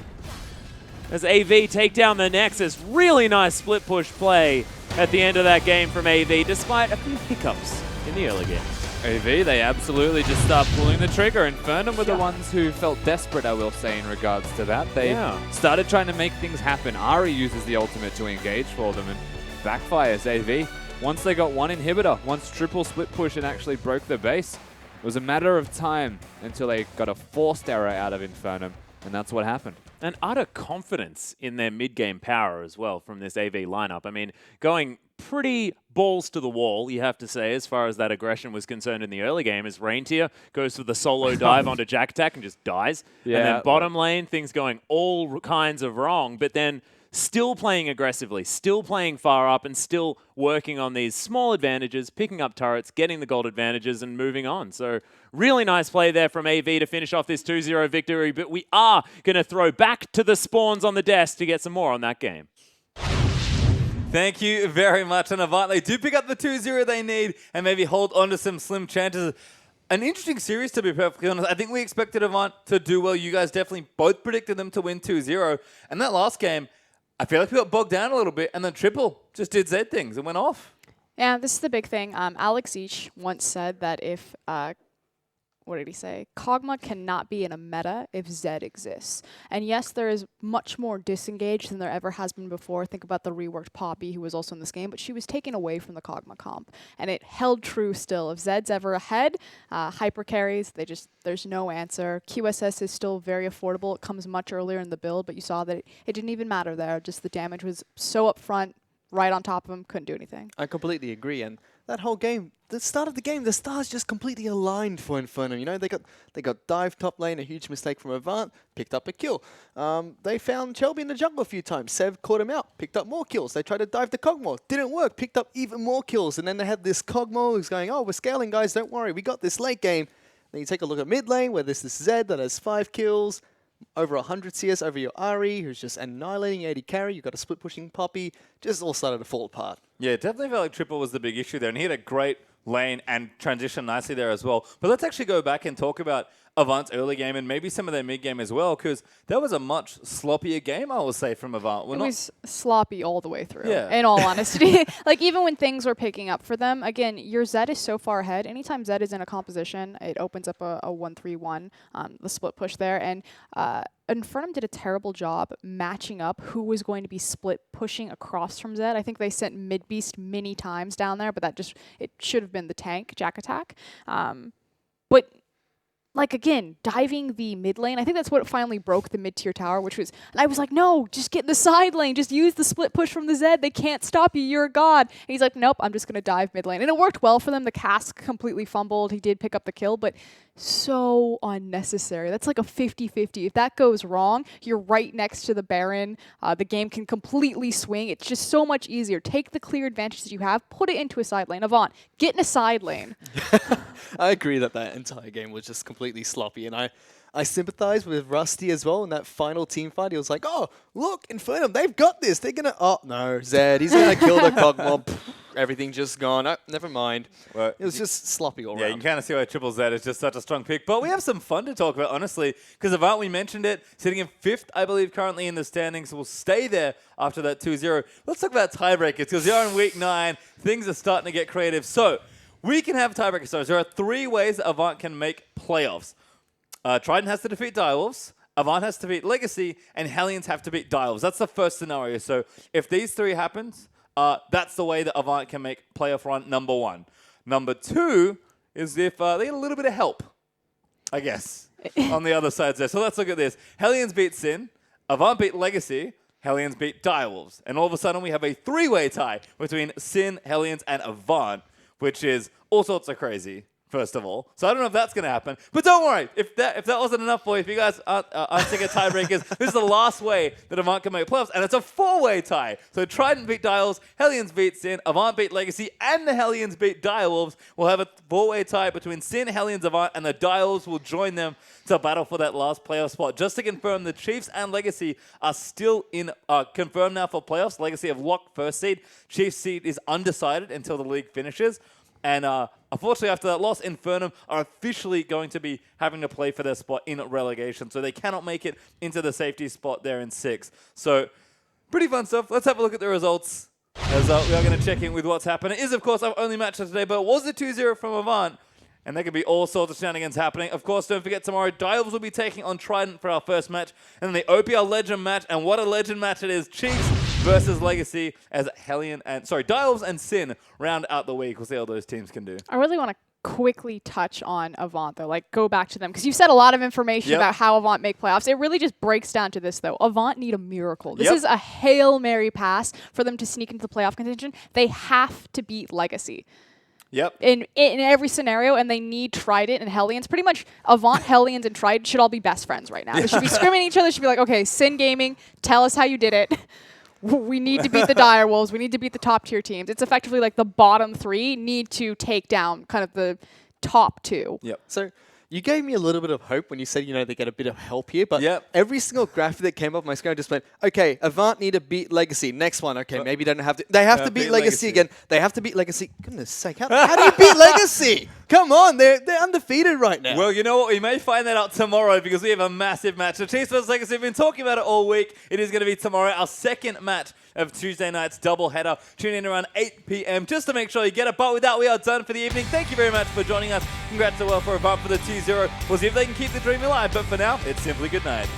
S5: As AV take down the Nexus. Really nice split push play at the end of that game from AV, despite a few hiccups in the early game.
S6: AV, they absolutely just start pulling the trigger. INFERNUM were the
S3: Yeah.
S6: ones who felt desperate, I will say, in regards to that. They
S5: Yeah.
S6: started trying to make things happen. Ari uses the ultimate to engage for them and backfires AV. Once they got one inhibitor, once triple split push and actually broke the base, it was a matter of time until they got a forced error out of INFERNUM, and that's what happened.
S5: And utter confidence in their mid-game power as well from this AV lineup. I mean, going pretty balls to the wall, you have to say, as far as that aggression was concerned in the early game, as Reintier goes for the solo dive onto Jack Attack and just dies. And
S6: Yeah.
S5: then bottom lane, things going all kinds of wrong, but then still playing aggressively, still playing far up, and still working on these small advantages, picking up turrets, getting the gold advantages, and moving on. So really nice play there from AV to finish off this 2-0 victory, but we are going to throw back to the spawns on the desk to get some more on that game.
S2: Thank you very much. And Avant, they do pick up the 2-0 they need and maybe hold on to some slim chances. An interesting series, to be perfectly honest. I think we expected Avant to do well. You guys definitely both predicted them to win 2-0. And that last game, I feel like we got bogged down a little bit, and then Triple just did Z things and went off.
S3: Yeah, this is the big thing. Alex Each once said that if, what did he say? Kog'Maw cannot be in a meta if Zed exists. And yes, there is much more disengaged than there ever has been before. Think about the reworked Poppy, who was also in this game, but she was taken away from the Kog'Maw comp. And it held true still. If Zed's ever ahead, hyper carries, there's no answer. QSS is still very affordable. It comes much earlier in the build, but you saw that it didn't even matter there. Just the damage was so upfront, right on top of him, couldn't do anything.
S4: I completely agree, and that whole game, the start of the game, the stars just completely aligned for INFERNUM. You know, they got dive top lane, a huge mistake from Avant, picked up a kill. They found Shelby in the jungle a few times. Sev caught him out, picked up more kills. They tried to dive the Kog'Maw, didn't work, picked up even more kills. And then they had this Kog'Maw who's going, oh, we're scaling, guys, don't worry, we got this late game. Then you take a look at mid lane, where there's this Zed that has 5 kills, over 100 CS over your Ari, who's just annihilating 80 carry. You've got a split pushing Poppy. Just all started to fall apart.
S2: Yeah, definitely felt like Triple was the big issue there, and he had a great lane and transition nicely there as well. But let's actually go back and talk about Avant's early game and maybe some of their mid game as well, because that was a much sloppier game, I will say, from Avant.
S3: It was sloppy all the way through,
S2: Yeah.
S3: in all honesty. Like, even when things were picking up for them, again, your Zed is so far ahead. Anytime Zed is in a composition, it opens up a 1-3-1, the split push there. And INFERNUM did a terrible job matching up who was going to be split pushing across from Zed. I think they sent Mid-Beast many times down there, but it should have been the tank, Jack Attack. But like, again, diving the mid lane, I think that's what finally broke the mid-tier tower, which was, and I was like, no, just get in the side lane. Just use the split push from the Zed. They can't stop you. You're a god. And he's like, nope, I'm just going to dive mid lane. And it worked well for them. The cask completely fumbled. He did pick up the kill, but so unnecessary. That's like a 50-50. If that goes wrong, you're right next to the Baron. The game can completely swing. It's just so much easier. Take the clear advantage that you have, put it into a side lane. Avant, get in a side lane.
S4: I agree that entire game was just completely sloppy, and I sympathize with Rusty as well in that final team fight. He was like, oh, look, INFERNUM, they've got this. They're going to... Oh, no, Zed, he's going to kill the Kog'Maw. Everything just gone. Oh, never mind.
S2: Well,
S4: it was just sloppy all
S2: yeah, you
S4: around.
S2: can kind of see why Triple Z is just such a strong pick. But we have some fun to talk about, honestly, because Avant, we mentioned it, sitting in 5th, I believe, currently in the standings. Will stay there after that 2-0. Let's talk about tiebreakers, because you're in week 9. Things are starting to get creative. So we can have tiebreakers. So there are 3 ways that Avant can make playoffs. Trident has to defeat Direwolves, Avant has to beat Legacy, and Hellions have to beat Direwolves. That's the first scenario. So if these 3 happens, that's the way that Avant can make playoff run number 1. Number 2 is if they get a little bit of help, I guess, on the other sides there. So let's look at this. Hellions beat Sin, Avant beat Legacy, Hellions beat Direwolves. And all of a sudden we have a 3-way tie between Sin, Hellions, and Avant, which is all sorts of crazy. First of all. So I don't know if that's going to happen. But don't worry. If that wasn't enough for you, if you guys aren't sick of tiebreakers, this is the last way that Avant can make playoffs. And it's a 4-way tie. So Trident beat Direwolves, Hellions beat Sin, Avant beat Legacy, and the Hellions beat Direwolves. We'll have a 4-way tie between Sin, Hellions, Avant, and the Direwolves will join them to battle for that last playoff spot. Just to confirm, the Chiefs and Legacy are still confirmed now for playoffs. Legacy have locked first seed. Chiefs seed is undecided until the league finishes. And unfortunately, after that loss, INFERNUM are officially going to be having to play for their spot in relegation. So they cannot make it into the safety spot there in 6. So pretty fun stuff. Let's have a look at the results As we are going to check in with what's happened. It is, of course, our only match of today, but it was a 2-0 from Avant. And there could be all sorts of shenanigans happening. Of course, don't forget tomorrow, Dials will be taking on Trident for our first match. And then the OPL Legend match. And what a Legend match it is. Chiefs versus Legacy as Dials and Sin round out the week. We'll see how those teams can do.
S3: I really want to quickly touch on Avant, though. Like, go back to them. Because you said a lot of information about how Avant make playoffs. It really just breaks down to this, though. Avant need a miracle. This is a Hail Mary pass for them to sneak into the playoff contention. They have to beat Legacy.
S2: Yep.
S3: In every scenario, and they need Trident and Hellions. Pretty much Avant, Hellions, and Trident should all be best friends right now. They should be screaming at each other. They should be like, okay, Sin Gaming, tell us how you did it. We need to beat the Direwolves. We need to beat the top tier teams. It's effectively like the bottom three need to take down kind of the top two.
S2: Yep.
S4: So you gave me a little bit of hope when you said, they get a bit of help here, but every single graphic that came up on my screen, I just went, okay, Avant need to beat Legacy. Next one, okay, maybe they don't have to. They have to beat Legacy again. They have to beat Legacy. Goodness sake, how do you beat Legacy? Come on, they're undefeated right now.
S2: Well, you know what? We may find that out tomorrow because we have a massive match. The Chiefs vs. Legacy, we've been talking about it all week. It is going to be tomorrow, our second match of Tuesday night's doubleheader. Tune in around 8 p.m. just to make sure you get it. But with that, we are done for the evening. Thank you very much for joining us. Congrats to well for Avant for the 2-0. We'll see if they can keep the dream alive. But for now, it's simply good night.